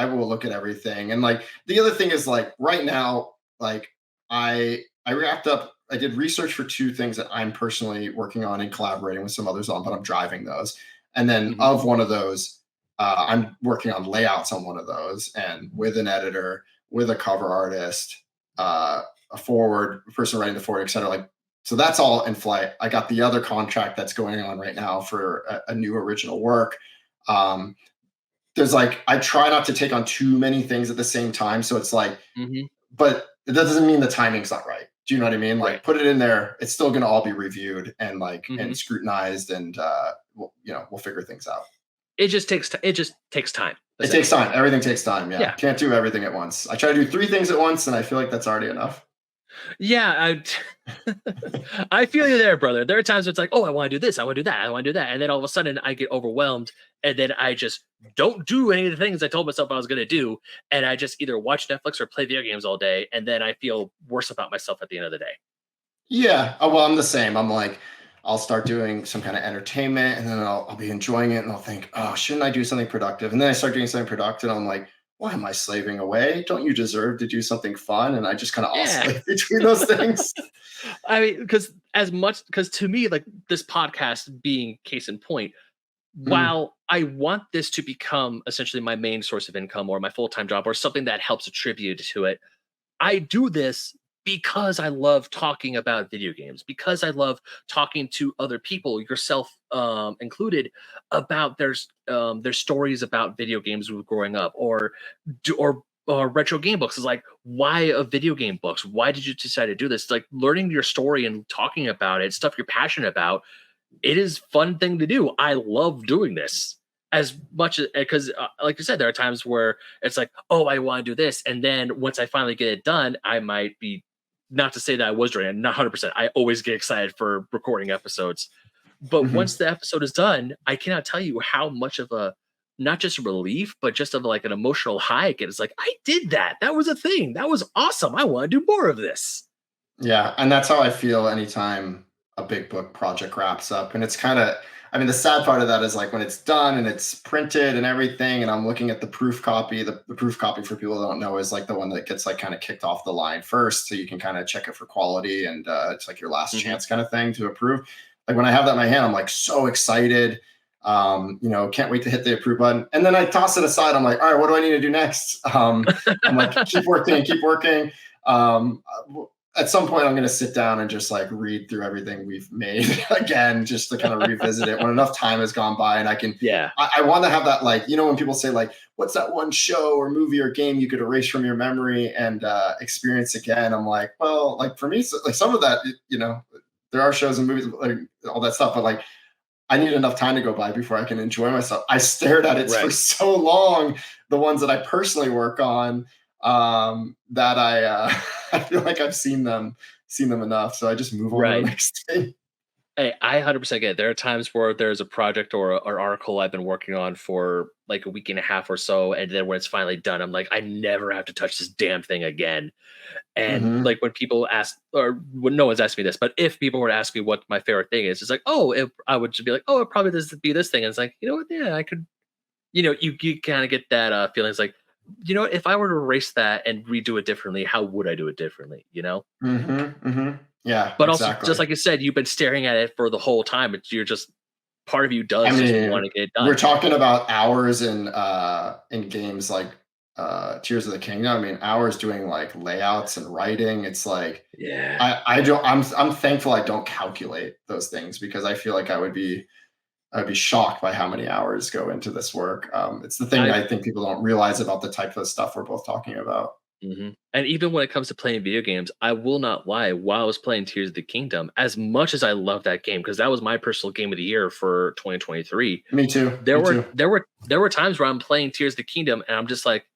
will look at everything. And like the other thing is like right now, like I wrapped up, I did research for two things that I'm personally working on and collaborating with some others on, but I'm driving those. And then Hmm. of one of those, I'm working on layouts on one of those and with an editor, with a cover artist, a forward person writing the forward, et cetera. Like so that's all in flight. I got the other contract that's going on right now for a new original work. Um, there's like I try not to take on too many things at the same time, so it's like, Hmm. but that doesn't mean the timing's not right. Do you know what I mean? Right. Like put it in there. It's still going to all be reviewed and like and Hmm. scrutinized, and we'll figure things out. It just takes time. It takes Essentially. time. Everything takes time. Yeah, Yeah. can't do everything at once. I try to do three things at once, and I feel like that's already enough. Yeah. I feel you there, brother. There are times where it's like, oh, I want to do this, I want to do that, I want to do that, and then all of a sudden I get overwhelmed, and then I just don't do any of the things I told myself I was going to do, and I just either watch Netflix or play video games all day, and then I feel worse about myself at the end of the day. Yeah. Well, I'm the same. I'm like, I'll start doing some kind of entertainment and then I'll be enjoying it and I'll think, oh, shouldn't I do something productive? And then I start doing something productive and I'm like, why am I slaving away? Don't you deserve to do something fun? And I just kind of Yeah. oscillate between those things. I mean, because to me, like this podcast being case in point, Mm, while I want this to become essentially my main source of income or my full time job or something that helps attribute to it, I do this because I love talking about video games, because I love talking to other people, yourself included, about their stories about video games growing up, or retro game books. Is like, why a video game books? Why did you decide to do this? Like learning your story and talking about it, stuff you're passionate about. It is fun thing to do. I love doing this as much as because, like you said, there are times where it's like, oh, I want to do this, and then once I finally get it done, I might be not to say that I was doing it, not 100%. I always get excited for recording episodes, but mhm. once the episode is done, I cannot tell you how much of a not just relief, but just of like an emotional high. It's like I did that. That was a thing. That was awesome. I want to do more of this. Yeah, and that's how I feel anytime a big book project wraps up. And it's kind of, I mean, the sad part of that is like when it's done and it's printed and everything, and I'm looking at the proof copy. The proof copy for people that don't know is like the one that gets like kind of kicked off the line first, so you can kind of check it for quality, and it's like your last Hmm. chance kind of thing to approve. Like when I have that in my hand, I'm like so excited. Can't wait to hit the approve button, and then I toss it aside. I'm like, all right, what do I need to do next? I'm like, keep working, keep working. Um, at some point I'm going to sit down and just like read through everything we've made again, just to kind of revisit it when enough time has gone by, and I can. Yeah. I want to have that, like, when people say like, "What's that one show or movie or game you could erase from your memory and experience again?" I'm like, well, like for me, so, like some of that, there are shows and movies, like all that stuff, but like I need enough time to go by before I can enjoy myself. I stared at it for Right. so long, the ones that I personally work on, that I feel like I've seen them enough. So I just move on to the Right. next thing. Hey, I 100% get it. There are times where there's a project or article I've been working on for like a week and a half or so, and then when it's finally done, I'm like, I never have to touch this damn thing again. And Hmm. like when people ask, or when no one's asked me this, but if people were to ask me what my favorite thing is, it's like, oh, I would just be like, oh, it probably does be this thing. And it's like, you know what? Yeah, I could. You kind of get that feeling. It's like, if I were to erase that and redo it differently, how would I do it differently? Hmm. Hmm. Yeah, But also, just exactly. like you said, you've been staring at it for the whole time. You're just part of you I does just want mean, to get it we're done. talking about hours in games like Tears of the Kingdom. I mean, hours doing like layouts and writing. It's like Yeah. I don't I'm thankful I don't calculate those things, because I feel like I'd be shocked by how many hours go into this work. It's the thing I've I think people don't realize about the type of stuff we're both talking about. And even when it comes to playing video games, I will not lie. While I was playing Tears of the Kingdom, as much as I love that game, because that was my personal game of the year for 2023, Me too. there Me were too. there were there were times where I'm playing Tears of the Kingdom and I'm just like,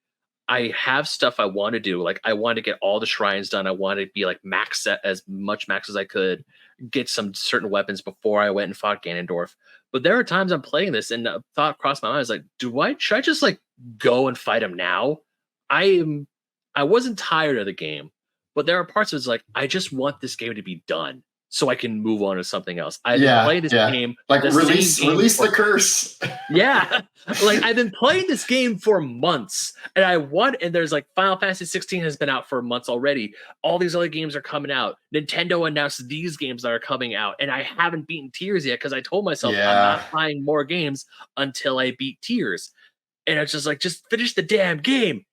I have stuff I want to do. Like I want to get all the shrines done. I want to be like max as much max as I could, get some certain weapons before I went and fought Ganondorf. But there are times I'm playing this and a thought crossed my mind is like, should I just like go and fight him now? I am I wasn't tired of the game, but there are parts of it's like I just want this game to be done so I can move on to something else. I've been Yeah, playing this yeah. game, Like, the same game release for the curse. yeah, like I've been playing this game for months, and and there's like Final Fantasy 16 has been out for months already. All these other games are coming out. Nintendo announced these games that are coming out, and I haven't beaten Tears yet because I told myself I'm Yeah. not buying more games until I beat Tears. And it's just like, just finish the damn game.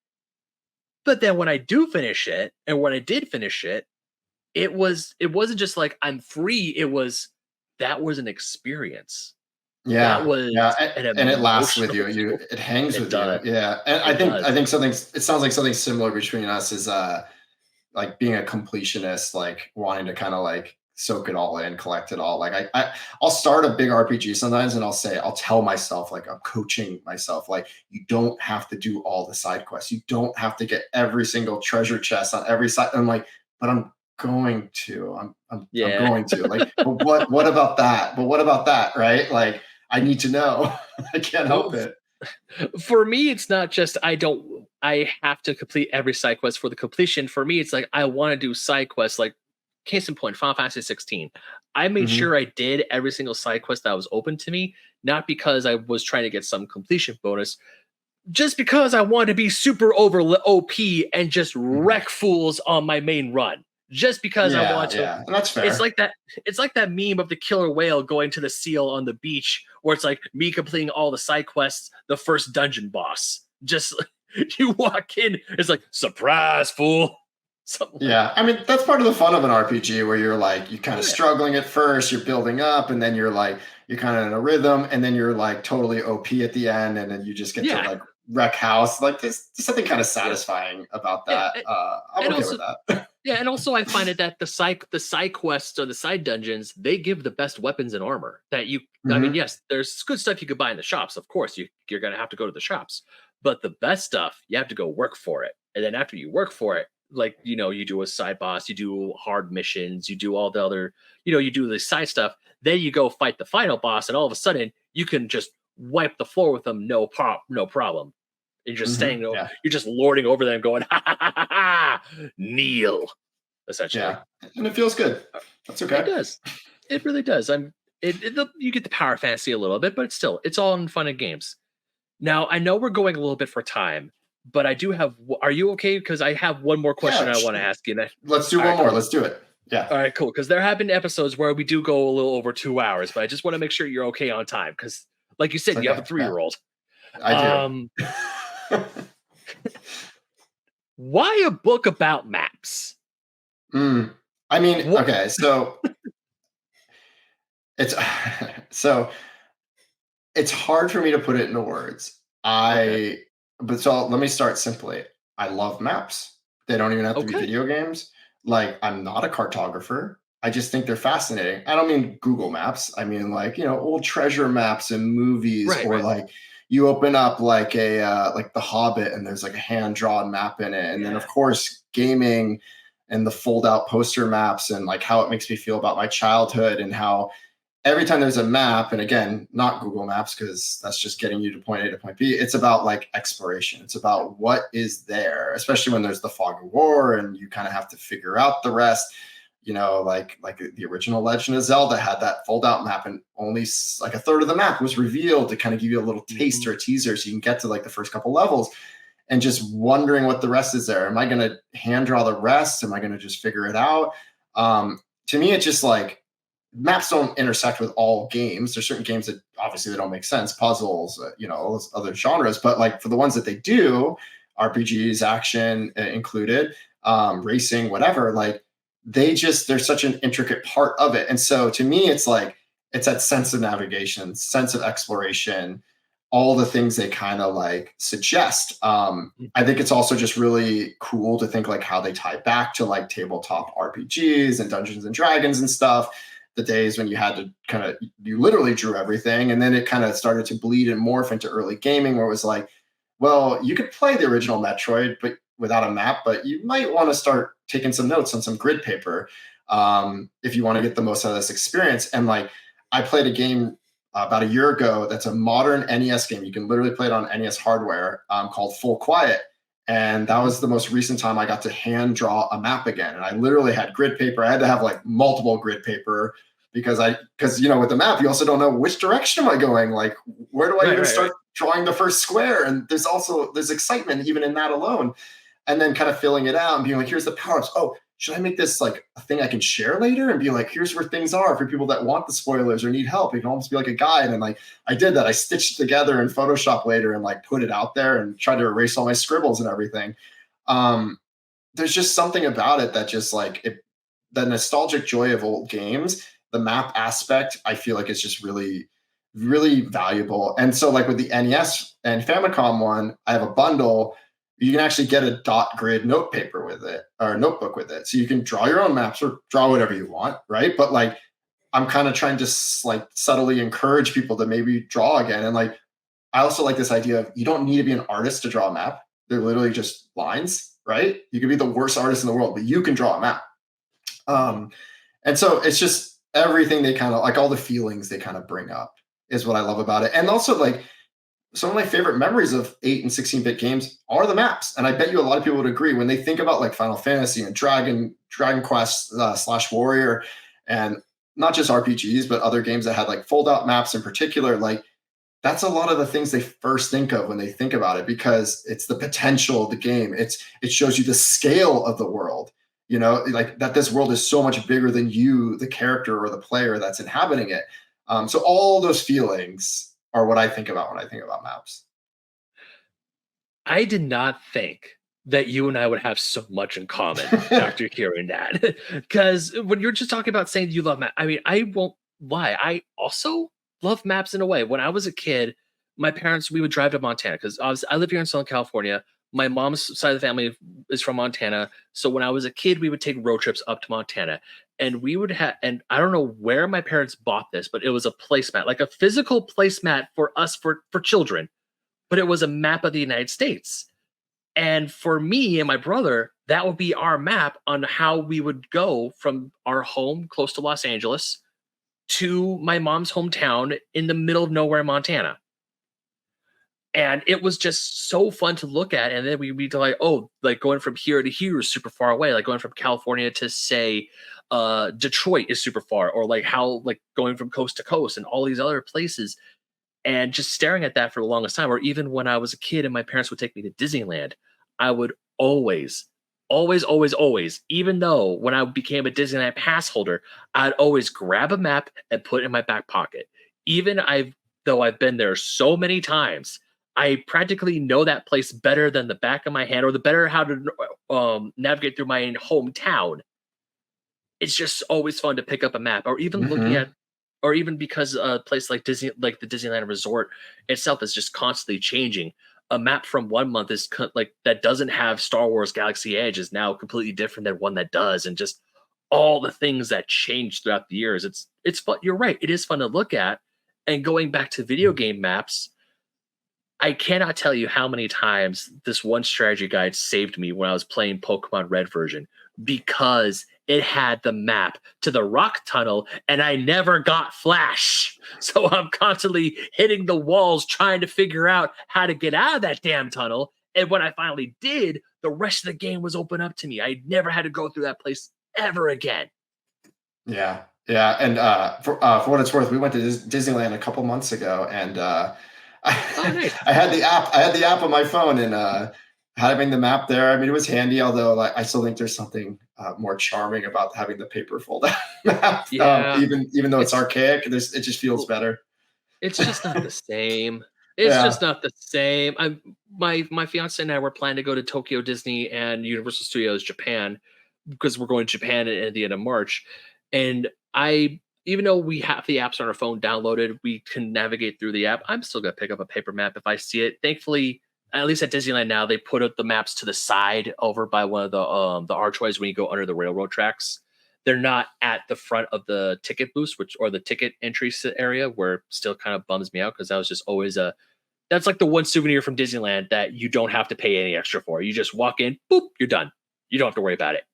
But then when I do finish it, and when I did finish it, it wasn't just like I'm free. That was an experience. That Yeah, yeah, was an and it lasts with emotional you. experience. It hangs It with you. does. Yeah, and It I does. think something. It sounds like something similar between us is like being a completionist, like wanting to kind of like soak it all in, collect it all. Like I'll start a big RPG sometimes, and I'll tell myself, like, I'm coaching myself, like, you don't have to do all the side quests. You don't have to get every single treasure chest on every side. I'm like, but I'm going to. I'm Yeah. going to. Like, but what about that? But what about that? Right? Like, I need to know. I can't help Well, it. for me, it's not just I have to complete every side quest for the completion. For me, it's like I want to do side quests. Like case in point, Final Fantasy 16. I made Hmm. sure I did every single side quest that was open to me, not because I was trying to get some completion bonus, just because I want to be super over OP and just Hmm. wreck fools on my main run. Just because I Yeah, want to. yeah, and that's It's fair. like that. It's like that meme of the killer whale going to the seal on the beach, where it's like me completing all the side quests, the first dungeon boss. Just you walk in, it's like surprise, fool. Something like Yeah, I mean, that's part of the fun of an RPG, where you're like, you're kind of yeah, struggling at first, you're building up, and then you're kind of in a rhythm, and then you're like totally OP at the end, and then you just get to yeah, like wreck house. Like, there's something kind of yeah, satisfying about yeah. that. I'm And okay also, with that. yeah, and also I find it that the side quests or the side dungeons, they give the best weapons and armor that you I mean, Hmm. yes, there's good stuff you could buy in the shops. Of course, you're gonna have to go to the shops. But the best stuff, you have to go work for it. And then after you work for it, like you do a side boss, you do hard missions, you do all the other, you do the side stuff, then you go fight the final boss, and all of a sudden you can just wipe the floor with them, no problem. You're just Hmm. staying, Yeah, you're just lording over them, going, ha ha ha ha ha, kneel, essentially. yeah, and it feels good. That's It okay. does. It really does. You get the power fantasy a little bit, but it's all in fun and games. Now I know we're going a little bit for time, but I do have. Are you okay? Because I have one more question Yeah, I want to ask you. let's do All right, one more. cool. Let's do it. Yeah, All right, cool. Because there have been episodes where we do go a little over 2 hours, but I just want to make sure you're okay on time. Because, like you it's said, you have a okay. Yeah, 3-year-old. I do. Um, why a book about maps? Mm. I mean, What? okay, so it's so it's hard for me to put it into words. Okay. Let me start simply. I love maps. They don't even have to be Okay. video games. Like, I'm not a cartographer. I just think they're fascinating. I don't mean Google Maps. I mean, like, old treasure maps in movies, Right. or Right. like you open up like like The Hobbit, and there's like a hand drawn map in it. And then, of Yeah. course, gaming and the fold out poster maps, and like how it makes me feel about my childhood, and how every time there's a map, and again, not Google Maps, because that's just getting you to point A to point B. It's about like exploration. It's about what is there, especially when there's the fog of war and you kind of have to figure out the rest. Like the original Legend of Zelda had that fold out map, and only like a third of the map was revealed to kind of give you a little taste Mhm. or a teaser, so you can get to like the first couple levels, and just wondering what the rest is there. Am I going to hand draw the rest? Am I going to just figure it out? To me, it's just like maps don't intersect with all games. There's certain games that obviously they don't make sense, puzzles, all those other genres. But like for the ones that they do, RPGs, action included, racing, whatever, like they're such an intricate part of it. And so to me, it's like it's that sense of navigation, sense of exploration, all the things they kind of like suggest. I think it's also just really cool to think like how they tie back to like tabletop RPGs and Dungeons and Dragons and stuff. The days when you had to you literally drew everything, and then it kind of started to bleed and morph into early gaming, where it was like, well, you could play the original Metroid, but without a map, but you might want to start taking some notes on some grid paper, if you want to get the most out of this experience. And like, I played a game about a year ago that's a modern NES game. You can literally play it on NES hardware, called Full Quiet. And that was the most recent time I got to hand draw a map again. And I literally had grid paper. I had to have like multiple grid paper, because with the map, you also don't know which direction am I going. Like, where do I Right. even Right. Right. start drawing the first square? And there's excitement even in that alone. And then kind of filling it out and being like, here's the power-ups. Oh, should I make this like a thing I can share later, and be like, here's where things are for people that want the spoilers or need help? It can almost be like a guide. And like, I did that. I stitched together in Photoshop later and like put it out there and tried to erase all my scribbles and everything. Um, there's just something about it that just like the nostalgic joy of old games, the map aspect, I feel like is just really, really valuable. And so, like with the NES and Famicom one, I have a bundle. You can actually get a dot grid note paper with it, or a notebook with it. So you can draw your own maps or draw whatever you want, right? But like, I'm kind of trying to like subtly encourage people to maybe draw again. And like, I also like this idea of you don't need to be an artist to draw a map. They're literally just lines, right? You could be the worst artist in the world, but you can draw a map. Um, and so it's just everything they kind of like, all the feelings they kind of bring up is what I love about it. And also, like, some of my favorite memories of 8 and 16-bit games are the maps. And I bet you a lot of people would agree when they think about like Final Fantasy and Dragon Quest slash Warrior, and not just RPGs, but other games that had like fold out maps in particular. Like, that's a lot of the things they first think of when they think about it, because it's the potential of the game. It shows you the scale of the world, like that this world is so much bigger than you, the character or the player that's inhabiting it. So all those feelings are what I think about when I think about maps. I did not think that you and I would have so much in common after hearing that. Because when you're just talking about saying you love maps, I mean, I won't lie. I also love maps in a way. When I was a kid, my parents, we would drive to Montana because I live here in Southern California. My mom's side of the family is from Montana. So when I was a kid, we would take road trips up to Montana. And we would have, and I don't know where my parents bought this, but it was a placemat, like a physical placemat for us for children, but it was a map of the United States. And for me and my brother, that would be our map on how we would go from our home close to Los Angeles to my mom's hometown in the middle of nowhere, Montana. And it was just so fun to look at. And then we'd be like, oh, like going from here to here is super far away. Like going from California to, say, Detroit is super far, or like how like going from coast to coast and all these other places, and just staring at that for the longest time. Or even when I was a kid and my parents would take me to Disneyland, I would always, even though when I became a Disneyland pass holder, I'd always grab a map and put it in my back pocket. Even though I've been there so many times, I practically know that place better than the back of my hand, or the better how to navigate through my hometown. it's just always fun to pick up a map, or even looking Hmm. at, or even because a place like Disney, like the Disneyland Resort itself, is just constantly changing. A map from one month is like that doesn't have Star Wars Galaxy Edge is now completely different than one that does, and just all the things that change throughout the years. It's fun. You're right. It is fun to look at. And going back to video game maps, I cannot tell you how many times this one strategy guide saved me when I was playing Pokemon Red version, because it had the map to the rock tunnel and I never got flash. So I'm constantly hitting the walls trying to figure out how to get out of that damn tunnel. And when I finally did, the rest of the game was open up to me. I never had to go through that place ever again. Yeah, yeah, and for what it's worth, we went to Disneyland a couple months ago, and Oh, I, nice. I had the app. I had the app on my phone, and having the map there. I mean, it was handy. Although, like, I still think there's something more charming about having the paper fold out map. Yeah, Even though it's it's archaic, it just feels better. it's just not the same. It's just Yeah. not the same. My fiance and I were planning to go to Tokyo Disney and Universal Studios Japan, because we're going to Japan at the end of March. And I, even though we have the apps on our phone downloaded, we can navigate through the app. I'm still gonna pick up a paper map if I see it. Thankfully, at least at Disneyland now, they put up the maps to the side over by one of the archways when you go under the railroad tracks. They're not at the front of the ticket booth, which, or the ticket entry area, where still kind of bums me out, because that was just always a, that's like the one souvenir from Disneyland that you don't have to pay any extra for. You just walk in, boop, you're done. You don't have to worry about it.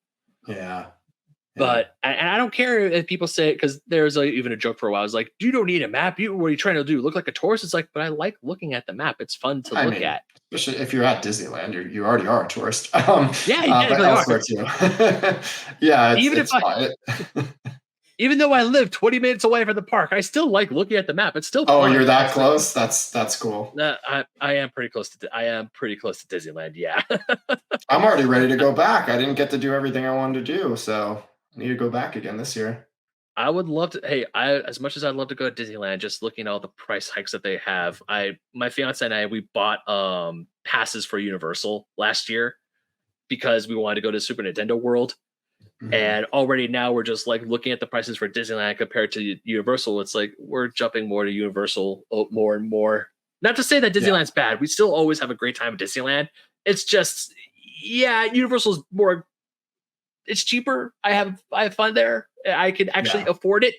Yeah. Yeah. But and I don't care if people say it, because there's even a joke for a while. I was like, "You don't need a map. You What are you trying to do? Look like a tourist?" It's like, but I like looking at the map. It's fun to I look mean, at. especially if you're at Disneyland, you already are a tourist. Yeah, you But technically are. elsewhere too. Yeah, Even if it's I, fine. even though I live 20 minutes away from the park, I still like looking at the map. It's still Oh, fun. you're that It's like, close? That's cool. I am pretty close to I am pretty close to Disneyland. Yeah. I'm already ready to go back. I didn't get to do everything I wanted to do, so I need to go back again this year. I would love to. Hey, I, as much as I'd love to go to Disneyland, just looking at all the price hikes that they have. My fiance and I, we bought passes for Universal last year because we wanted to go to Super Nintendo World. Mhm. And already now we're just like looking at the prices for Disneyland compared to Universal. It's like we're jumping more to Universal more and more. Not to say that Yeah. Disneyland's bad. We still always have a great time at Disneyland. It's just, yeah, Universal's more, it's cheaper. I have fun there. I can actually Yeah. afford it.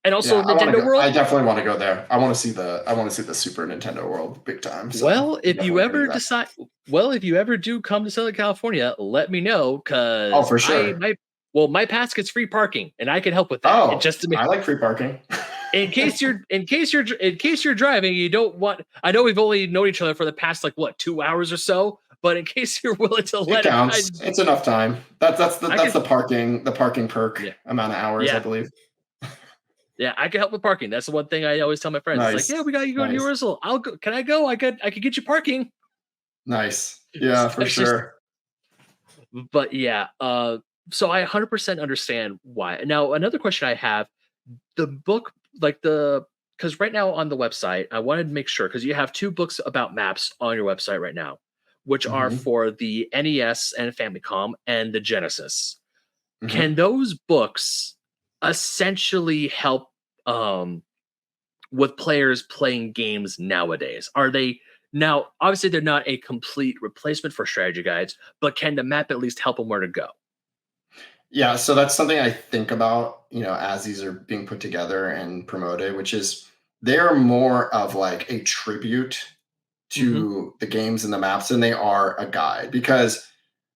And also Yeah, I wanna Nintendo go. I World. definitely wanna go there. I wanna see the Super Nintendo World big time, so Well, I'm if you definitely gonna do ever that. decide, well, if you ever do come to Southern California, let me know, Oh, because for I sure. might. Well, my pass gets free parking, and I can help with that. And Oh, just to make, I like free parking. in case you're driving, you don't want. I know we've only known each other for the past like what 2 hours or so, but in case you're willing to It let it, counts. It's enough time. I That's can. the parking perk Yeah, amount of hours, I yeah, believe. yeah. I can help with parking. That's the one thing I always tell my friends. It's like, yeah, Nice. we got you go to Nice. Universal. I'll go. Can I go? I could get you parking. Nice. Yeah, for Especially, sure. but yeah. So I 100% understand why. Now, another question I have: the book, like the, because right now on the website, I wanted to make sure, because you have two books about maps on your website right now, which are Mhm, for the NES and Famicom and the Genesis. Can mhm. those books essentially help um, with players playing games nowadays? Are they, now? Obviously, they're not a complete replacement for strategy guides, but can the map at least help them where to go? Yeah, so that's something I think about, as these are being put together and promoted, which is they're more of like a tribute Hmm. to the games and the maps than they are a guide. Because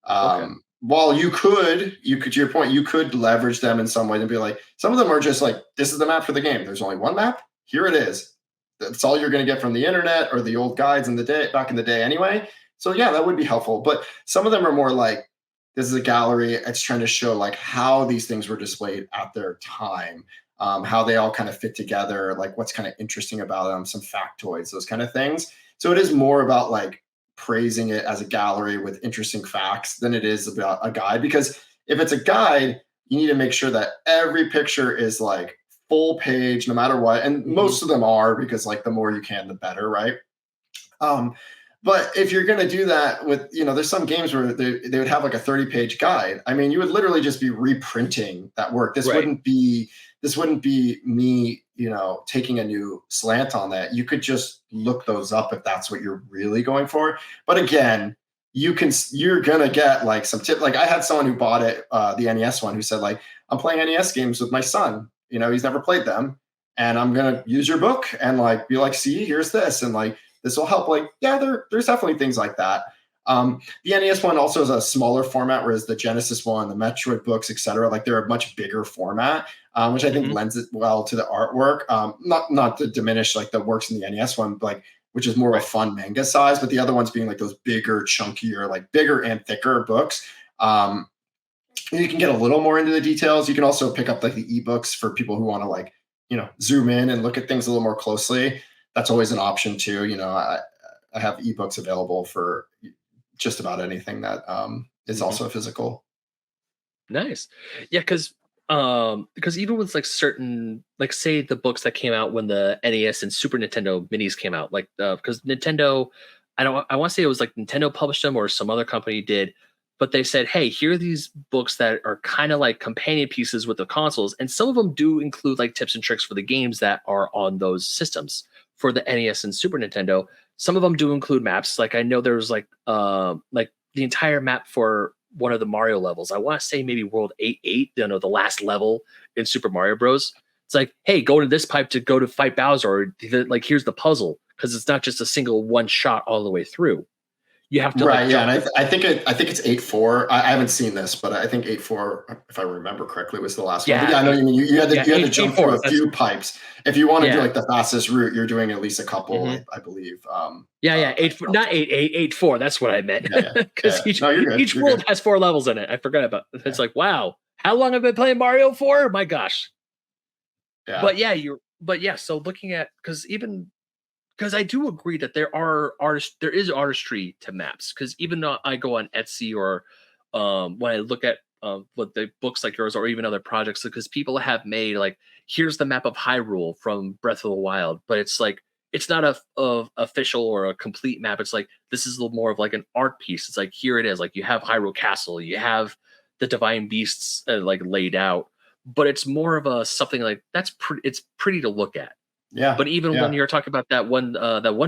Okay. while you could, to your point, you could leverage them in some way and be like, some of them are just like, this is the map for the game. There's only one map. Here it is. That's all you're going to get from the internet or the old guides in the day back in the day anyway. So yeah, that would be helpful. But some of them are more like, this is a gallery. It's trying to show like how these things were displayed at their time, how they all kind of fit together, like what's kind of interesting about them, some factoids, those kind of things. So it is more about like praising it as a gallery with interesting facts than it is about a guide. Because if it's a guide, you need to make sure that every picture is like full page, no matter what. And Hmm. most of them are, because like the more you can, the better, right? Um, But if you're going to do that with, there's some games where they would have like a 30-page guide. I mean, you would literally just be reprinting that work. Right. This wouldn't be me, taking a new slant on that. You could just look those up if that's what you're really going for. But again, you're gonna get like some tip. Like I had someone who bought it, the NES one, who said like, I'm playing NES games with my son. He's never played them, and I'm gonna use your book and like be like, see, here's this, and like this will help. Like, yeah, there's definitely things like that. The NES one also is a smaller format, whereas the Genesis one, the Metroid books, etc., like they're a much bigger format, which I think Hmm. lends it well to the artwork. Not to diminish like the works in the NES one, but like which is more of a Right. fun manga size, but the other ones being like those bigger, chunkier, like bigger and thicker books. You can get a little more into the details. You can also pick up like the ebooks for people who want to like, zoom in and look at things a little more closely. That's always an option too. I have ebooks available for just about anything that is Hmm. also physical. Nice. Yeah, because even with like certain, like say the books that came out when the NES and Super Nintendo minis came out, like because Nintendo, I want to say it was like Nintendo published them or some other company did, but they said, hey, here are these books that are kind of like companion pieces with the consoles, and some of them do include like tips and tricks for the games that are on those systems. For the NES and Super Nintendo, some of them do include maps. Like I know there was like the entire map for one of the Mario levels. I want to say maybe World 88, the last level in Super Mario Bros. It's like, hey, go to this pipe to go to fight Bowser, or like here's the puzzle, because it's not just a single one shot all the way through. You have to like Right. Yeah. And jump. I think it's 8-4. I haven't seen this, but I think 8-4, if I remember correctly, was the last one. But Yeah, yeah, I know you mean yeah, you had to eight jump through four. a That's few pipes. If you want to do yeah. like the fastest route, you're doing at least a couple, Hmm. I believe. Yeah, I eight four, not eight eight eight four. That's what I meant. Yeah, yeah, yeah, Because yeah. No, you're good. each You're world good. has four levels in it. I forgot about. It's Yeah, like, wow, how long have I been playing Mario for? My gosh. yeah, But yeah, so looking at, because I do agree that there is artistry to maps. Because even though I go on Etsy or when I look at what the books like yours or even other projects, because people have made like, here's the map of Hyrule from Breath of the Wild, but it's like it's not a official or a complete map. It's like this is a little more of like an art piece. It's like here it is. Like you have Hyrule Castle, you have the divine beasts like laid out, but it's more of a something like that's it's pretty to look at. yeah, But even when yeah. you're talking about that one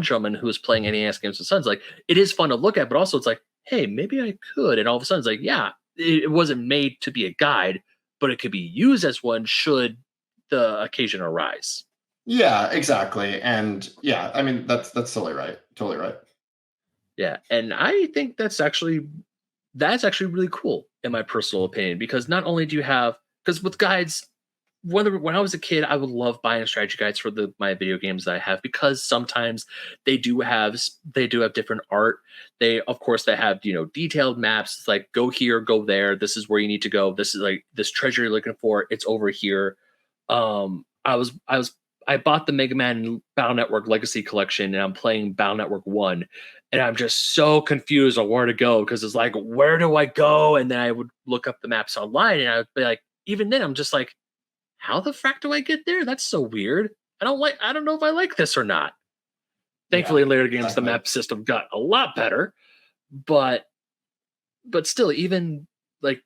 gentleman who was playing NES games with sons, like it is fun to look at, but also it's like, hey, maybe I could. And all of a sudden it's like, yeah, it wasn't made to be a guide, but it could be used as one should the occasion arise. Yeah, exactly. And yeah, I mean that's totally right. Totally right. Yeah. And I think that's actually really cool in my personal opinion, because not only do you have, because with guides, whether when I was a kid, I would love buying strategy guides for my video games that I have, because sometimes they do have different art. They of course they have detailed maps. It's like go here, go there. This is where you need to go. This is like this treasure you're looking for. It's over here. I bought the Mega Man Battle Network Legacy Collection, and I'm playing Battle Network One, and I'm just so confused on where to go, because it's like, where do I go? And then I would look up the maps online, and I would be like, even then, I'm just like, how the frack do I get there? That's so weird. I don't know if I like this or not. Yeah, Thankfully in later games the exactly. map system got a lot better, but still, even like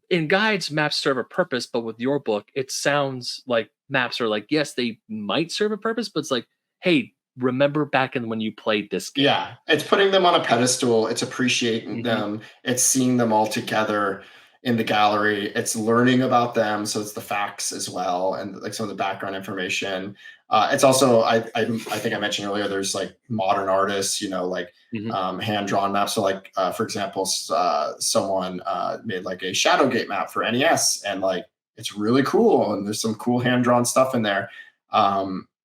in guides maps serve a purpose, but with your book it sounds like maps are like, yes, they might serve a purpose, but it's like, hey, remember back in when you played this game. Yeah, it's putting them on a pedestal, it's appreciating Hmm. them, it's seeing them all together in the gallery, it's learning about them, so it's the facts as well, and like some of the background information. It's also I think I mentioned earlier, there's like modern artists, like Hmm. hand drawn maps. So like for example, someone made like a Shadowgate map for NES, and like it's really cool, and there's some cool hand drawn stuff in there.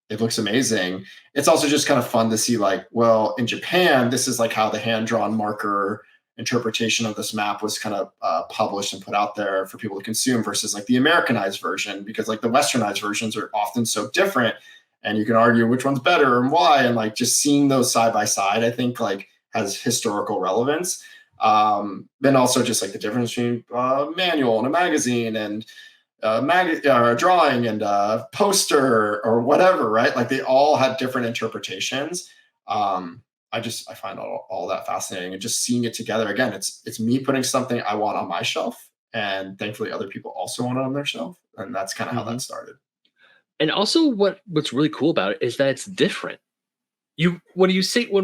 It looks amazing. It's also just kind of fun to see like, well, in Japan this is like how the hand drawn marker interpretation of this map was kind of published and put out there for people to consume, versus like the Americanized version, because like the westernized versions are often so different, and you can argue which one's better and why, and like just seeing those side by side I think like has historical relevance. Then also just like the difference between manual and a magazine, and or a drawing and a poster or whatever, right? Like they all had different interpretations. Um, I find all that fascinating, and just seeing it together again. It's me putting something I want on my shelf, and thankfully other people also want it on their shelf, and that's kind of how Hmm. that started. And also, what's really cool about it is that it's different. When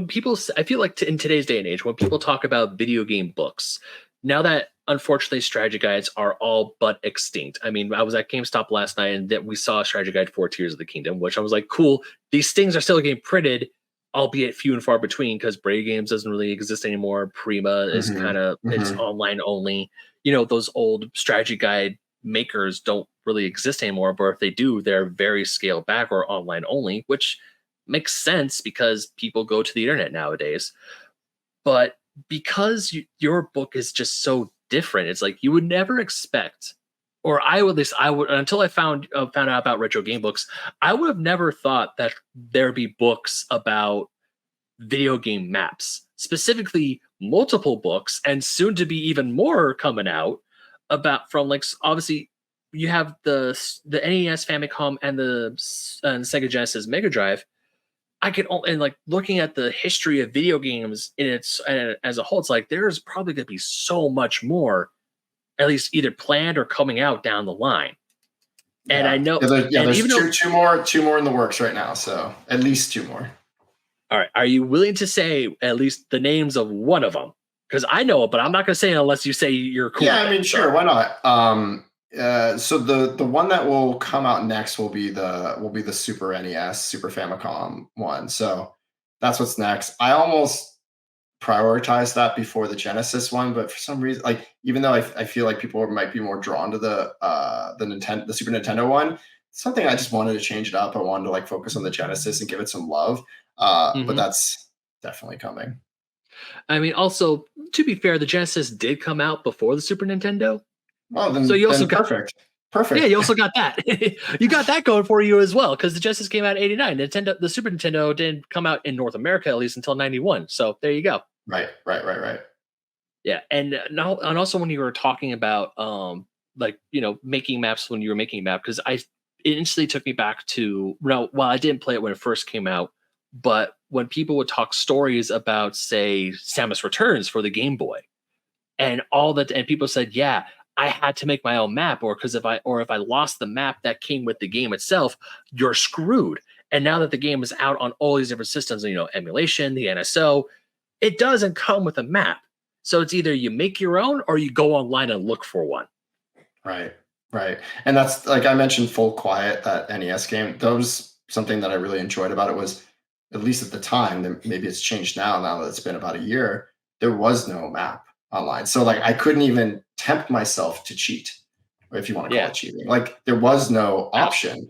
people I feel like in today's day and age, when people talk about video game books, now that unfortunately strategy guides are all but extinct. I mean, I was at GameStop last night and that we saw a strategy guide for Tears of the Kingdom, which I was like, cool. These things are still getting printed, albeit few and far between, because Brave Games doesn't really exist anymore. Prima is kind Hmm. of it's Hmm. online only. Those old strategy guide makers don't really exist anymore, but if they do, they're very scaled back or online only, which makes sense because people go to the internet nowadays. But because your book is just so different, it's like you would never expect, or I would, at least I would, until I found out about retro game books, I would have never thought that there'd be books about video game maps, specifically multiple books, and soon to be even more coming out about from like obviously you have the NES, Famicom, and the and Sega Genesis Mega Drive. I could only, and like looking at the history of video games in its as a whole, it's like there's probably going to be so much more, at least either planned or coming out down the line. And I Yeah, know, yeah. and There's even though, two more in the works right now. So at least two more. all right, are you willing to say at least the names of one of them? Because I know it, but I'm not going to say it unless you say you're cool Yeah, with I it. mean, So, sure, why not? So the one that will come out next will be the Super NES, Super Famicom one. So that's what's next. I almost prioritized that before the Genesis one, but for some reason, like even though I feel like people might be more drawn to the Super Nintendo one, something I just wanted to change it up. I wanted to like focus on the Genesis and give it some love. But mhm. that's definitely coming. I mean, also to be fair, the Genesis did come out before the Super Nintendo, Oh, so then you also then got perfect, yeah, perfect. you also got that. You got that going for you as well, because the Genesis came out in '89. The Super Nintendo didn't come out in North America at least until '91. So there you go. Right, right, right, right. Yeah, and now and also when you were talking about like making maps when you were making a map, because it instantly took me back to while I didn't play it when it first came out, but when people would talk stories about say Samus Returns for the Game Boy, and all that, and people said, yeah, I had to make my own map, or because if I lost the map that came with the game itself, you're screwed. And now that the game is out on all these different systems, emulation, the NSO, it doesn't come with a map. So it's either you make your own or you go online and look for one. Right, right. And that's like I mentioned Full Quiet, that NES game. That was something that I really enjoyed about it was, at least at the time, maybe it's changed now that it's been about a year, there was no map online. So like I couldn't even tempt myself to cheat, or if you want to call Yeah. it cheating. Like there was no Wow. option.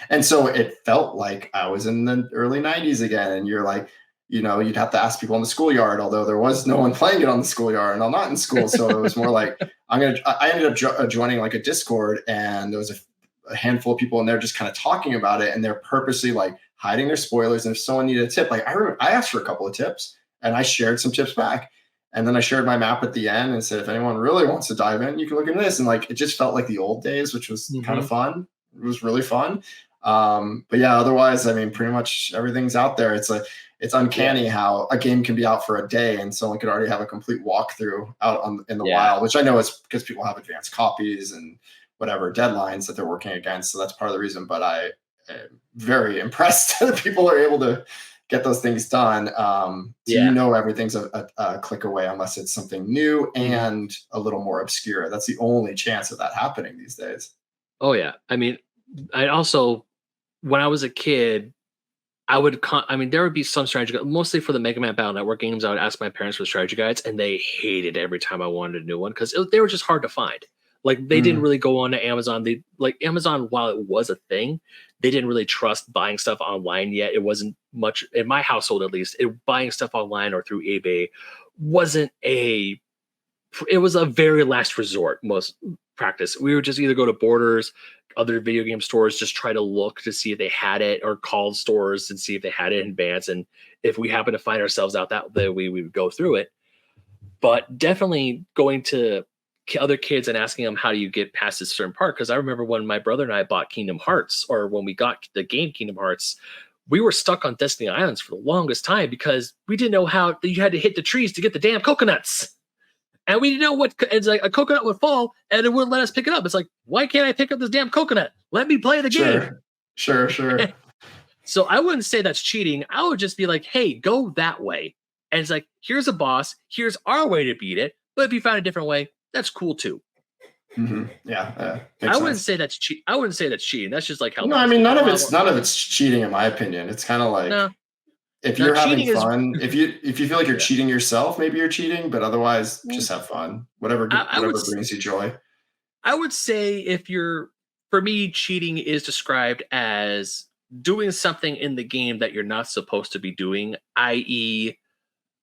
And so it felt like I was in the early 90s again. And you're like, you'd have to ask people in the schoolyard, although there was no one playing it on the schoolyard and I'm not in school. So it was more like, I ended up joining like a Discord, and there was a handful of people in there just kind of talking about it, and they're purposely like hiding their spoilers. And if someone needed a tip, like I remember I asked for a couple of tips, and I shared some tips back, and then I shared my map at the end and said, if anyone really wants to dive in, you can look into this. And like it just felt like the old days, which was kind of Hmm. fun. It was really fun. But yeah, otherwise, I mean, pretty much everything's out there. It's Yeah. uncanny how a game can be out for a day and someone could already have a complete walkthrough out in the Yeah. wild, which I know is because people have advanced copies and whatever deadlines that they're working against. So that's part of the reason. But I am very impressed that people are able to get those things done. So Yeah. everything's a click away unless it's something new Hmm. and a little more obscure. That's the only chance of that happening these days. Oh yeah. I mean, I also when I was a kid, I mean, there would be some strategy, mostly for the Mega Man Battle Network games. I would ask my parents for strategy guides, and they hated every time I wanted a new one because they were just hard to find. Like they didn't Mm, really go on to Amazon. They like Amazon, while it was a thing, they didn't really trust buying stuff online yet. It wasn't much in my household, at least. Buying stuff online or through eBay wasn't a it was a very last resort most practice. We would just either go to Borders, other video game stores, just try to look to see if they had it, or call stores and see if they had it in advance. And if we happen to find ourselves out that way, we would go through it. But definitely going to other kids and asking them, how do you get past this certain part? Because I remember when my brother and I bought Kingdom Hearts, or when we got the game Kingdom Hearts, we were stuck on Destiny Islands for the longest time because we didn't know how you had to hit the trees to get the damn coconuts. And we didn't know what it's like. A coconut would fall and it wouldn't let us pick it up. It's like, why can't I pick up this damn coconut? Let me play the game. Sure. So I wouldn't say that's cheating. I would just be like, hey, go that way. And it's like, here's a boss. Here's our way to beat it. But if you found a different way, that's cool too. Yeah, I wouldn't say that's cheat. I wouldn't say that's cheating. That's just like helping. No, I mean none of it's cheating in my opinion. It's kind of like if you're having fun, if you feel like you're cheating yourself, maybe you're cheating, but otherwise just have fun. Whatever brings you joy. I would say for me, cheating is described as doing something in the game that you're not supposed to be doing, i.e.,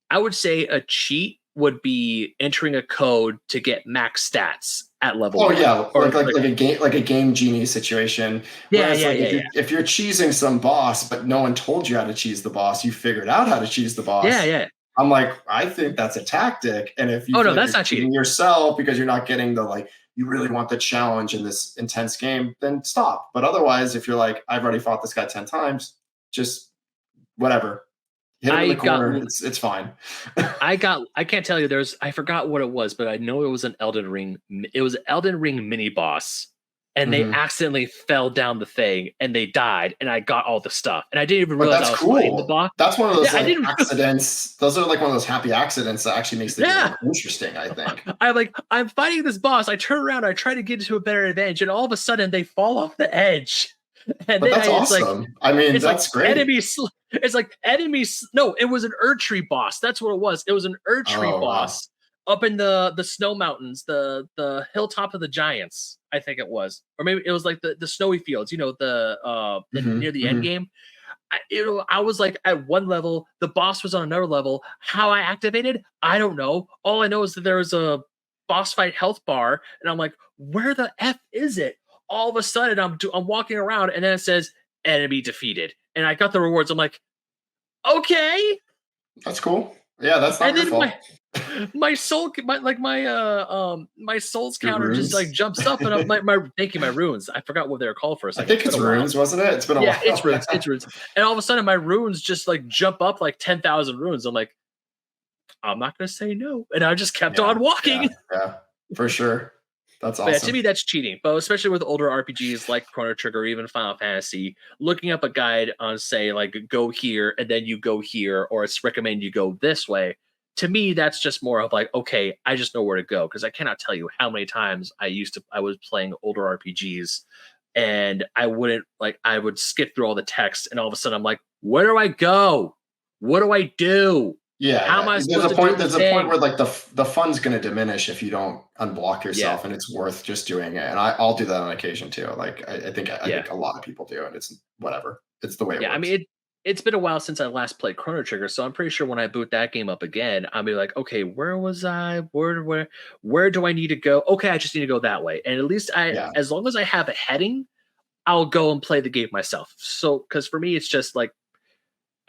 I would say a cheat would be entering a code to get max stats at level. Oh yeah, or like a game genie situation. If you're cheesing some boss, but no one told you how to cheese the boss, you figured out how to cheese the boss. Yeah. I'm like, I think that's a tactic. And if you that's not cheating yourself because you're not getting the you really want the challenge in this intense game, then stop. But otherwise, if you're like, I've already fought this guy 10 times, just whatever. Hit him in the corner. It's fine. I can't tell you. I forgot what it was, but I know it was an Elden Ring. It was an Elden Ring mini boss, and they accidentally fell down the thing and they died. And I got all the stuff, and I didn't even realize I was fighting the boss. That's one of those accidents. Those are like one of those happy accidents that actually makes the game interesting. I think. I'm fighting this boss. I turn around. I try to get to a better advantage, and all of a sudden they fall off the edge. And but that's awesome. That's great. It's like enemies. No, it was an Erdtree boss. That's what it was. It was an Erdtree boss up in the snow mountains, the hilltop of the giants. I think it was, or maybe it was like the snowy fields. Near the end game. I was like at one level. The boss was on another level. How I activated, I don't know. All I know is that there was a boss fight health bar, and I'm like, where the F is it? All of a sudden, I'm walking around, and then it says enemy defeated, and I got the rewards. I'm like, okay, that's cool. Yeah, that's not your fault. My soul, my soul's counter just like jumps up, and I'm my runes. I forgot what they were called for a second. I think it's runes, wasn't it? It's been a while. Yeah, it's runes. And all of a sudden, my runes just like jump up like 10,000 runes. I'm like, I'm not gonna say no, and I just kept on walking. Yeah, for sure. That's awesome. But to me, that's cheating. But especially with older RPGs like Chrono Trigger or even Final Fantasy, looking up a guide on, say, like, go here and then you go here, or it's recommend you go this way. To me, that's just more of like, okay, I just know where to go, because I cannot tell you how many times I was playing older RPGs, and I would skip through all the text, and all of a sudden I'm like, where do I go? What do I do? Yeah, how am I supposed to do there's a point where like the fun's going to diminish if you don't unblock yourself, and it's worth just doing it. And I'll do that on occasion too. Like I think a lot of people do, and it's whatever. It's the way it works. I mean, it's been a while since I last played Chrono Trigger, so I'm pretty sure when I boot that game up again, I'll be like, okay, where was I? Where do I need to go? Okay, I just need to go that way. And at least as long as I have a heading, I'll go and play the game myself. So, because for me, it's just like,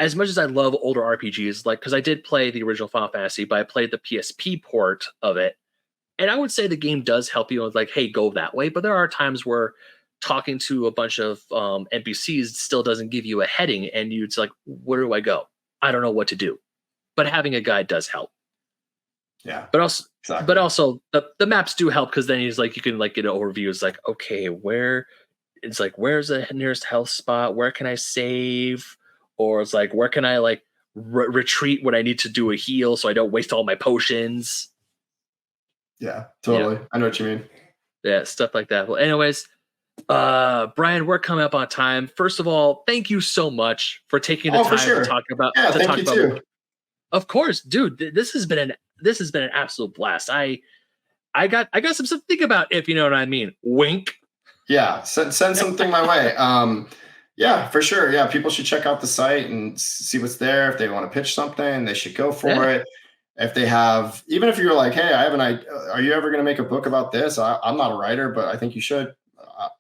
as much as I love older RPGs, like, because I did play the original Final Fantasy, but I played the PSP port of it, and I would say the game does help you with like, hey, go that way. But there are times where talking to a bunch of NPCs still doesn't give you a heading, and it's like, where do I go? I don't know what to do. But having a guide does help. Yeah. But also, the maps do help, because then you can like get an overview. It's like, okay, where's the nearest health spot? Where can I save? Or it's like, where can I like retreat when I need to do a heal so I don't waste all my potions? Yeah, totally. I know what you mean. Yeah, stuff like that. Well, anyways, Brian, we're coming up on time. First of all, thank you so much for taking the time to talk about. Thank you too. Of course, dude. This has been an absolute blast. I got some stuff to think about, if you know what I mean. Wink. Yeah, send something my way. Yeah, for sure. Yeah, people should check out the site and see what's there. If they want to pitch something, they should go for it. If they have, even if you're like, hey, I have an idea, are you ever going to make a book about this? I'm not a writer, but I think you should.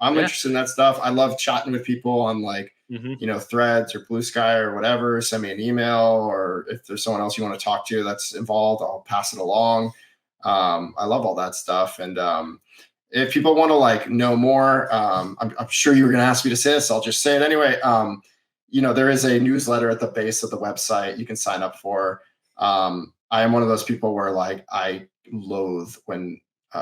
I'm interested in that stuff. I love chatting with people on like, Threads or Blue Sky or whatever. Send me an email, or if there's someone else you want to talk to that's involved, I'll pass it along. I love all that stuff. And if people want to like know more, I'm sure you were going to ask me to say this. I'll just say it anyway. there is a newsletter at the base of the website you can sign up for. I am one of those people where like I loathe when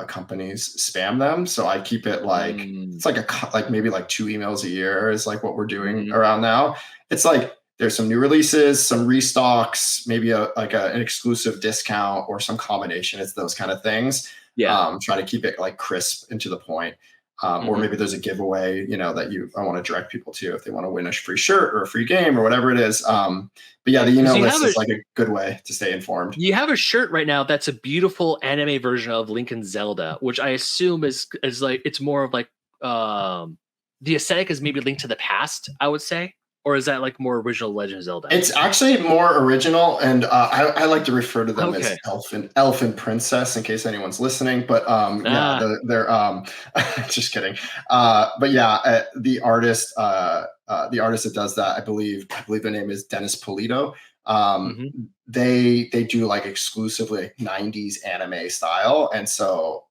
companies spam them, so I keep it like Mm, it's like like maybe like 2 emails a year is like what we're doing mhm. around now. It's like there's some new releases, some restocks, maybe an exclusive discount or some combination. It's those kind of things. Yeah. Try to keep it like crisp and to the point. Or Mhm. maybe there's a giveaway, that I want to direct people to if they want to win a free shirt or a free game or whatever it is. But yeah, the 'Cause email list is like a good way to stay informed. you have a shirt right now that's a beautiful anime version of Link and Zelda, which I assume is like it's more of like um the aesthetic is maybe Link to the Past, I would say, or is that like more original Legend of Zelda? It's actually more original, and I like to refer to them Okay. as elf and princess in case anyone's listening. But yeah, Ah. they're just kidding. But yeah, the artist that does that, I believe the name is Dennis Polito. Um, Mhm. they do like exclusively like 90s anime style, and so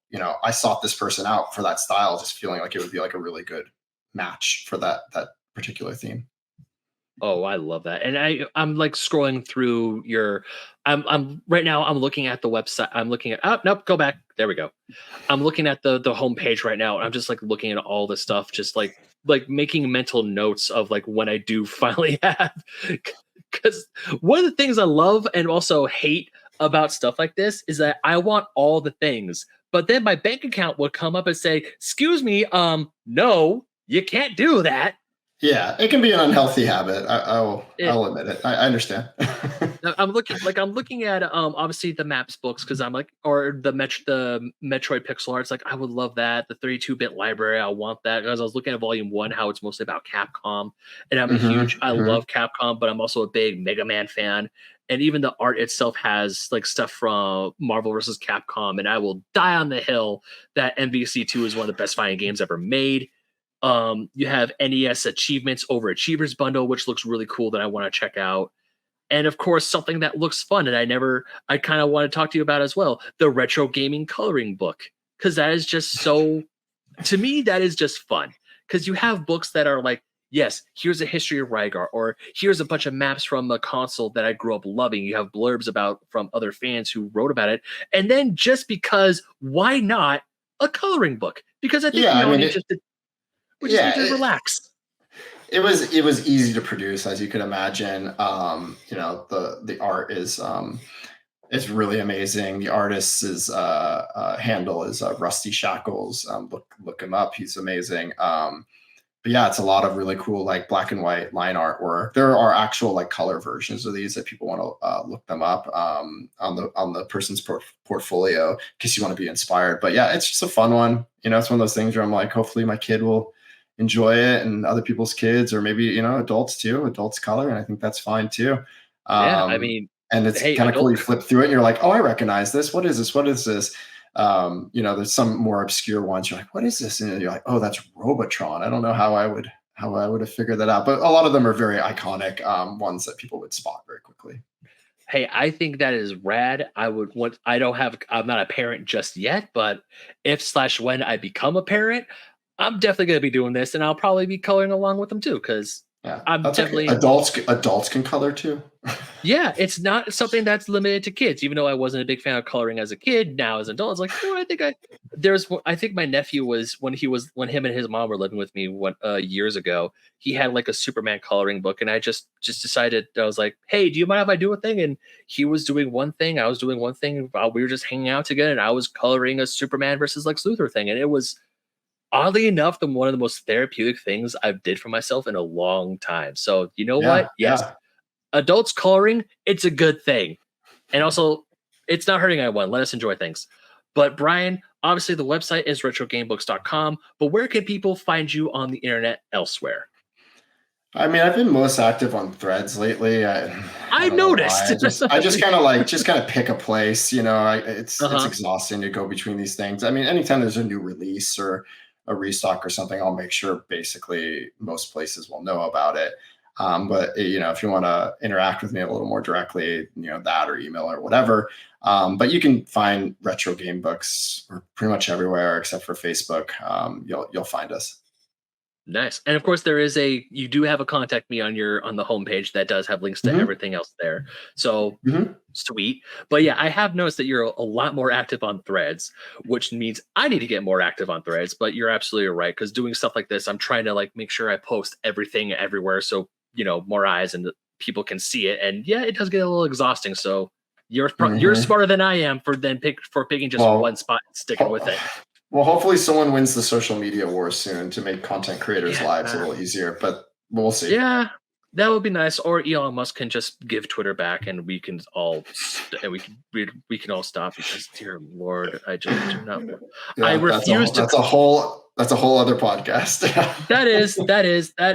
I sought this person out for that style, just feeling like it would be like a really good match for that particular theme. Oh, I love that. And I'm like scrolling through your I'm right now I'm looking at the website. I'm looking at oh nope, go back. There we go. I'm looking at the homepage right now, and I'm just like looking at all the stuff, just like making mental notes of like when I do finally have. Because one of the things I love and also hate about stuff like this is that I want all the things, but then my bank account would come up and say, "Excuse me, no, you can't do that." Yeah, it can be an unhealthy habit. I'll It, I'll admit it. I understand. I'm looking at obviously the maps books because I'm like or the Metroid pixel arts like I would love that the 32-bit library I want that because I was looking at volume 1 how it's mostly about Capcom and I Hmm. love Capcom but I'm also a big Mega Man fan and even the art itself has like stuff from Marvel versus Capcom and I will die on the hill that MVC2 is one of the best fighting games ever made. You have NES achievements over achievers bundle which looks really cool that I want to check out and of course something that looks fun and I kind of want to talk to you about as well the retro gaming coloring book because that is just so to me that is just fun because you have books that are like yes here's a history of Rygar or here's a bunch of maps from a console that I grew up loving you have blurbs about from other fans who wrote about it and then just because why not a coloring book because I think Yeah, we I all mean need it. we just need Yeah, to relax. it was easy to produce, as you could imagine. The art is really amazing. The artist's handle is Rusty Shackles. Look him up. He's amazing. But yeah, it's a lot of really cool like black and white line artwork. There are actual like color versions of these if people want to look them up on the person's portfolio in case you want to be inspired. But yeah, it's just a fun one. It's one of those things where I'm like, hopefully my kid will enjoy it and other people's kids or maybe adults too. Adults color, and I think that's fine too. Yeah, I Um, mean, and it's hey kind of cool. adult You flip through it and you're like, oh, I recognize this. What is this? What is this? There's some more obscure ones. You're like, what is this? And you're like, oh, that's Robotron. I don't know how I would have figured that out. But a lot of them are very iconic ones that people would spot very quickly. Hey, I think that is rad. I would want. I don't have. I'm not a parent just yet, but if slash when I become a parent, I'm definitely going to be doing this, and I'll probably be coloring along with them too, because Yeah, I'm that's okay. definitely Adults can color too. yeah, it's not something that's limited to kids. Even though I wasn't a big fan of coloring as a kid, now as an adult, it's like, I think I think my nephew was when him and his mom were living with me years ago. He had like a Superman coloring book, and I just decided I was like, hey, do you mind if I do a thing? And he was doing one thing, I was doing one thing. While we were just hanging out together, and I was coloring a Superman versus Lex Luthor thing, and it was oddly enough the one of the most therapeutic things I've did for myself in a long time. So you know Yeah, what? Yes, yeah. adults coloring, it's a good thing. And also, it's not hurting anyone. Let us enjoy things. But Brian, obviously the website is retrogamebooks.com, but where can people find you on the internet elsewhere? I mean, I've been most active on Threads lately. I I don't know why. noticed. I just kind of pick a place. It's Uh-huh. exhausting to go between these things. I mean, anytime there's a new release or a restock or something, I'll make sure basically most places will know about it. But if you want to interact with me a little more directly, that or email or whatever. But you can find retro game books pretty much everywhere except for Facebook. You'll find us. Nice. And of course you do have a contact me on the homepage that does have links to Hmm. everything else there. So Hmm. sweet. But yeah, I have noticed that you're a lot more active on Threads, which means I need to get more active on Threads, but you're absolutely right cuz doing stuff like this, I'm trying to like make sure I post everything everywhere so, more eyes and people can see it. And yeah, it does get a little exhausting. So you're Hmm. smarter than I am for picking just one Well, spot and sticking ho- with it. well, hopefully someone wins the social media war soon to make content creators' Yeah. lives a little easier, but we'll see. Yeah, that would be nice. Or Elon Musk can just give Twitter back, and we can all stop because, dear Lord, I just do not. I Yeah, refuse to. that's a whole other podcast. That It's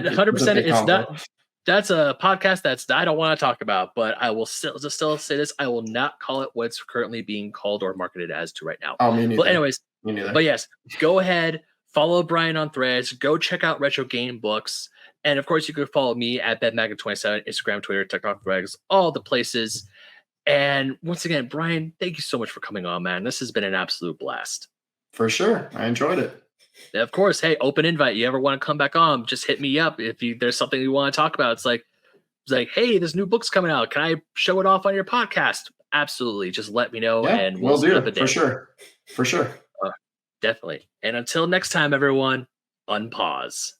a 100%. big It's not. combo. That's a podcast I don't want to talk about. But I will still say this: I will not call it what's currently being called or marketed as to right now. Oh, me But neither. anyways, Me but neither. yes, go ahead, follow Brian on Threads, go check out Retro Game Books. And of course, you can follow me at BedMaggot27, Instagram, Twitter, TikTok, Threads, all the places. And once again, Brian, thank you so much for coming on, man. This has been an absolute blast. For sure. I enjoyed it. And of course, hey, open invite. You ever want to come back on, just hit me up. If there's something you want to talk about, it's like, hey, this new book's coming out. Can I show it off on your podcast? Absolutely. Just let me know Yeah, and we'll will set up do. a For day. sure. For sure. Uh, Definitely. And until next time, everyone, unpause.